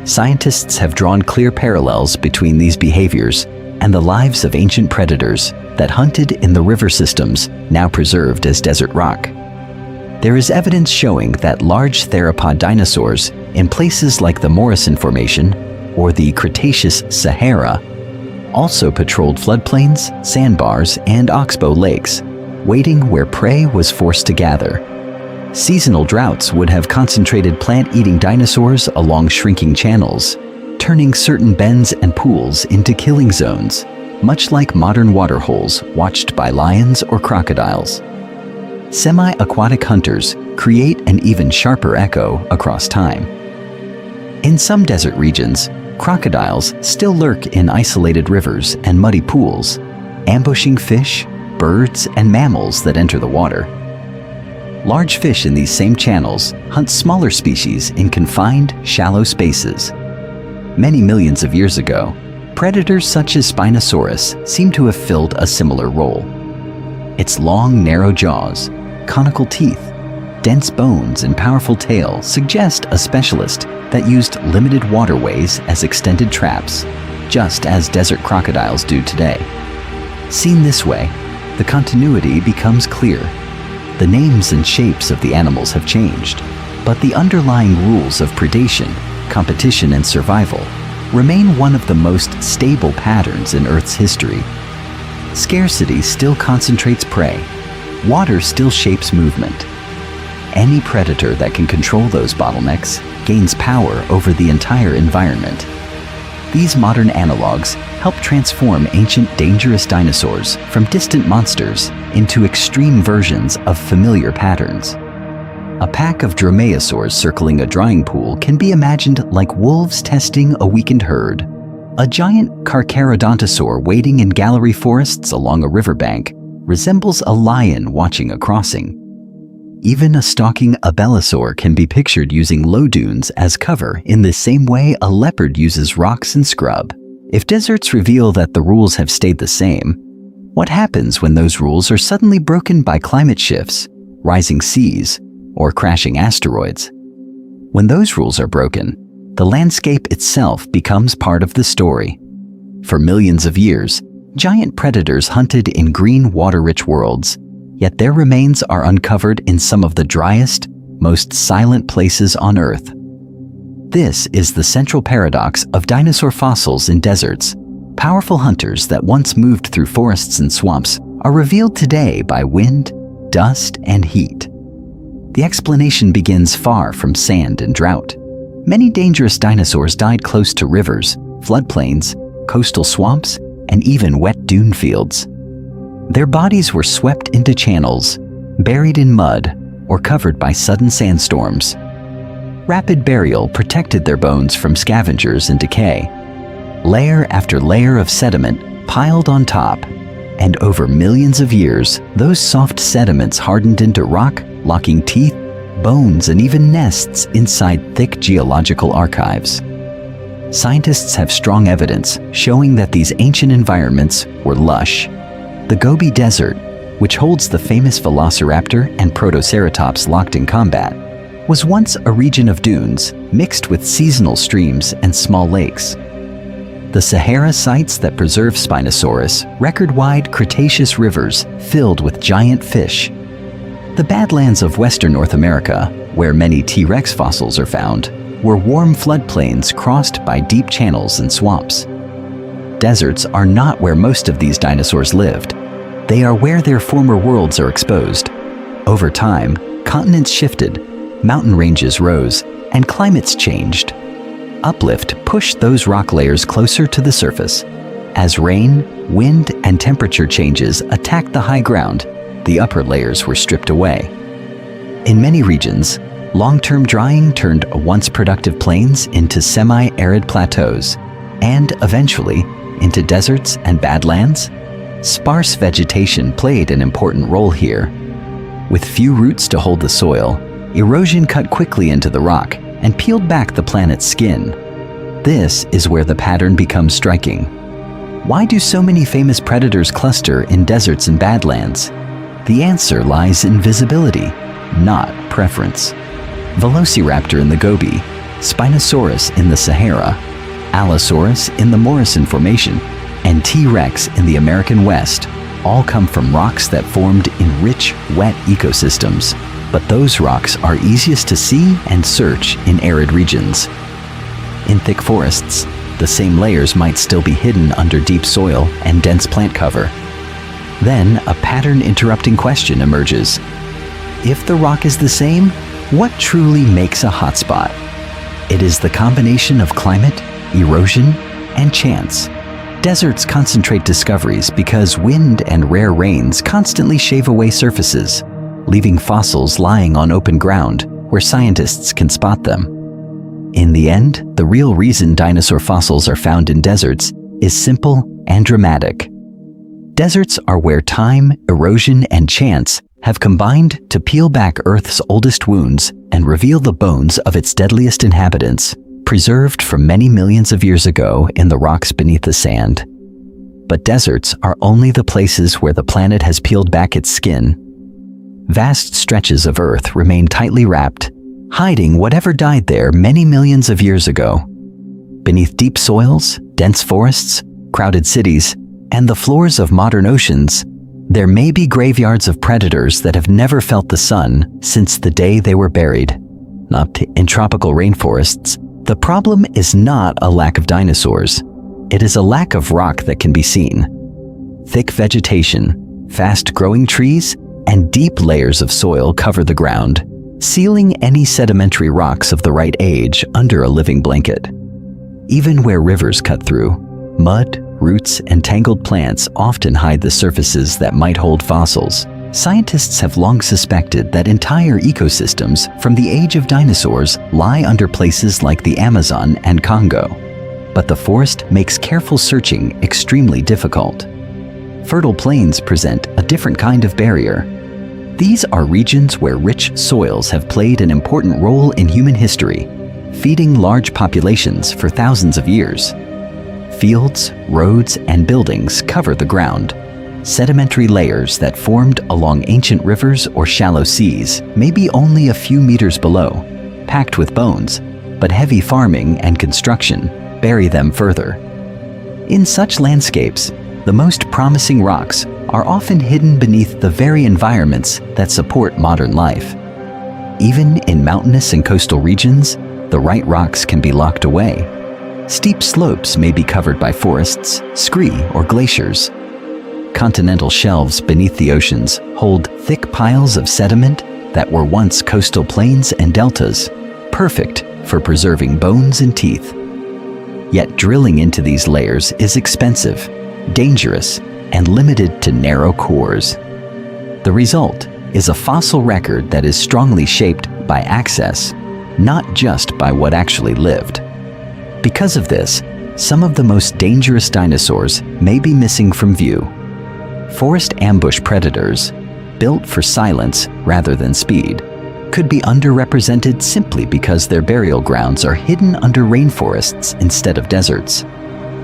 Scientists have drawn clear parallels between these behaviors and the lives of ancient predators that hunted in the river systems now preserved as desert rock. There is evidence showing that large theropod dinosaurs in places like the Morrison Formation or the Cretaceous Sahara also patrolled floodplains, sandbars, and oxbow lakes, waiting where prey was forced to gather. Seasonal droughts would have concentrated plant-eating dinosaurs along shrinking channels, turning certain bends and pools into killing zones, much like modern waterholes watched by lions or crocodiles. Semi-aquatic hunters create an even sharper echo across time. In some desert regions, crocodiles still lurk in isolated rivers and muddy pools, ambushing fish, birds, and mammals that enter the water. Large fish in these same channels hunt smaller species in confined, shallow spaces. Many millions of years ago, predators such as Spinosaurus seem to have filled a similar role. Its long, narrow jaws, conical teeth, dense bones, and powerful tail suggest a specialist that used limited waterways as extended traps, just as desert crocodiles do today. Seen this way, the continuity becomes clear. The names and shapes of the animals have changed, but the underlying rules of predation, competition, and survival remain one of the most stable patterns in Earth's history. Scarcity still concentrates prey. Water still shapes movement. Any predator that can control those bottlenecks gains power over the entire environment. These modern analogs help transform ancient dangerous dinosaurs from distant monsters into extreme versions of familiar patterns. A pack of dromaeosaurs circling a drying pool can be imagined like wolves testing a weakened herd. A giant carcharodontosaur waiting in gallery forests along a riverbank resembles a lion watching a crossing. Even a stalking abelisaur can be pictured using low dunes as cover in the same way a leopard uses rocks and scrub. If deserts reveal that the rules have stayed the same, what happens when those rules are suddenly broken by climate shifts, rising seas, or crashing asteroids? When those rules are broken, the landscape itself becomes part of the story. For millions of years, giant predators hunted in green, water-rich worlds, yet their remains are uncovered in some of the driest, most silent places on Earth. This is the central paradox of dinosaur fossils in deserts. Powerful hunters that once moved through forests and swamps are revealed today by wind, dust, and heat. The explanation begins far from sand and drought. Many dangerous dinosaurs died close to rivers, floodplains, coastal swamps, and even wet dune fields. Their bodies were swept into channels, buried in mud, or covered by sudden sandstorms. Rapid burial protected their bones from scavengers and decay. Layer after layer of sediment piled on top, and over millions of years, those soft sediments hardened into rock, locking teeth, bones, and even nests inside thick geological archives. Scientists have strong evidence showing that these ancient environments were lush. The Gobi Desert, which holds the famous velociraptor and protoceratops locked in combat, was once a region of dunes mixed with seasonal streams and small lakes. The Sahara sites that preserve Spinosaurus, record-wide Cretaceous rivers filled with giant fish. The Badlands of Western North America, where many T-Rex fossils are found, were warm floodplains crossed by deep channels and swamps. Deserts are not where most of these dinosaurs lived. They are where their former worlds are exposed. Over time, continents shifted, mountain ranges rose, and climates changed. Uplift pushed those rock layers closer to the surface. As rain, wind, and temperature changes attacked the high ground, the upper layers were stripped away. In many regions, Long-term drying turned once productive plains into semi-arid plateaus, and eventually into deserts and badlands. Sparse vegetation played an important role here. With few roots to hold the soil, erosion cut quickly into the rock and peeled back the planet's skin. This is where the pattern becomes striking. Why do so many famous predators cluster in deserts and badlands? The answer lies in visibility, not preference. Velociraptor in the Gobi, Spinosaurus in the Sahara, Allosaurus in the Morrison Formation, and T-Rex in the American West all come from rocks that formed in rich, wet ecosystems. But those rocks are easiest to see and search in arid regions. In thick forests, the same layers might still be hidden under deep soil and dense plant cover. Then a pattern-interrupting question emerges. If the rock is the same, what truly makes a hotspot? It is the combination of climate, erosion, and chance. Deserts concentrate discoveries because wind and rare rains constantly shave away surfaces, leaving fossils lying on open ground where scientists can spot them. In the end, the real reason dinosaur fossils are found in deserts is simple and dramatic. Deserts are where time, erosion, and chance have combined to peel back Earth's oldest wounds and reveal the bones of its deadliest inhabitants, preserved from many millions of years ago in the rocks beneath the sand. But deserts are only the places where the planet has peeled back its skin. Vast stretches of Earth remain tightly wrapped, hiding whatever died there many millions of years ago. Beneath deep soils, dense forests, crowded cities, and the floors of modern oceans, there may be graveyards of predators that have never felt the sun since the day they were buried. In tropical rainforests, the problem is not a lack of dinosaurs. It is a lack of rock that can be seen. Thick vegetation, fast-growing trees, and deep layers of soil cover the ground, sealing any sedimentary rocks of the right age under a living blanket. Even where rivers cut through, mud, roots, and tangled plants often hide the surfaces that might hold fossils. Scientists have long suspected that entire ecosystems from the age of dinosaurs lie under places like the Amazon and Congo. But the forest makes careful searching extremely difficult. Fertile plains present a different kind of barrier. These are regions where rich soils have played an important role in human history, feeding large populations for thousands of years. Fields, roads, and buildings cover the ground. Sedimentary layers that formed along ancient rivers or shallow seas may be only a few meters below, packed with bones, but heavy farming and construction bury them further. In such landscapes, the most promising rocks are often hidden beneath the very environments that support modern life. Even in mountainous and coastal regions, the right rocks can be locked away. Steep slopes may be covered by forests, scree, or glaciers. Continental shelves beneath the oceans hold thick piles of sediment that were once coastal plains and deltas, perfect for preserving bones and teeth. Yet drilling into these layers is expensive, dangerous, and limited to narrow cores. The result is a fossil record that is strongly shaped by access, not just by what actually lived. Because of this, some of the most dangerous dinosaurs may be missing from view. Forest ambush predators, built for silence rather than speed, could be underrepresented simply because their burial grounds are hidden under rainforests instead of deserts.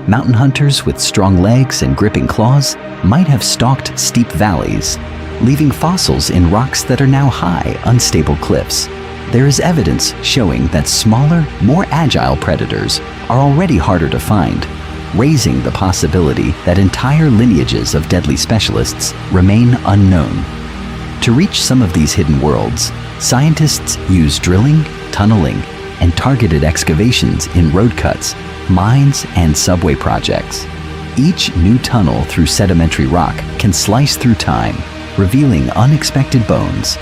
Mountain hunters with strong legs and gripping claws might have stalked steep valleys, leaving fossils in rocks that are now high, unstable cliffs. There is evidence showing that smaller, more agile predators are already harder to find, raising the possibility that entire lineages of deadly specialists remain unknown. To reach some of these hidden worlds, scientists use drilling, tunneling, and targeted excavations in road cuts, mines, and subway projects. Each new tunnel through sedimentary rock can slice through time, revealing unexpected bones.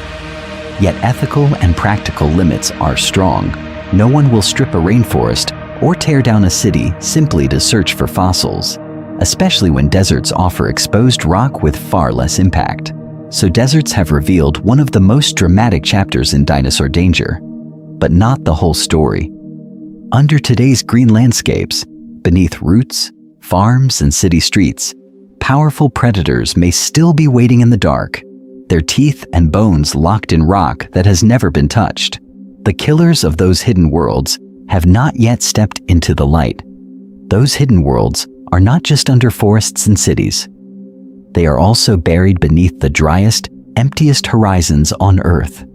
Yet ethical and practical limits are strong. No one will strip a rainforest or tear down a city simply to search for fossils, especially when deserts offer exposed rock with far less impact. So deserts have revealed one of the most dramatic chapters in dinosaur danger. but not the whole story. Under today's green landscapes, beneath roots, farms, and city streets, powerful predators may still be waiting in the dark, their teeth and bones locked in rock that has never been touched. The killers of those hidden worlds have not yet stepped into the light. Those hidden worlds are not just under forests and cities. They are also buried beneath the driest, emptiest horizons on Earth.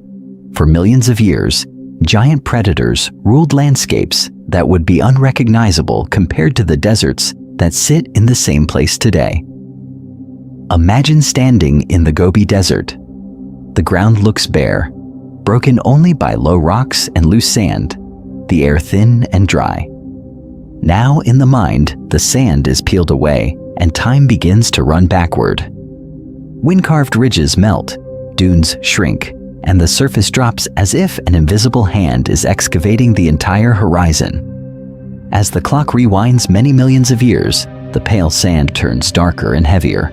For millions of years, giant predators ruled landscapes that would be unrecognizable compared to the deserts that sit in the same place today. Imagine standing in the Gobi Desert. The ground looks bare, broken only by low rocks and loose sand, the air thin and dry. Now in the mind, the sand is peeled away and time begins to run backward. Wind-carved ridges melt, dunes shrink, and the surface drops as if an invisible hand is excavating the entire horizon. As the clock rewinds many millions of years, the pale sand turns darker and heavier.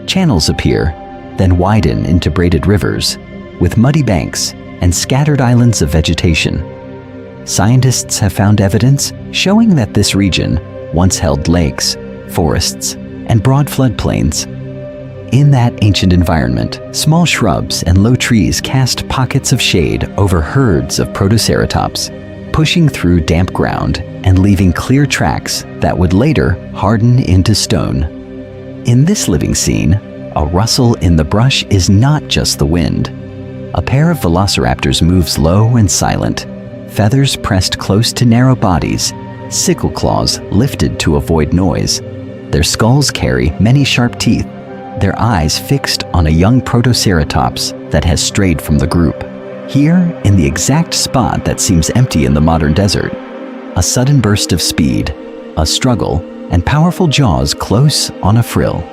Channels appear, then widen into braided rivers, with muddy banks and scattered islands of vegetation. Scientists have found evidence showing that this region once held lakes, forests, and broad floodplains. In that ancient environment, small shrubs and low trees cast pockets of shade over herds of protoceratops, pushing through damp ground and leaving clear tracks that would later harden into stone. In this living scene, a rustle in the brush is not just the wind. A pair of velociraptors moves low and silent, feathers pressed close to narrow bodies, sickle claws lifted to avoid noise. Their skulls carry many sharp teeth, their eyes fixed on a young protoceratops that has strayed from the group. Here, in the exact spot that seems empty in the modern desert, a sudden burst of speed, a struggle, and powerful jaws close on a frill.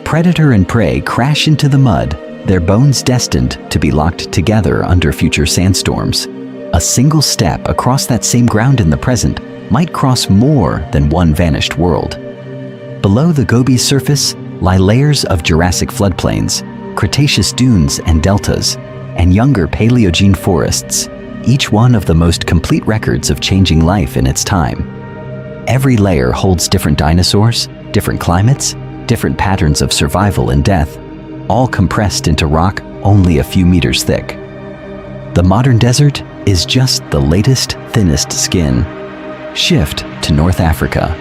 Predator and prey crash into the mud, their bones destined to be locked together under future sandstorms. A single step across that same ground in the present might cross more than one vanished world. Below the Gobi's surface lie layers of Jurassic floodplains, Cretaceous dunes and deltas, and younger Paleogene forests, each one of the most complete records of changing life in its time. Every layer holds different dinosaurs, different climates, different patterns of survival and death, all compressed into rock only a few meters thick. The modern desert is just the latest, thinnest skin. Shift to North Africa.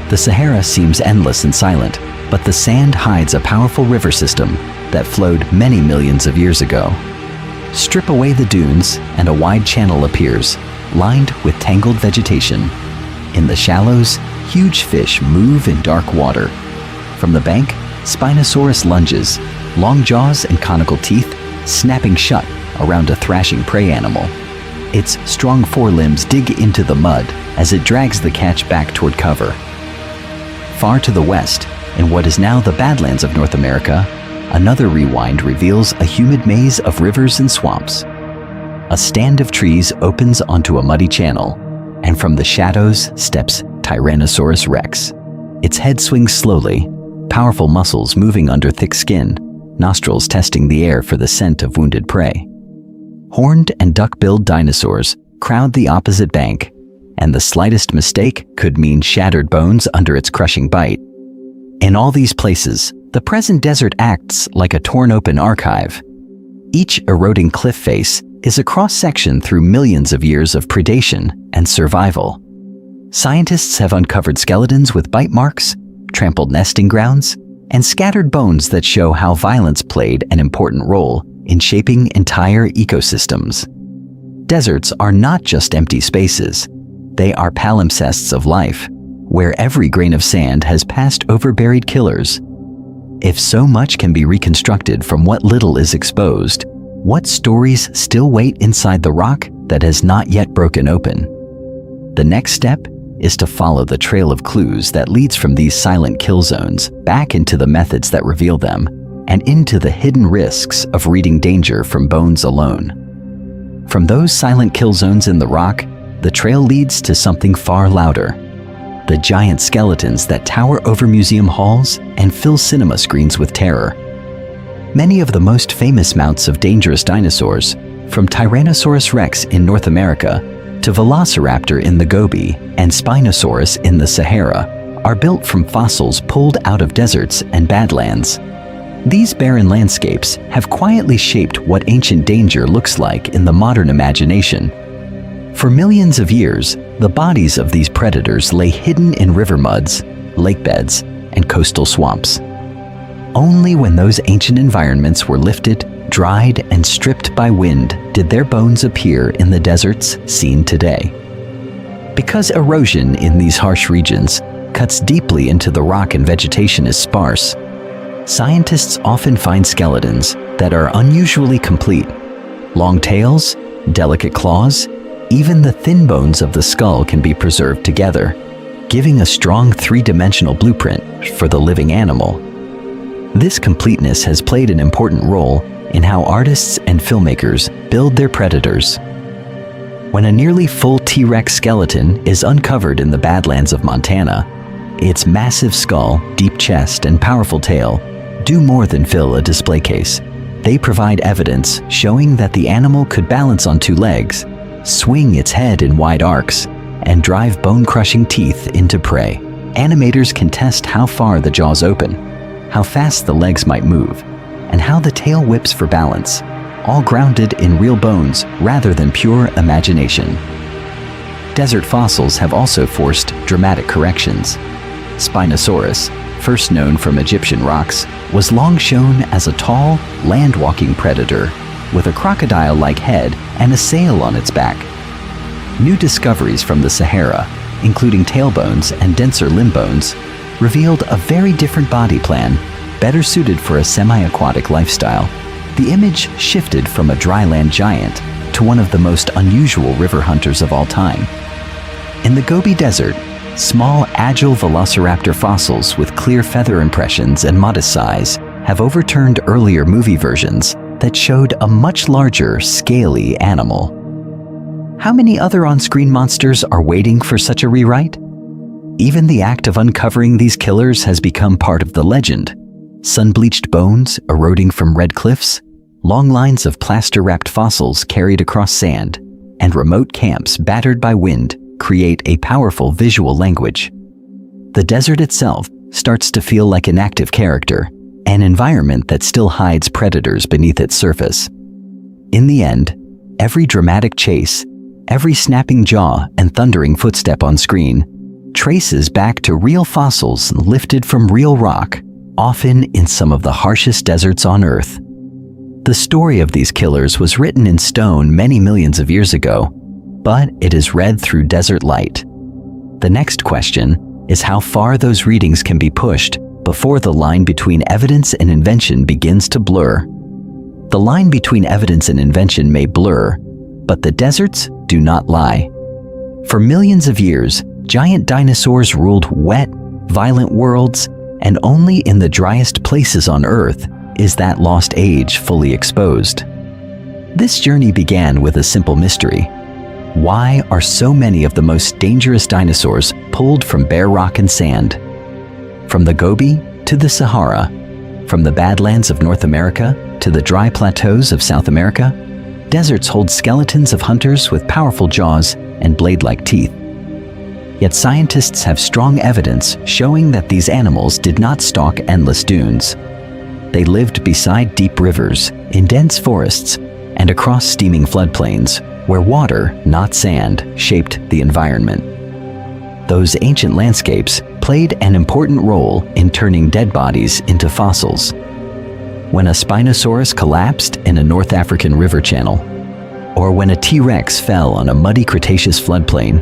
The Sahara seems endless and silent, but the sand hides a powerful river system that flowed many millions of years ago. Strip away the dunes and a wide channel appears, lined with tangled vegetation. In the shallows, huge fish move in dark water. From the bank, Spinosaurus lunges, long jaws and conical teeth snapping shut around a thrashing prey animal. Its strong forelimbs dig into the mud as it drags the catch back toward cover. Far to the west, in what is now the Badlands of North America, another rewind reveals a humid maze of rivers and swamps. A stand of trees opens onto a muddy channel, and from the shadows steps Tyrannosaurus rex. Its head swings slowly, powerful muscles moving under thick skin, nostrils testing the air for the scent of wounded prey. Horned and duck-billed dinosaurs crowd the opposite bank, and the slightest mistake could mean shattered bones under its crushing bite. In all these places, the present desert acts like a torn-open archive. Each eroding cliff face is a cross-section through millions of years of predation and survival. Scientists have uncovered skeletons with bite marks, trampled nesting grounds, and scattered bones that show how violence played an important role in shaping entire ecosystems. Deserts are not just empty spaces. They are palimpsests of life, where every grain of sand has passed over buried killers. If so much can be reconstructed from what little is exposed, what stories still wait inside the rock that has not yet broken open? The next step is to follow the trail of clues that leads from these silent kill zones back into the methods that reveal them, and into the hidden risks of reading danger from bones alone. From those silent kill zones in the rock, the trail leads to something far louder. The giant skeletons that tower over museum halls and fill cinema screens with terror. Many of the most famous mounts of dangerous dinosaurs from Tyrannosaurus rex in North America to Velociraptor in the Gobi and Spinosaurus in the Sahara, are built from fossils pulled out of deserts and badlands. These barren landscapes have quietly shaped what ancient danger looks like in the modern imagination. For millions of years, the bodies of these predators lay hidden in river muds, lake beds, and coastal swamps. Only when those ancient environments were lifted, dried, and stripped by wind did their bones appear in the deserts seen today. Because erosion in these harsh regions cuts deeply into the rock and vegetation is sparse, scientists often find skeletons that are unusually complete. Long tails, delicate claws, even the thin bones of the skull can be preserved together, giving a strong three-dimensional blueprint for the living animal. This completeness has played an important role in how artists and filmmakers build their predators. When a nearly full T-Rex skeleton is uncovered in the Badlands of Montana, its massive skull, deep chest, and powerful tail do more than fill a display case. They provide evidence showing that the animal could balance on two legs, swing its head in wide arcs, and drive bone-crushing teeth into prey. Animators can test how far the jaws open, how fast the legs might move, and how the tail whips for balance, all grounded in real bones rather than pure imagination. Desert fossils have also forced dramatic corrections. Spinosaurus, first known from Egyptian rocks, was long shown as a tall, land-walking predator with a crocodile-like head and a sail on its back. New discoveries from the Sahara, including tailbones and denser limb bones, revealed a very different body plan, better suited for a semi-aquatic lifestyle. The image shifted from a dryland giant to one of the most unusual river hunters of all time. In the Gobi Desert, small, agile velociraptor fossils with clear feather impressions and modest size have overturned earlier movie versions that showed a much larger, scaly animal. How many other on-screen monsters are waiting for such a rewrite? Even the act of uncovering these killers has become part of the legend. Sun-bleached bones eroding from red cliffs, long lines of plaster-wrapped fossils carried across sand, and remote camps battered by wind create a powerful visual language. The desert itself starts to feel like an active character, an environment that still hides predators beneath its surface. In the end, every dramatic chase, every snapping jaw and thundering footstep on screen traces back to real fossils lifted from real rock, often in some of the harshest deserts on Earth. The story of these killers was written in stone many millions of years ago, but it is read through desert light. The next question is how far those readings can be pushed before the line between evidence and invention begins to blur. The line between evidence and invention may blur, but the deserts do not lie. For millions of years, giant dinosaurs ruled wet, violent worlds, and only in the driest places on Earth is that lost age fully exposed. This journey began with a simple mystery. Why are so many of the most dangerous dinosaurs pulled from bare rock and sand? From the Gobi to the Sahara, from the Badlands of North America to the dry plateaus of South America, deserts hold skeletons of hunters with powerful jaws and blade-like teeth. Yet scientists have strong evidence showing that these animals did not stalk endless dunes. They lived beside deep rivers, in dense forests, and across steaming floodplains, where water, not sand, shaped the environment. Those ancient landscapes played an important role in turning dead bodies into fossils. When a Spinosaurus collapsed in a North African river channel, or when a T-Rex fell on a muddy Cretaceous floodplain,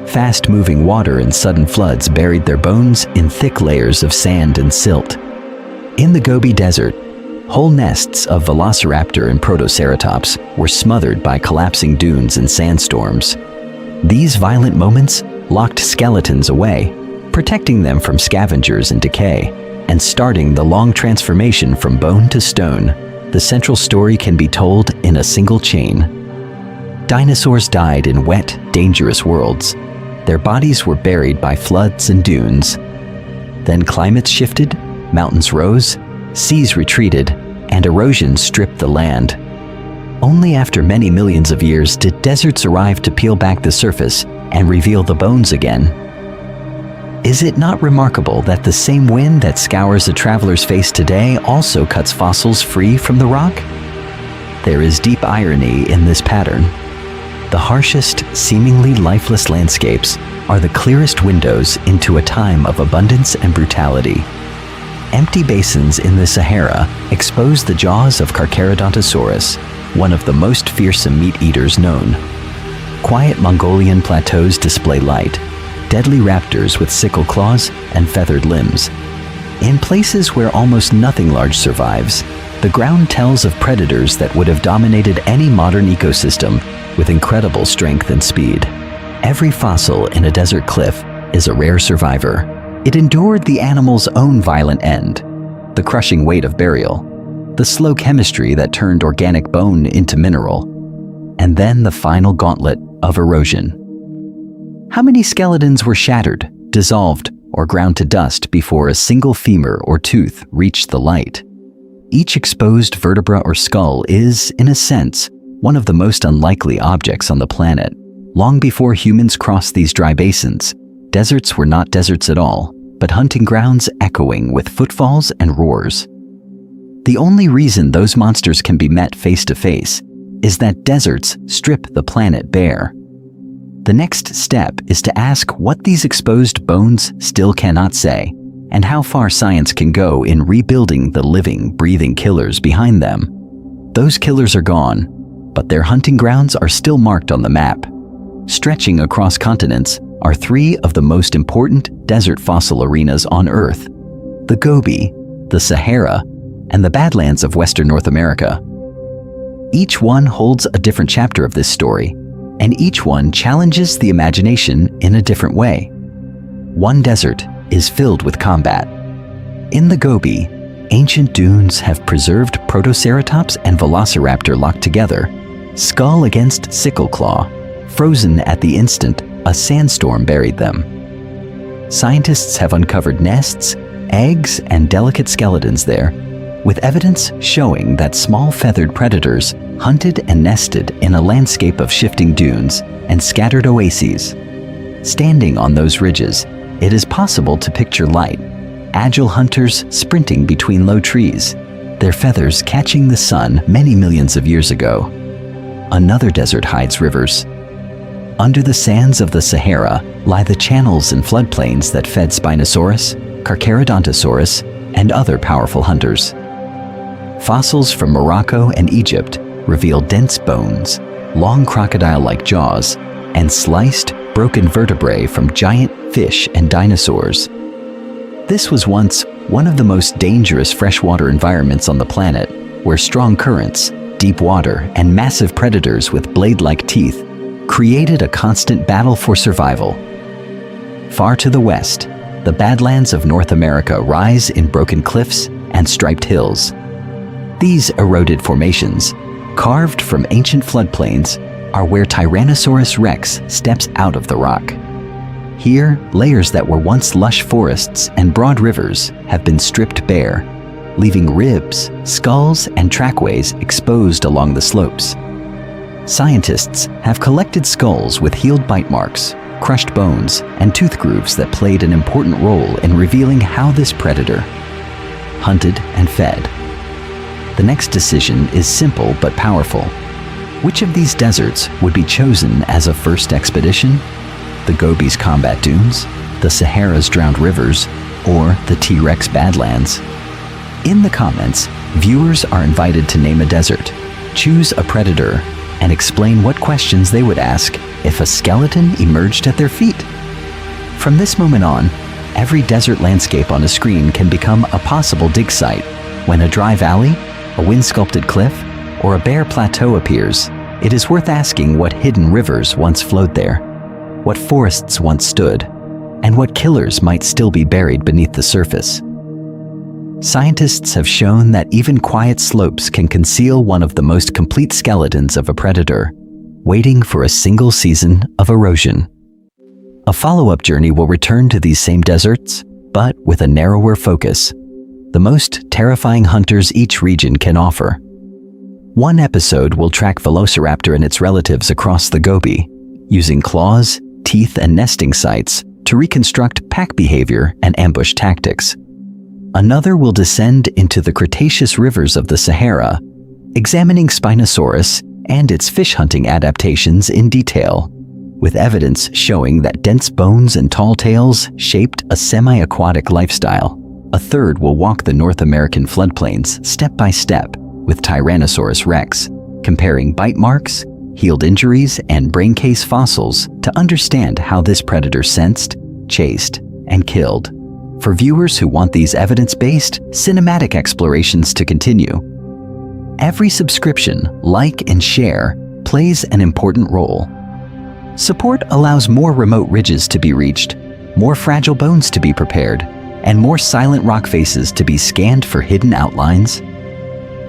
fast-moving water and sudden floods buried their bones in thick layers of sand and silt. In the Gobi Desert, whole nests of Velociraptor and Protoceratops were smothered by collapsing dunes and sandstorms. These violent moments locked skeletons away, protecting them from scavengers and decay, and starting the long transformation from bone to stone. The central story can be told in a single chain. Dinosaurs died in wet, dangerous worlds. Their bodies were buried by floods and dunes. Then climates shifted, mountains rose, seas retreated, and erosion stripped the land. Only after many millions of years did deserts arrive to peel back the surface and reveal the bones again. Is it not remarkable that the same wind that scours a traveler's face today also cuts fossils free from the rock? There is deep irony in this pattern. The harshest, seemingly lifeless landscapes are the clearest windows into a time of abundance and brutality. Empty basins in the Sahara expose the jaws of Carcharodontosaurus, one of the most fearsome meat-eaters known. Quiet Mongolian plateaus display light, deadly raptors with sickle claws and feathered limbs. In places where almost nothing large survives, the ground tells of predators that would have dominated any modern ecosystem with incredible strength and speed. Every fossil in a desert cliff is a rare survivor. It endured the animal's own violent end, the crushing weight of burial, the slow chemistry that turned organic bone into mineral, and then the final gauntlet of erosion. How many skeletons were shattered, dissolved, or ground to dust before a single femur or tooth reached the light? Each exposed vertebra or skull is, in a sense, one of the most unlikely objects on the planet. Long before humans crossed these dry basins, deserts were not deserts at all, but hunting grounds echoing with footfalls and roars. The only reason those monsters can be met face to face is that deserts strip the planet bare. The next step is to ask what these exposed bones still cannot say, and how far science can go in rebuilding the living, breathing killers behind them. Those killers are gone, but their hunting grounds are still marked on the map. Stretching across continents are three of the most important desert fossil arenas on Earth: the Gobi, the Sahara, and the Badlands of Western North America. Each one holds a different chapter of this story, and each one challenges the imagination in a different way. One desert is filled with combat. In the Gobi, ancient dunes have preserved Protoceratops and Velociraptor locked together, skull against sickle claw. Frozen at the instant a sandstorm buried them. Scientists have uncovered nests, eggs, and delicate skeletons there, with evidence showing that small feathered predators hunted and nested in a landscape of shifting dunes and scattered oases. Standing on those ridges, it is possible to picture light, agile hunters sprinting between low trees, their feathers catching the sun many millions of years ago. Another desert hides rivers. Under the sands of the Sahara lie the channels and floodplains that fed Spinosaurus, Carcharodontosaurus, and other powerful hunters. Fossils from Morocco and Egypt reveal dense bones, long crocodile-like jaws, and sliced, broken vertebrae from giant fish and dinosaurs. This was once one of the most dangerous freshwater environments on the planet, where strong currents, deep water, and massive predators with blade-like teeth created a constant battle for survival. Far to the west, the Badlands of North America rise in broken cliffs and striped hills. These eroded formations, carved from ancient floodplains, are where Tyrannosaurus rex steps out of the rock. Here, layers that were once lush forests and broad rivers have been stripped bare, leaving ribs, skulls, and trackways exposed along the slopes. Scientists have collected skulls with healed bite marks, crushed bones, and tooth grooves that played an important role in revealing how this predator hunted and fed. The next decision is simple but powerful. Which of these deserts would be chosen as a first expedition? The Gobi's combat dunes, the Sahara's drowned rivers, or the T-Rex Badlands? In the comments, viewers are invited to name a desert, choose a predator, and explain what questions they would ask if a skeleton emerged at their feet. From this moment on, every desert landscape on a screen can become a possible dig site. When a dry valley, a wind-sculpted cliff, or a bare plateau appears, it is worth asking what hidden rivers once flowed there, what forests once stood, and what killers might still be buried beneath the surface. Scientists have shown that even quiet slopes can conceal one of the most complete skeletons of a predator, waiting for a single season of erosion. A follow-up journey will return to these same deserts, but with a narrower focus, the most terrifying hunters each region can offer. One episode will track Velociraptor and its relatives across the Gobi, using claws, teeth, and nesting sites to reconstruct pack behavior and ambush tactics. Another will descend into the Cretaceous rivers of the Sahara, examining Spinosaurus and its fish hunting adaptations in detail, with evidence showing that dense bones and tall tails shaped a semi-aquatic lifestyle. A third will walk the North American floodplains step by step with Tyrannosaurus rex, comparing bite marks, healed injuries, and brain case fossils to understand how this predator sensed, chased, and killed. For viewers who want these evidence-based, cinematic explorations to continue, every subscription, like, and share plays an important role. Support allows more remote ridges to be reached, more fragile bones to be prepared, and more silent rock faces to be scanned for hidden outlines.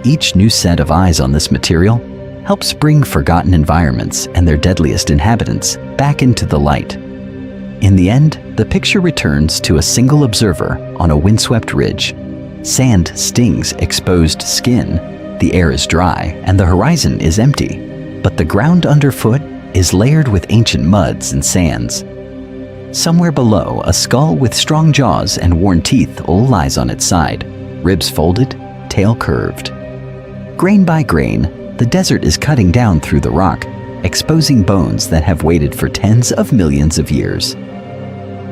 Each new set of eyes on this material helps bring forgotten environments and their deadliest inhabitants back into the light. In the end, the picture returns to a single observer on a windswept ridge. Sand stings exposed skin, the air is dry, and the horizon is empty, but the ground underfoot is layered with ancient muds and sands. Somewhere below, a skull with strong jaws and worn teeth all lies on its side, ribs folded, tail curved. Grain by grain, the desert is cutting down through the rock, exposing bones that have waited for tens of millions of years.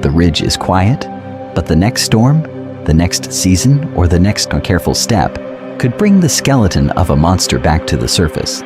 The ridge is quiet, but the next storm, the next season, or the next careful step could bring the skeleton of a monster back to the surface.